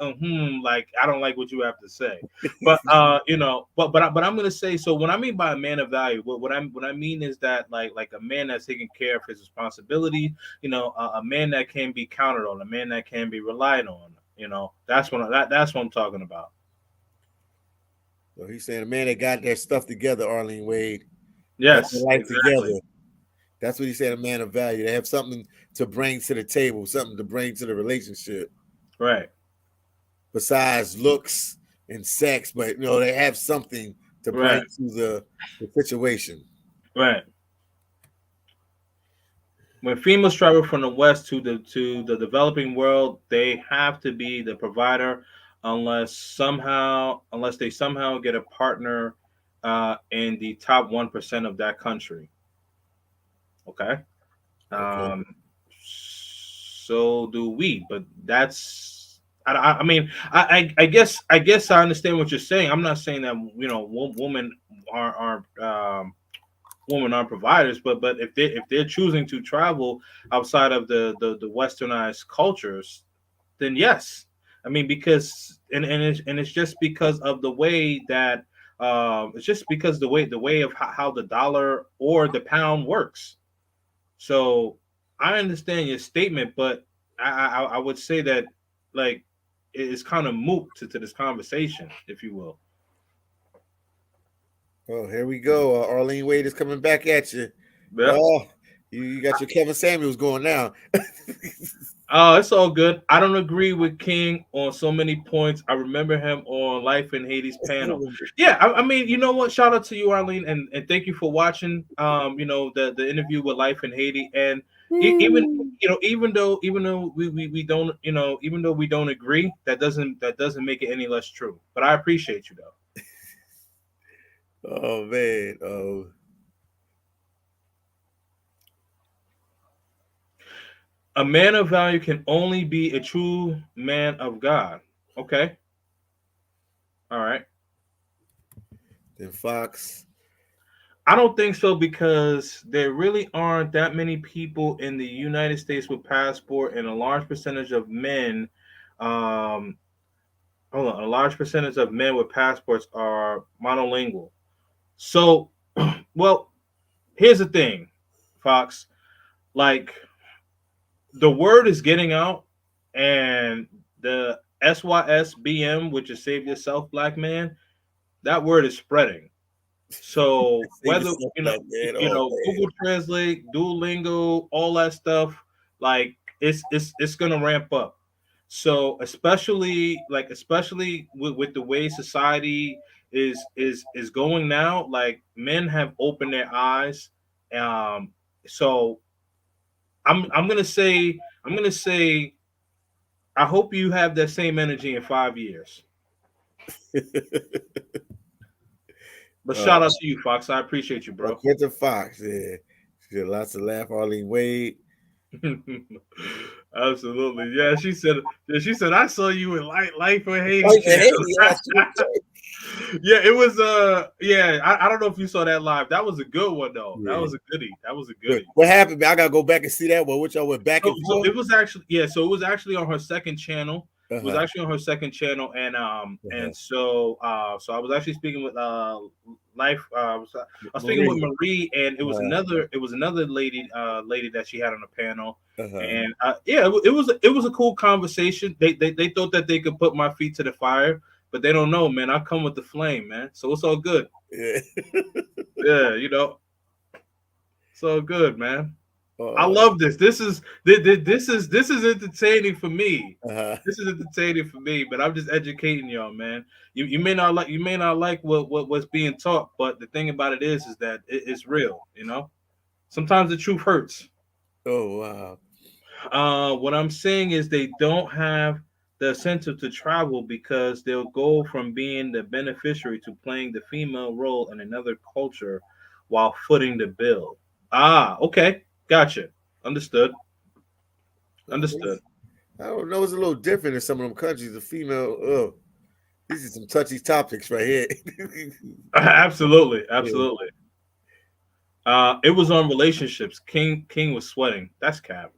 Like, I don't like what you have to say. But you know, but I'm gonna say, so what I mean by a man of value, what I mean is that, like a man that's taking care of his responsibility. You know, a man that can be counted on, a man that can be relied on. You know, that's what I'm talking about. So he's saying a man that got their stuff together, Arlene Wade, got their Yes, life exactly. together. That's what he said, a man of value. They have something to bring to the table, something to bring to the relationship Right. besides looks and sex, but they have something to bring Right. to the situation. Right. When females travel from the west to the developing world, they have to be the provider, unless they somehow get a partner in the top 1% of that country. Okay. Okay. Um, so do we, but that's. I mean, I guess I understand what you're saying. I'm not saying that, women aren't providers, but if they're choosing to travel outside of the westernized cultures, then yes. I mean, because and it's just because of the way that it's just because the way of how the dollar or the pound works. So I understand your statement, but I would say that, like, it's kind of moot to this conversation, if you will. Oh, here we go. Arlene Wade is coming back at you. Yeah. Oh, you got your Kevin Samuels going now. Oh, it's all good. I don't agree with King on so many points. I remember him on Life in Hades panel. Yeah, I mean, you know what? Shout out to you, Arlene, and thank you for watching. The interview with Life in Haiti, and even even though we don't, even though we don't agree, that doesn't make it any less true. But I appreciate you, though. Oh man. Oh, A man of value can only be a true man of God. Okay, all right. then Fox. I don't think so, because there really aren't that many people in the United States with passport, and a large percentage of men. Um, Hold on, a large percentage of men with passports are monolingual. So, well, here's the thing, Fox. Like, the word is getting out, and the SYSBM, which is Save Yourself Black Man, that word is spreading. So Save whether yourself, black man. Oh Google Translate, Duolingo, all that stuff, like, it's gonna ramp up. So especially with the way society is going now, like, men have opened their eyes. Um, so I'm gonna say I hope you have that same energy in 5 years. man. But uh, shout out to you, Fox. I appreciate you, bro. get the Fox. Yeah. She had lots of laugh. Arlene Wade. Absolutely. Yeah, she said I saw you in Life for Haiti Like the channel. Haiti. Yeah, it was yeah, I don't know if you saw that live. That was a good one though. That Yeah. was a goodie. That was a goodie. What happened, man? I gotta go back and see that one. Which y'all went back and So forth. it was actually so it was actually on her second channel. It was Uh-huh. actually on her second channel, Uh-huh. and so I was actually speaking with life. I was speaking with Marie. Marie, and Uh-huh. it was another lady that she had on the panel, Uh-huh. and yeah, it was a cool conversation. They thought that they could put my feet to the fire, but they don't know, man. I come with the flame, man. So it's all good. Yeah. Yeah, you know, it's all good, man. I uh, love this. This is entertaining for me. uh-huh. This is entertaining for me, but I'm just educating y'all, man. You may not like what's being taught, but the thing about it is that it's real. You know, sometimes the truth hurts. Oh wow. What I'm saying is they don't have the incentive to travel because they'll go from being the beneficiary to playing the female role in another culture while footing the bill. Ah, okay, gotcha, understood, understood. I don't know. It's a little different in some of them countries. The female, these are some touchy topics right here. Absolutely, Yeah. absolutely. It was on relationships. King was sweating. That's cap.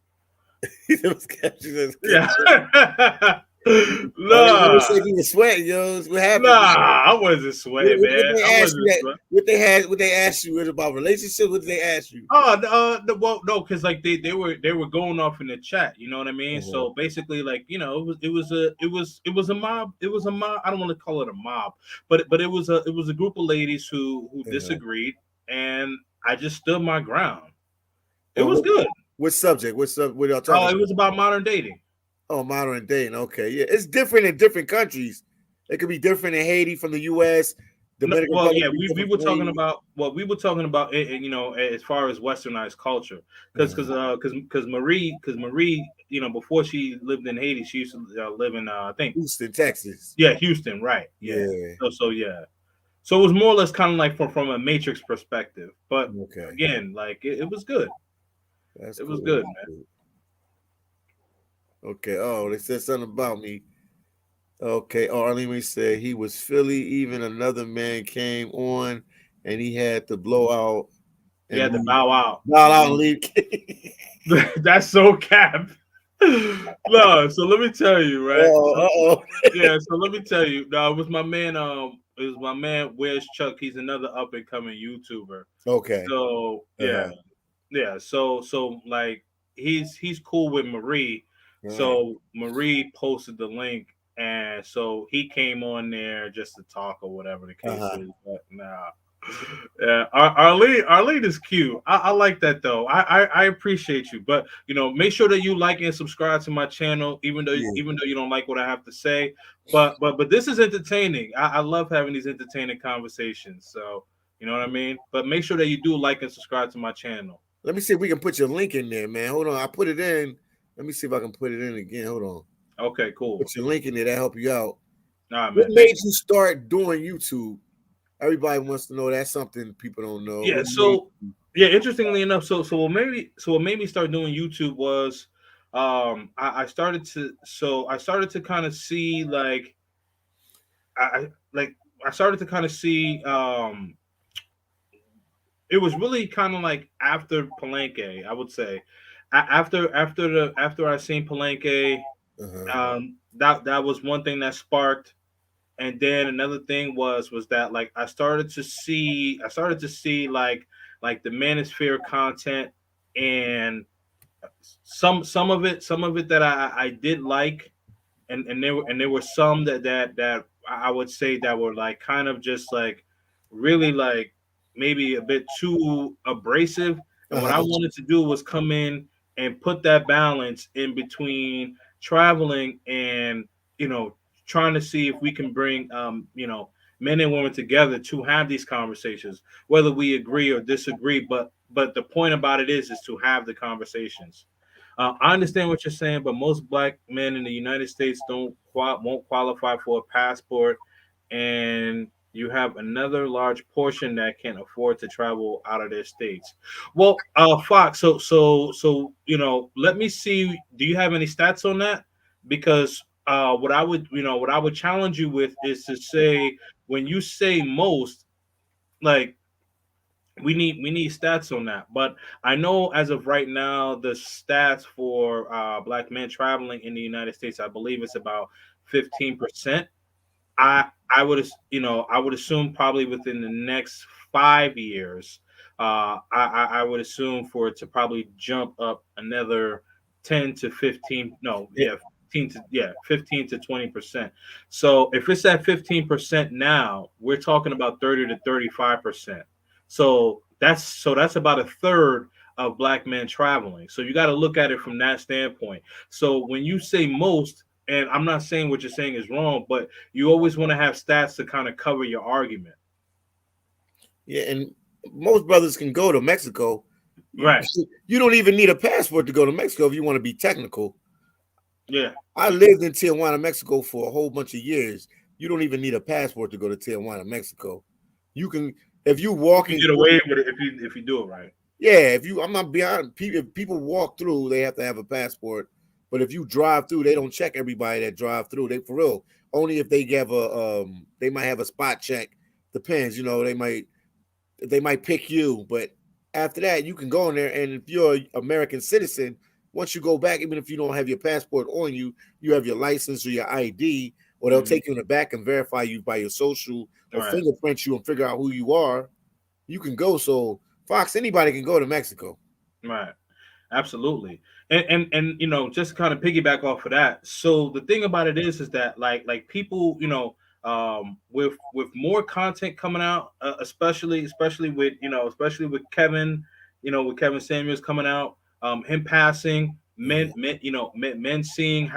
Those captions, Yeah. oh, they Nah, said you were sweating, yo. What happened? nah. I wasn't sweating, What man. they I asked you wasn't that? sweating. What they asked you was about relationships? What did they ask you? Oh, well, no, because like they were going off in the chat. You know what I mean? Uh-huh. So basically, like it was a mob. It was a mob. I don't want to call it a mob, but it was a group of ladies who Uh-huh. disagreed, and I just stood my ground. It Oh, was good. what subject? What y'all talking Oh, it about? was about modern dating. Oh, modern dating. Okay, yeah, it's different in different countries. It could be different in Haiti from the U.S. No, Dominican well, Republic yeah, could be we different were from talking Haiti. about it, you know, as far as westernized culture, Uh-huh. Marie, you know, before she lived in Haiti, she used to live in I think Houston, Texas. yeah, Houston, right? Yeah, Yeah. so yeah, so it was more or less kind of like from a Matrix perspective, but Okay. again, like it was good. That's It was cool. good, That's man. cool. Okay. Oh, they said something about me. Okay. Oh, Arlene said he was Philly. Even another man came on and he had to blow out You and had to leave. bow out. Blow out and leave. That's so cap. No, so let me tell you, right? So Oh, yeah, so let me tell you. No, it was my man. It was my man. Where's Chuck? He's another up and coming YouTuber. okay. So yeah, Uh-huh. yeah. So like he's cool with Marie. Uh-huh. So Marie posted the link, and so he came on there just to talk or whatever the case Uh-huh. is. But nah. Yeah, Arlene is cute. I like that though. I appreciate you, but you know, make sure that you like and subscribe to my channel, Yeah. even though you don't like what I have to say. But this is entertaining. I love having these entertaining conversations. So you know what I mean. But make sure that you do like and subscribe to my channel. Let me see if we can put your link in there, man. Hold on. I put it in. Let me see if I can put it in again. Hold on. Okay, cool. Put your link in there. That help you out. All right, What man. Thank made you. you start doing YouTube? Everybody wants to know. That's something people don't know. Yeah. What made So yeah, interestingly enough, so what made me start doing YouTube was I started to kind of see like like I started to kind of see it was really kind of like after Palenque, I would say. After I seen Palenque, uh-huh. that was one thing that sparked, and then another thing was that like I started to see like the manosphere content, and some of it that I did like, and there were some that I would say that were like kind of just like really like maybe a bit too abrasive. And what I Uh-huh. wanted to do was come in and put that balance in between traveling and you know trying to see if we can bring you know men and women together to have these conversations, whether we agree or disagree. But the point about it is to have the conversations. I understand what you're saying, but most black men in the United States won't qualify for a passport, and you have another large portion that can't afford to travel out of their states. Well, Fox, so you know, let me see. Do you have any stats on that? Because what I would challenge you with is to say, when you say most, like, we need stats on that. But I know as of right now, the stats for black men traveling in the United States, I believe it's about 15%. I would assume probably within the next 5 years, I would assume for it to probably jump up another 10 to 15. No, Yeah, yeah, 15 to 20%. So if it's at 15% now, we're talking about 30 to 35%. So that's about a third of black men traveling. So you got to look at it from that standpoint. So when you say most, and I'm not saying what you're saying is wrong, but you always want to have stats to kind of cover your argument. yeah, and most brothers can go to Mexico. You, Right. you don't even need a passport to go to Mexico if you want to be technical. Yeah. I lived in Tijuana, Mexico for a whole bunch of years. You don't even need a passport to go to Tijuana, Mexico. You can, if you You can walking get through, away with it if you do it right. yeah, if you, I'm not beyond, if people walk through, they have to have a passport. But if you drive through, they don't check everybody that drive through. They, for real, only if they have they might have a spot check. Depends, they might pick you, but after that, you can go in there. And if you're an American citizen, once you go back, even if you don't have your passport on you, you have your license or your ID, or they'll Hmm. take you in the back and verify you by your social or Right. fingerprint you and figure out who you are. You can go. So Fox, anybody can go to Mexico. Right. Absolutely. And just kind of piggyback off of that. So the thing about it is that like people, with more content coming out, especially with with Kevin Samuels coming out, him passing, Mhm. men seeing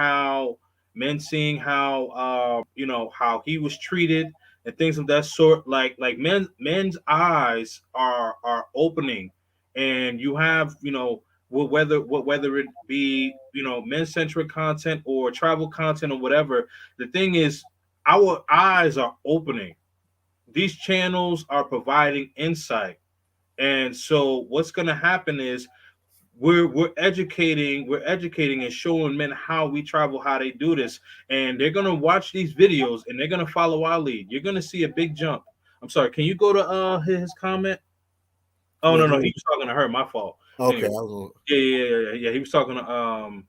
how how he was treated and things of that sort. Like men's eyes are opening, and you have whether it be men centric content or travel content or whatever. The thing is, our eyes are opening. These channels are providing insight, and so what's going to happen is we're educating and showing men how we travel, how they do this, and they're going to watch these videos and they're going to follow our lead. You're going to see a big jump. I'm sorry, can you go to his comment? Oh, Wait, no, he who? was talking to her, my fault. Okay, I Anyway, was. yeah, he was talking to Oh,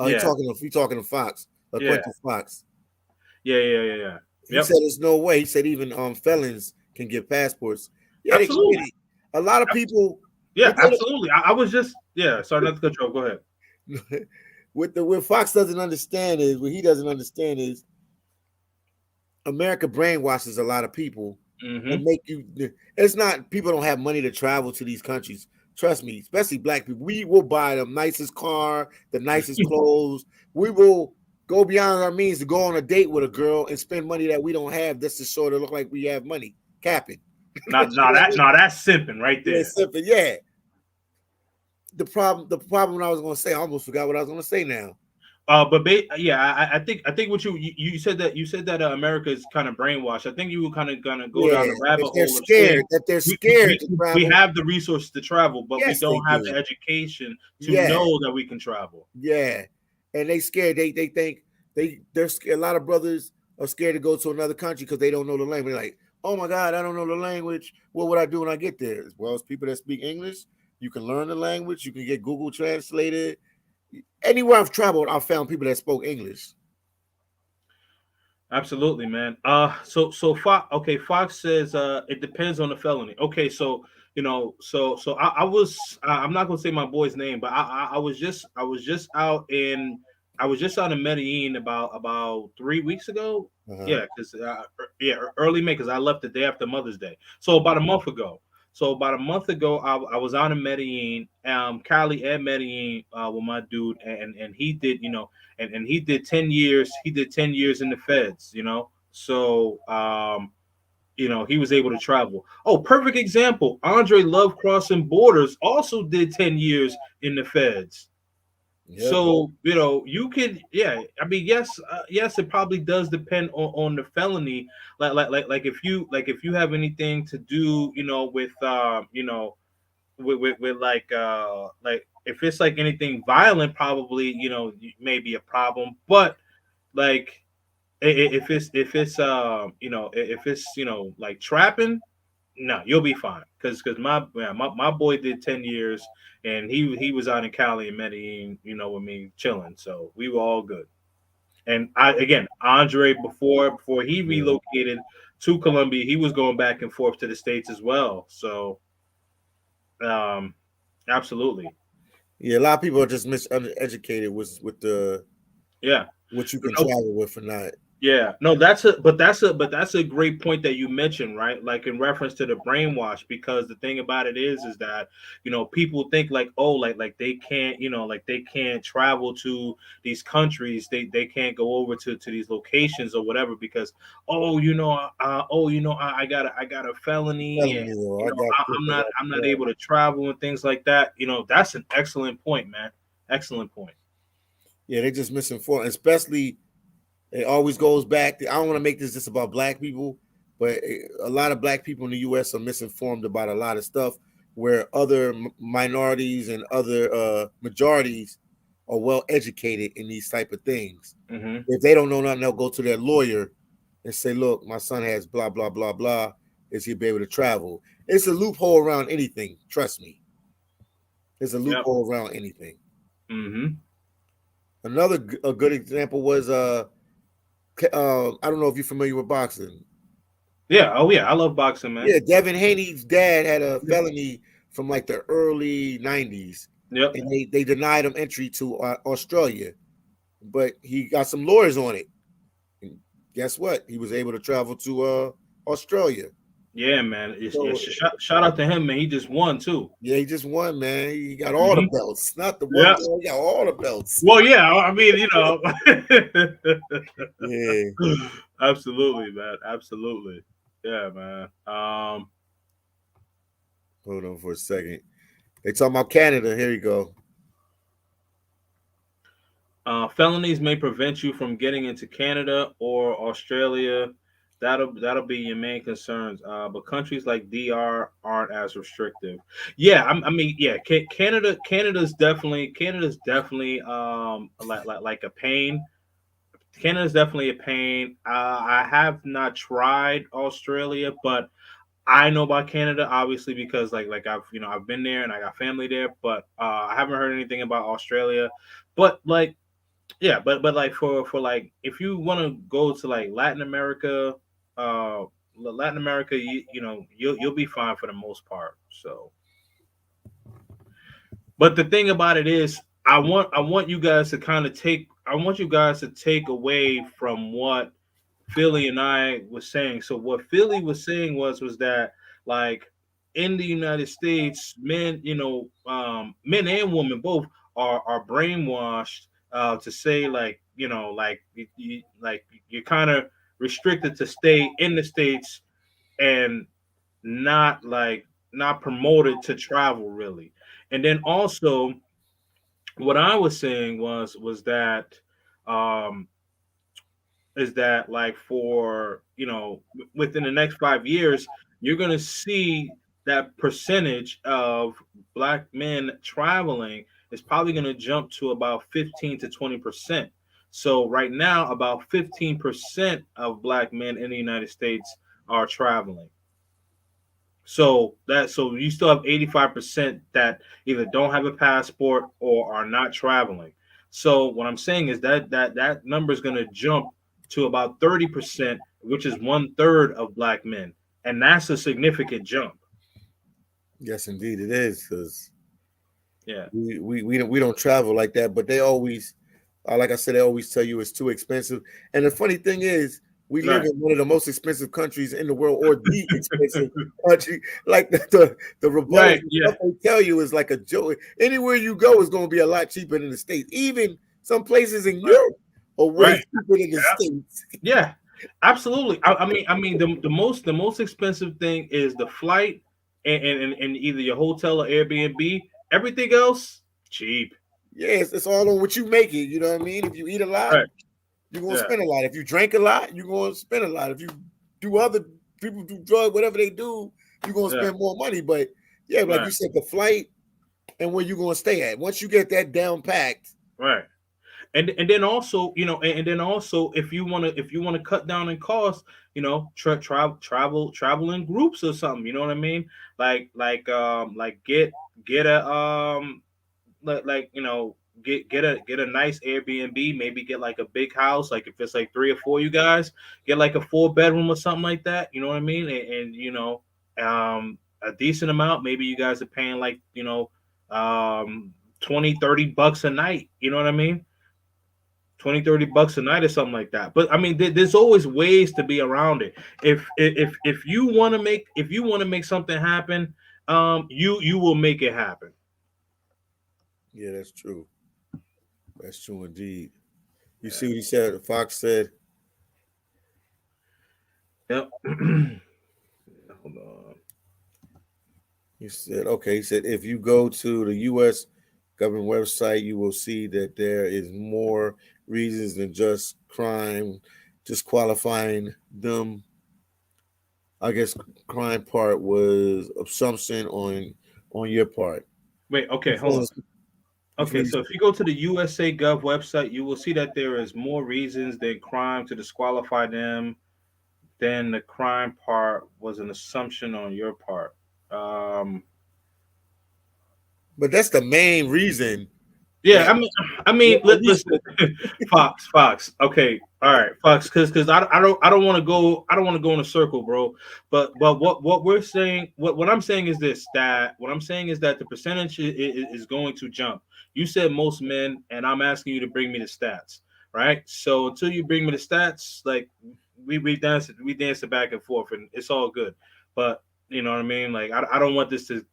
yeah, he talking to Fox, yeah, Quentin Fox. yeah. He Yep, said there's no way. He said even felons can get passports. Yeah, they can get absolutely. it. A lot of people Yeah, what absolutely. I was just sorry not to cut you off. Go ahead. they what Fox doesn't understand is what he doesn't understand is America brainwashes a lot of people and Hmm. make you. It's not people don't have money to travel to these countries. Trust me, especially black people. We will buy the nicest car, the nicest clothes. We will go beyond our means to go on a date with a girl and spend money that we don't have just to sort of look like we have money. Capping. That's simping right Yeah, there. simple. Yeah. The problem I was gonna say, I almost forgot what I was gonna say now. Yeah, I think what you said that America is kind of brainwashed. I think you were kind of gonna go Yeah, down the rabbit if they're hole of scared, saying that they're we we, scared we to we travel. have the resources to travel, but we Yes, they don't have the do. education to Yeah, know that we can travel. yeah. And they scared. They think they're scared. A lot of brothers are scared to go to another country because they don't know the language. They're like, oh my God, I don't know the language. What would I do when I get there? Well, as people that speak English, you can learn the language. You can get Google translated. Anywhere I've traveled, I've found people that spoke English. Absolutely, man. So Fox. Okay, Fox says it depends on the felony. Okay, so I was I'm not gonna say my boy's name, but I was just out in Medellin about 3 weeks ago. Uh-huh. Yeah, because early May, because I left the day after Mother's Day. So about a month ago. So about a month ago, I was out in Medellin, Cali and Medellin, with my dude, and he did and he did 10 years. He did 10 years in the feds. So he was able to travel. Oh, perfect example. Andre Love Crossing Borders also did 10 years in the feds. Yep. So you could, yeah. I mean, yes, it probably does depend on the felony. Like if you have anything to do, with like if it's like anything violent, probably maybe a problem. But like if it's if it's like trapping, no, you'll be fine. Because my boy did 10 years, and he was out in Cali and Medellin, with me chilling, so we were all good. And again, Andre before he Yeah. relocated to Colombia, he was going back and forth to the States as well. So um, absolutely, Yeah, a lot of people are just miseducated with the yeah. what you can No, travel with or not. yeah, no, that's a great point that you mentioned, right? Like in reference to the brainwash, because the thing about it is that people think like, oh, like they can't, like they can't travel to these countries, they can't go over to these locations or whatever because I got a felony, and Telling you, I got this, I'm I not got I'm not that. able to travel and things like that. That's an excellent point, man. Excellent point. Yeah, they just misinformed, especially it always goes back to, I don't want to make this just about black people, but a lot of black people in the US are misinformed about a lot of stuff where other minorities and other majorities are well educated in these type of things. Hmm. If they don't know nothing, they'll go to their lawyer and say, look, my son has blah blah blah blah, is he be able to travel? It's a loophole around anything, trust me. There's a Yep. loophole around anything. Hmm. Another a good example was I don't know if you're familiar with boxing. Yeah. Oh yeah. I love boxing, man. Yeah, Devin Haney's dad had a felony from like the early '90s, Yep. and they denied him entry to Australia, but he got some lawyers on it. And guess what? He was able to travel to Australia. Yeah, man. So Shout out to him, man. He just won too. yeah, he just won, man. He got all the Hmm. belts, not the one Yeah. belt. He got all the belts. Well, yeah. I mean, Yeah. absolutely, man. Absolutely. Yeah, man. Hold on for a second. They talking about Canada. Here you go. Felonies may prevent you from getting into Canada or Australia. That'll be your main concerns. But countries like DR aren't as restrictive. Yeah, I mean, yeah, Canada's definitely like a pain. Canada's definitely a pain. I have not tried Australia, but I know about Canada obviously because like I've been there and I got family there, but I haven't heard anything about Australia. But like yeah, but like for like if you want to go to like uh Latin America, you'll be fine for the most part. So, but the thing about it is, I want you guys to kind of take I want you guys to take away from what Philly and I was saying. So what Philly was saying was that like in the United States, men, men and women both are brainwashed to say like like you're kind of restricted to stay in the states and not like not promoted to travel really. And then also what I was saying was that um is that like for within the next 5 years you're going to see that percentage of black men traveling is probably going to jump to about 15 to 20%. So right now about 15% of black men in the United States are traveling. So you still have 85% that either don't have a passport or are not traveling. So what I'm saying is that number is going to jump to about 30%, which is one third of black men, and that's a significant jump. Yes, indeed, it is because Yeah, we don't travel like that. But they always, like I said, they always tell you it's too expensive. And the funny thing is, we live right, in one of the most expensive countries in the world, or the expensive country. Like the rebuttals right, and yeah, stuff they tell you is like a joke. Anywhere you go is going to be a lot cheaper than the states. Even some places in right, Europe are way right, cheaper than the yeah, states. yeah, absolutely. I mean, the most expensive thing is the flight and either your hotel or Airbnb. Everything else cheap. Yes, it's all on what you make it. You know what I mean? If you eat a lot, Right. you're gonna Yeah. spend a lot. If you drink a lot, you're gonna spend a lot. If you do other people do drugs, whatever they do, you're gonna Yeah. spend more money. But yeah, like Right. you said, the flight and where you're gonna stay at. Once you get that down packed, Right. and then also, and then also, if you want to cut down in cost, travel in groups or something. You know what I mean? Like get a like get a nice Airbnb. Maybe get like a big house. Like if it's like three or four you guys, get like a four-bedroom or something like that. You know what I mean? A decent amount. Maybe you guys are paying like 20-30 bucks a night. You know what I mean? 20-30 bucks a night or something like that. But I mean, there's always ways to be around it. If you want to make something happen, you will make it happen. Yeah, that's true. That's true indeed. You Yeah. see what he said? Fox said, Yep. Hold on. he said, okay, he said, if you go to the U.S. government website, you will see that there is more reasons than just crime disqualifying them. I guess crime part was assumption on your part. Wait. Okay. Which Hold one on. is which Okay. one is So if you go to the USA Gov website, you will see that there is more reasons than crime to disqualify them. Then the crime part was an assumption on your part. but that's the main reason Yeah, that I mean, well, at least listen, Fox. Okay, all right, Fox, because I don't want to go in a circle, bro. But what we're saying, what I'm saying is this, that what I'm saying is that the percentage is going to jump. You said most men, and I'm asking you to bring me the stats, right? So until you bring me the stats, like we dance it back and forth, and it's all good. But you know what I mean? Like I don't want this to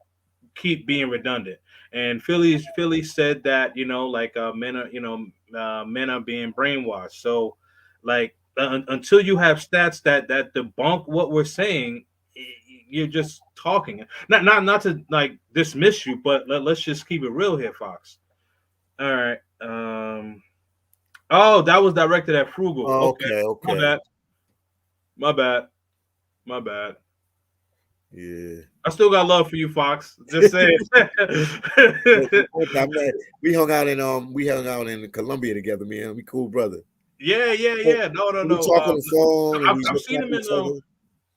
keep being redundant. And Philly said that like men are being brainwashed. So like until you have stats that debunk what we're saying, you're just talking. Not to like dismiss you, but let's just keep it real here, Fox. All right. Oh, that was directed at Frugal. oh, Okay, okay, my okay. bad. My bad. My bad. Yeah. I still got love for you, Fox. Just saying. I met, we hung out in Colombia together, man. We cool brother. Yeah, yeah, So, yeah. No, no, we no. talk on the phone and I've, we I've look seen at him in each other.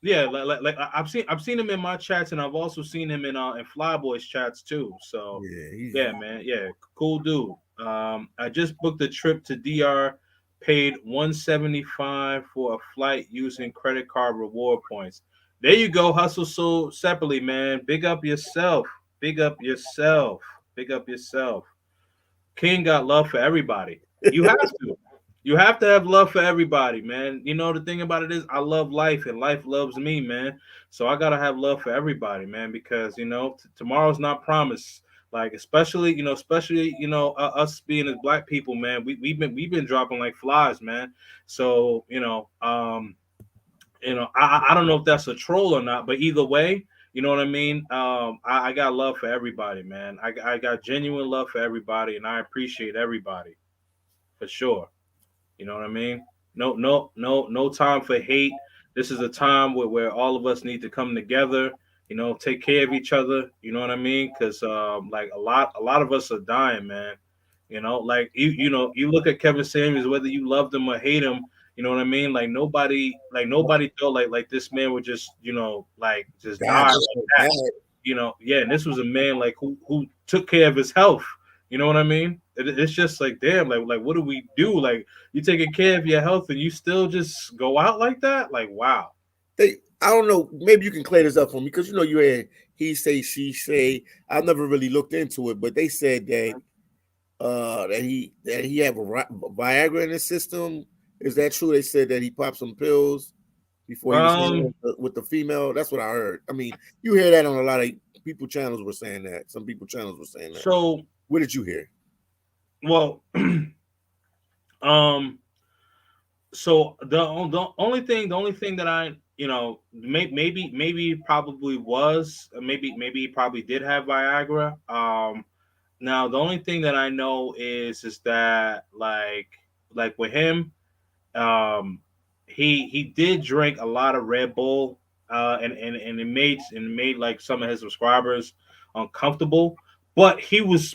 yeah, I've seen him in my chats, and I've also seen him in Flyboys chats too. So Yeah, he's yeah, man, yeah, cool dude. I just booked a trip to DR, paid 175 for a flight using credit card reward points. There you go, hustle so separately, man. Big up yourself. Big up yourself. Big up yourself. King got love for everybody. You have to. You have to have love for everybody, man. You know the thing about it is I love life and life loves me, man. So I gotta have love for everybody, man, because tomorrow's not promised. Like especially us being as black people, man. We've been dropping like flies, man. So I don't know if that's a troll or not, but either way, you know what I mean. I got love for everybody, man. I got genuine love for everybody, and I appreciate everybody for sure. You know what I mean? No time for hate. This is a time where all of us need to come together. Take care of each other. You know what I mean? Because like a lot of us are dying, man. Like you look at Kevin Samuels, whether you loved him or hate him. You know what I mean? Like nobody thought like this man would just like just God, die that's like so that. bad. Yeah, and this was a man like who took care of his health. You know what I mean? It's just like damn, like what do we do? Like you taking care of your health and you still just go out like that? Like wow. I don't know. Maybe you can clear this up for me because you had he say, she say. I've never really looked into it, but they said that he have a Viagra in his system. Is that true? They said that he popped some pills before he was hanging Um. with the female. That's what I heard. I mean, you hear that on a lot of people channels were saying that. Some people channels were saying that. So What did you hear? well. um. So the only thing that I maybe probably was maybe he probably did have Viagra. Now the only thing that I know is that like with him, um, he did drink a lot of Red Bull, and it made like some of his subscribers uncomfortable. but he was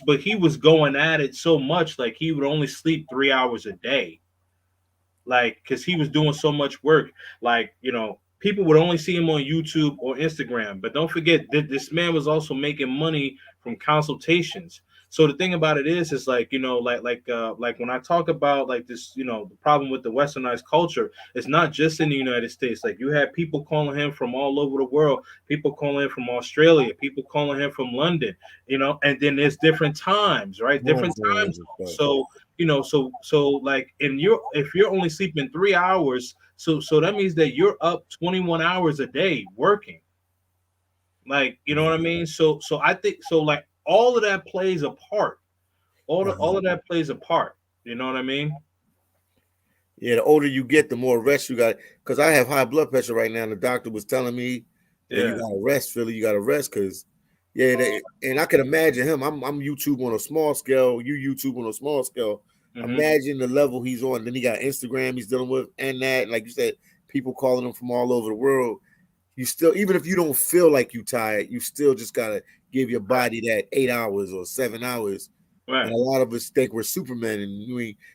going at it so much, like he would only sleep 3 hours a day, like because he was doing so much work. Like, people would only see him on YouTube or Instagram, but don't forget that this man was also making money from consultations. So the thing about it is like, like when I talk about like this, the problem with the westernized culture, it's not just in the United States. Like, you have people calling him from all over the world, people calling him from Australia, people calling him from London, and then there's different times, right? Time Different time zones and zones. stuff. So like, if you're only sleeping 3 hours, so that means that you're up 21 hours a day working. Like, you know what I mean? So I think so, like, all of that plays a part. All of that plays a part. You know what I mean? Yeah, the older you get, the more rest you got. Because I have high blood pressure right now, and the doctor was telling me, "Hey, you Yeah. gotta rest, Philly. You gotta rest." Because, yeah, and I can imagine him. I'm YouTube on a small scale. You YouTube on a small scale. Hmm. Imagine the level he's on. Then he got Instagram he's dealing with, and that, like you said, people calling him from all over the world. You still, even if you don't feel like you tired, you still just gotta give your Right. body that 8 hours or 7 hours. And Right. a lot of us think we're Superman, and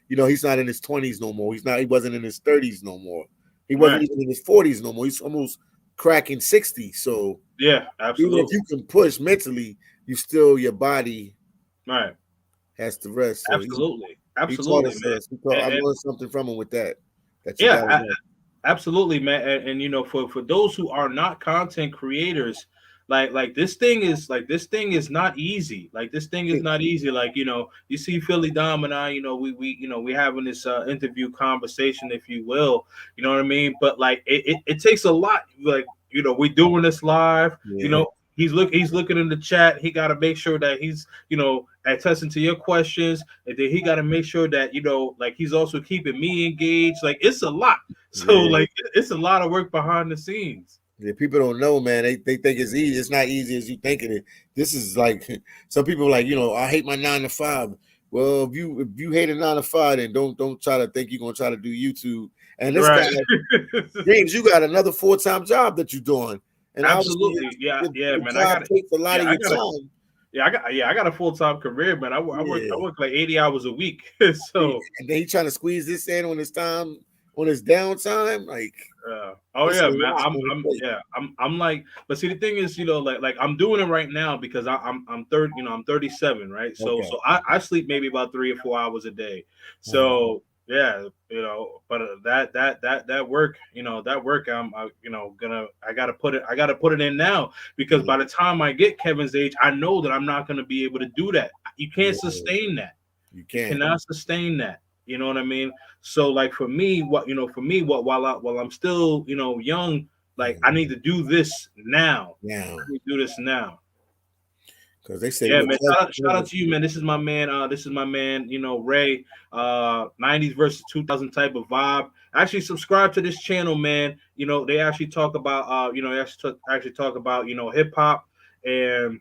he's not in his 20s no more. He wasn't in his 30s no more. He wasn't Right. even in his 40s no more. He's almost cracking 60. So Yeah. even if Absolutely. you can push mentally, your body Right. has to rest. So Absolutely. he taught Absolutely, us man. this. I And learned something from him with that. That you gotta yeah, rest. absolutely, man. And for those who are not content creators, like this thing is not easy. Like, this thing is not easy. Like, you see Philly Dom and I, we having this interview conversation, if you will. You know what I mean? But like, it takes a lot. Like, we doing this live. Yeah, He's looking in the chat. He got to make sure that he's, attesting to your questions, and then he got to make sure that, like, he's also keeping me engaged. Like, it's a lot. So, yeah. like, it's a lot of work behind the scenes. Yeah, people don't know, man. They think it's easy. It's not easy as you think it is. This is like some people are like, I hate my 9 to 5. Well, if you hate a 9 to 5, then don't try to think you're gonna try to do YouTube. And this guy, Right. James, you got another full-time job that you're doing. And obviously Absolutely. Yeah, yeah, your man. job takes a lot Yeah, of I your got a time. I got a full-time career, man. I Yeah. work like 80 hours a week. Yeah. So, And then he trying to squeeze this in on his time, on his downtime. Like oh it's a yeah, man. lot I'm on his I'm plate. yeah, I'm like, but see, the thing is, like I'm doing it right now because I'm 30, I'm 37, right? So Okay. so I sleep maybe about 3 or 4 hours a day. Uh-huh. So yeah, but that work, that work, I gotta put it in now, because Yeah. by the time I get Kevin's age, I know that I'm not gonna be able to do that. You can't Yeah. sustain that. You You can't. cannot sustain that. You know what I mean? So, like, while I'm still, young, like, I need to do this now. Now. I need to do this now. Because they say, Yeah, look, man. Shout out to you, man. This is my man. This is my man. Ray. 90s versus 2000 type of vibe. Actually, subscribe to this channel, man. They actually talk about, they actually talk about, hip hop, and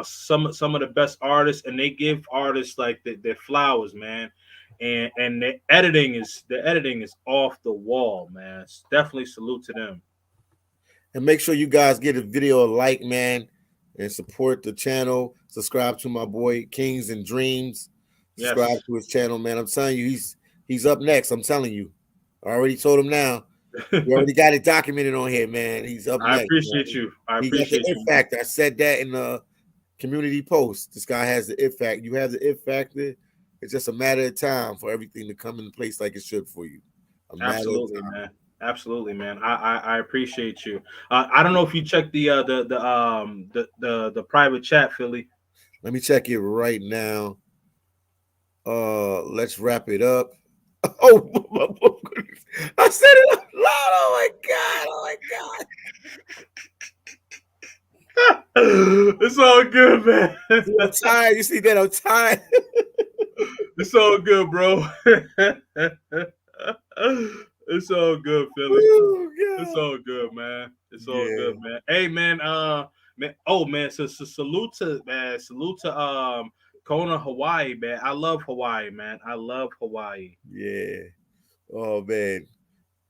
some of the best artists, and they give artists like their flowers, man. And the editing is off the wall, man. It's definitely salute to them. and make sure you guys get a video a like, man, and support the channel. Subscribe to my boy Kings and Dreams. Subscribe Yes. to his channel, man. I'm telling you, he's up next. I'm telling you. I already told him now. We already got it documented on here, man. He's up I next, appreciate man. you. I He got the appreciate it you, man. factor. I said that in the community post. This guy has the it factor. You have the it factor. It's just a matter of time for everything to come in place like it should for you. A matter of Absolutely, time. man. Absolutely, man. I appreciate you. I don't know if you checked the private chat, Philly. Let me check it right now. Let's wrap it up. Oh, I said it out loud. Oh my god! Oh my god! It's all good, man. See, I'm tired. You see that? I'm tired. It's all good, bro. It's all good, Philly. Oh It's god! all good, man. It's all good, Yeah, man. Hey, man. Man. Oh, man. So salute to, man. Salute to Kona, Hawaii, man. I love Hawaii, man. I love Hawaii. yeah. Oh man.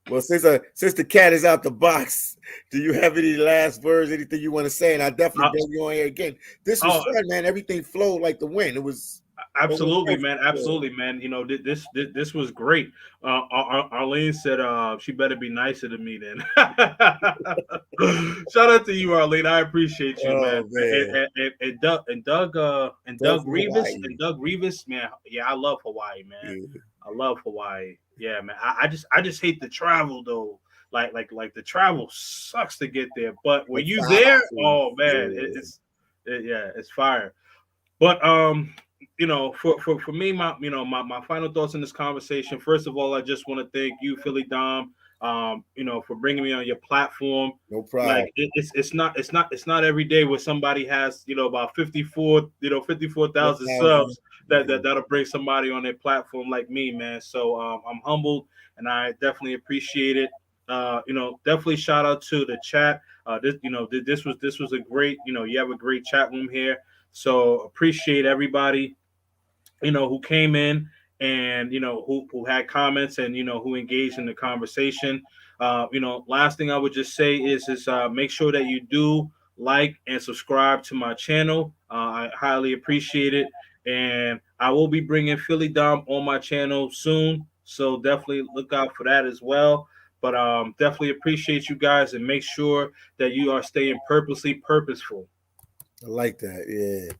Well, since the cat is out the box, do you have any last words, anything you want to say? And I definitely bring you on here again. This was fun, man. Everything flowed like the wind. It was absolutely, man. perfect. Absolutely, man. You know, this was great. Arlene said, she better be nicer to me then. Shout out to you, Arlene. I appreciate you, man. Oh man. And Doug Revis, man. Yeah, I love Hawaii, man. Yeah. I love Hawaii. Yeah, man. I just hate the travel though. Like the travel sucks to get there, but when you there, oh man, it's fire. But you know, for me, my final thoughts in this conversation. First of all, I just want to thank you, Philly Dom, you know, for bringing me on your platform. No problem. Like it's not every day where somebody has, you know, about 54,000 subs that'll bring somebody on their platform like me, man. So I'm humbled and I definitely appreciate it. You know, definitely shout out to the chat. This was a great, you know, you have a great chat room here. So appreciate everybody, you know, who came in and, you know, who had comments and, you know, who engaged in the conversation. You know, last thing I would just say is make sure that you do like and subscribe to my channel. I highly appreciate it. And I will be bringing Philly Dom on my channel soon. So definitely look out for that as well. But definitely appreciate you guys and make sure that you are staying purposeful. I like that. Yeah.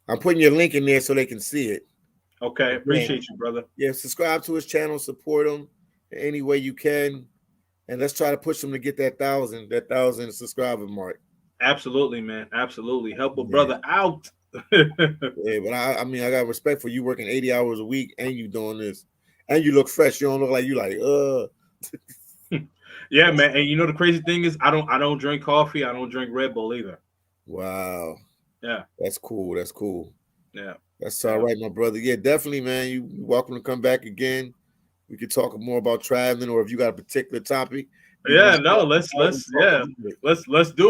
I'm putting your link in there so they can see it. Okay, appreciate you, brother. Yeah, subscribe to his channel, support him any way you can, and let's try to push him to get that 1,000 subscriber mark. Absolutely, man. Absolutely, help a brother out. Yeah, but I mean, I got respect for you working 80 hours a week and you doing this, and you look fresh. You don't look like you like Yeah, man. And you know the crazy thing is, I don't drink coffee. I don't drink Red Bull either. Wow. Yeah, that's cool. That's cool. Yeah. That's all right, my brother. Yeah, definitely, man. You're welcome to come back again. We could talk more about traveling, or if you got a particular topic. Yeah, no, let's do it.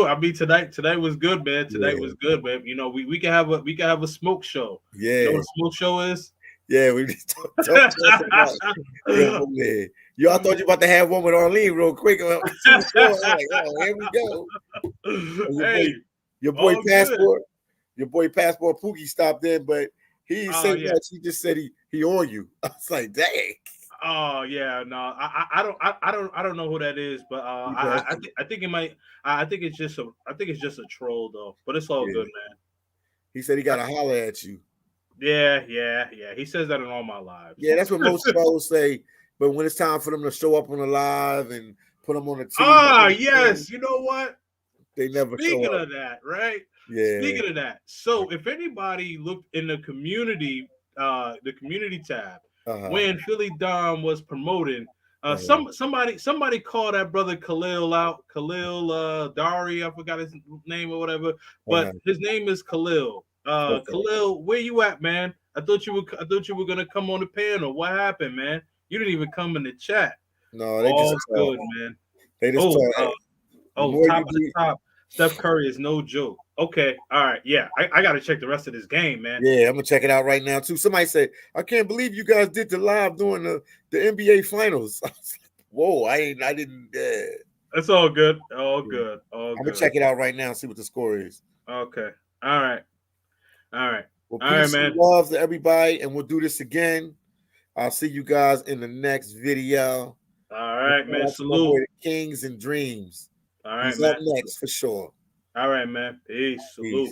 I mean, today was good, man. Today was good, man. You know, we can have a smoke show. Yeah, you know what a smoke show is? Yeah, we talk about it. Yeah, I thought you about to have one with Arlene real quick. Like, oh, here we go. Your boy Passport. Your boy Passport Pookie stopped in, but he didn't say much. He just said he on you. I was like, dang. Oh yeah, no, I don't know who that is, but I think it might. I think it's just a troll though, but it's all good, man. He said he got to holler at you. Yeah. He says that in all my lives. Yeah, that's what most trolls say. But when it's time for them to show up on the live and put them on the TV, yes, you know what? They never. Speaking of that, right? Yeah. Speaking of that, so if anybody looked in the community tab. When Philly Dom was promoting, somebody called that brother Khalil out. Khalil Dari, I forgot his name or whatever, but his name is Khalil. Khalil, where you at, man? I thought you were gonna come on the panel. What happened, man? You didn't even come in the chat. No, they just good, man. They just top of the top. Steph Curry is no joke. Okay, all right, yeah, I got to check the rest of this game, man. Yeah, I'm gonna check it out right now too. Somebody said, "I can't believe you guys did the live during the NBA Finals." Whoa, I didn't. It's all good. All good. I'm gonna check it out right now and see what the score is. Okay. All right. Well, peace and love to everybody, and we'll do this again. I'll see you guys in the next video. All right, man. Salute. Kings and Dreams. All right, He's up next for sure. All right, man. Peace. Salute.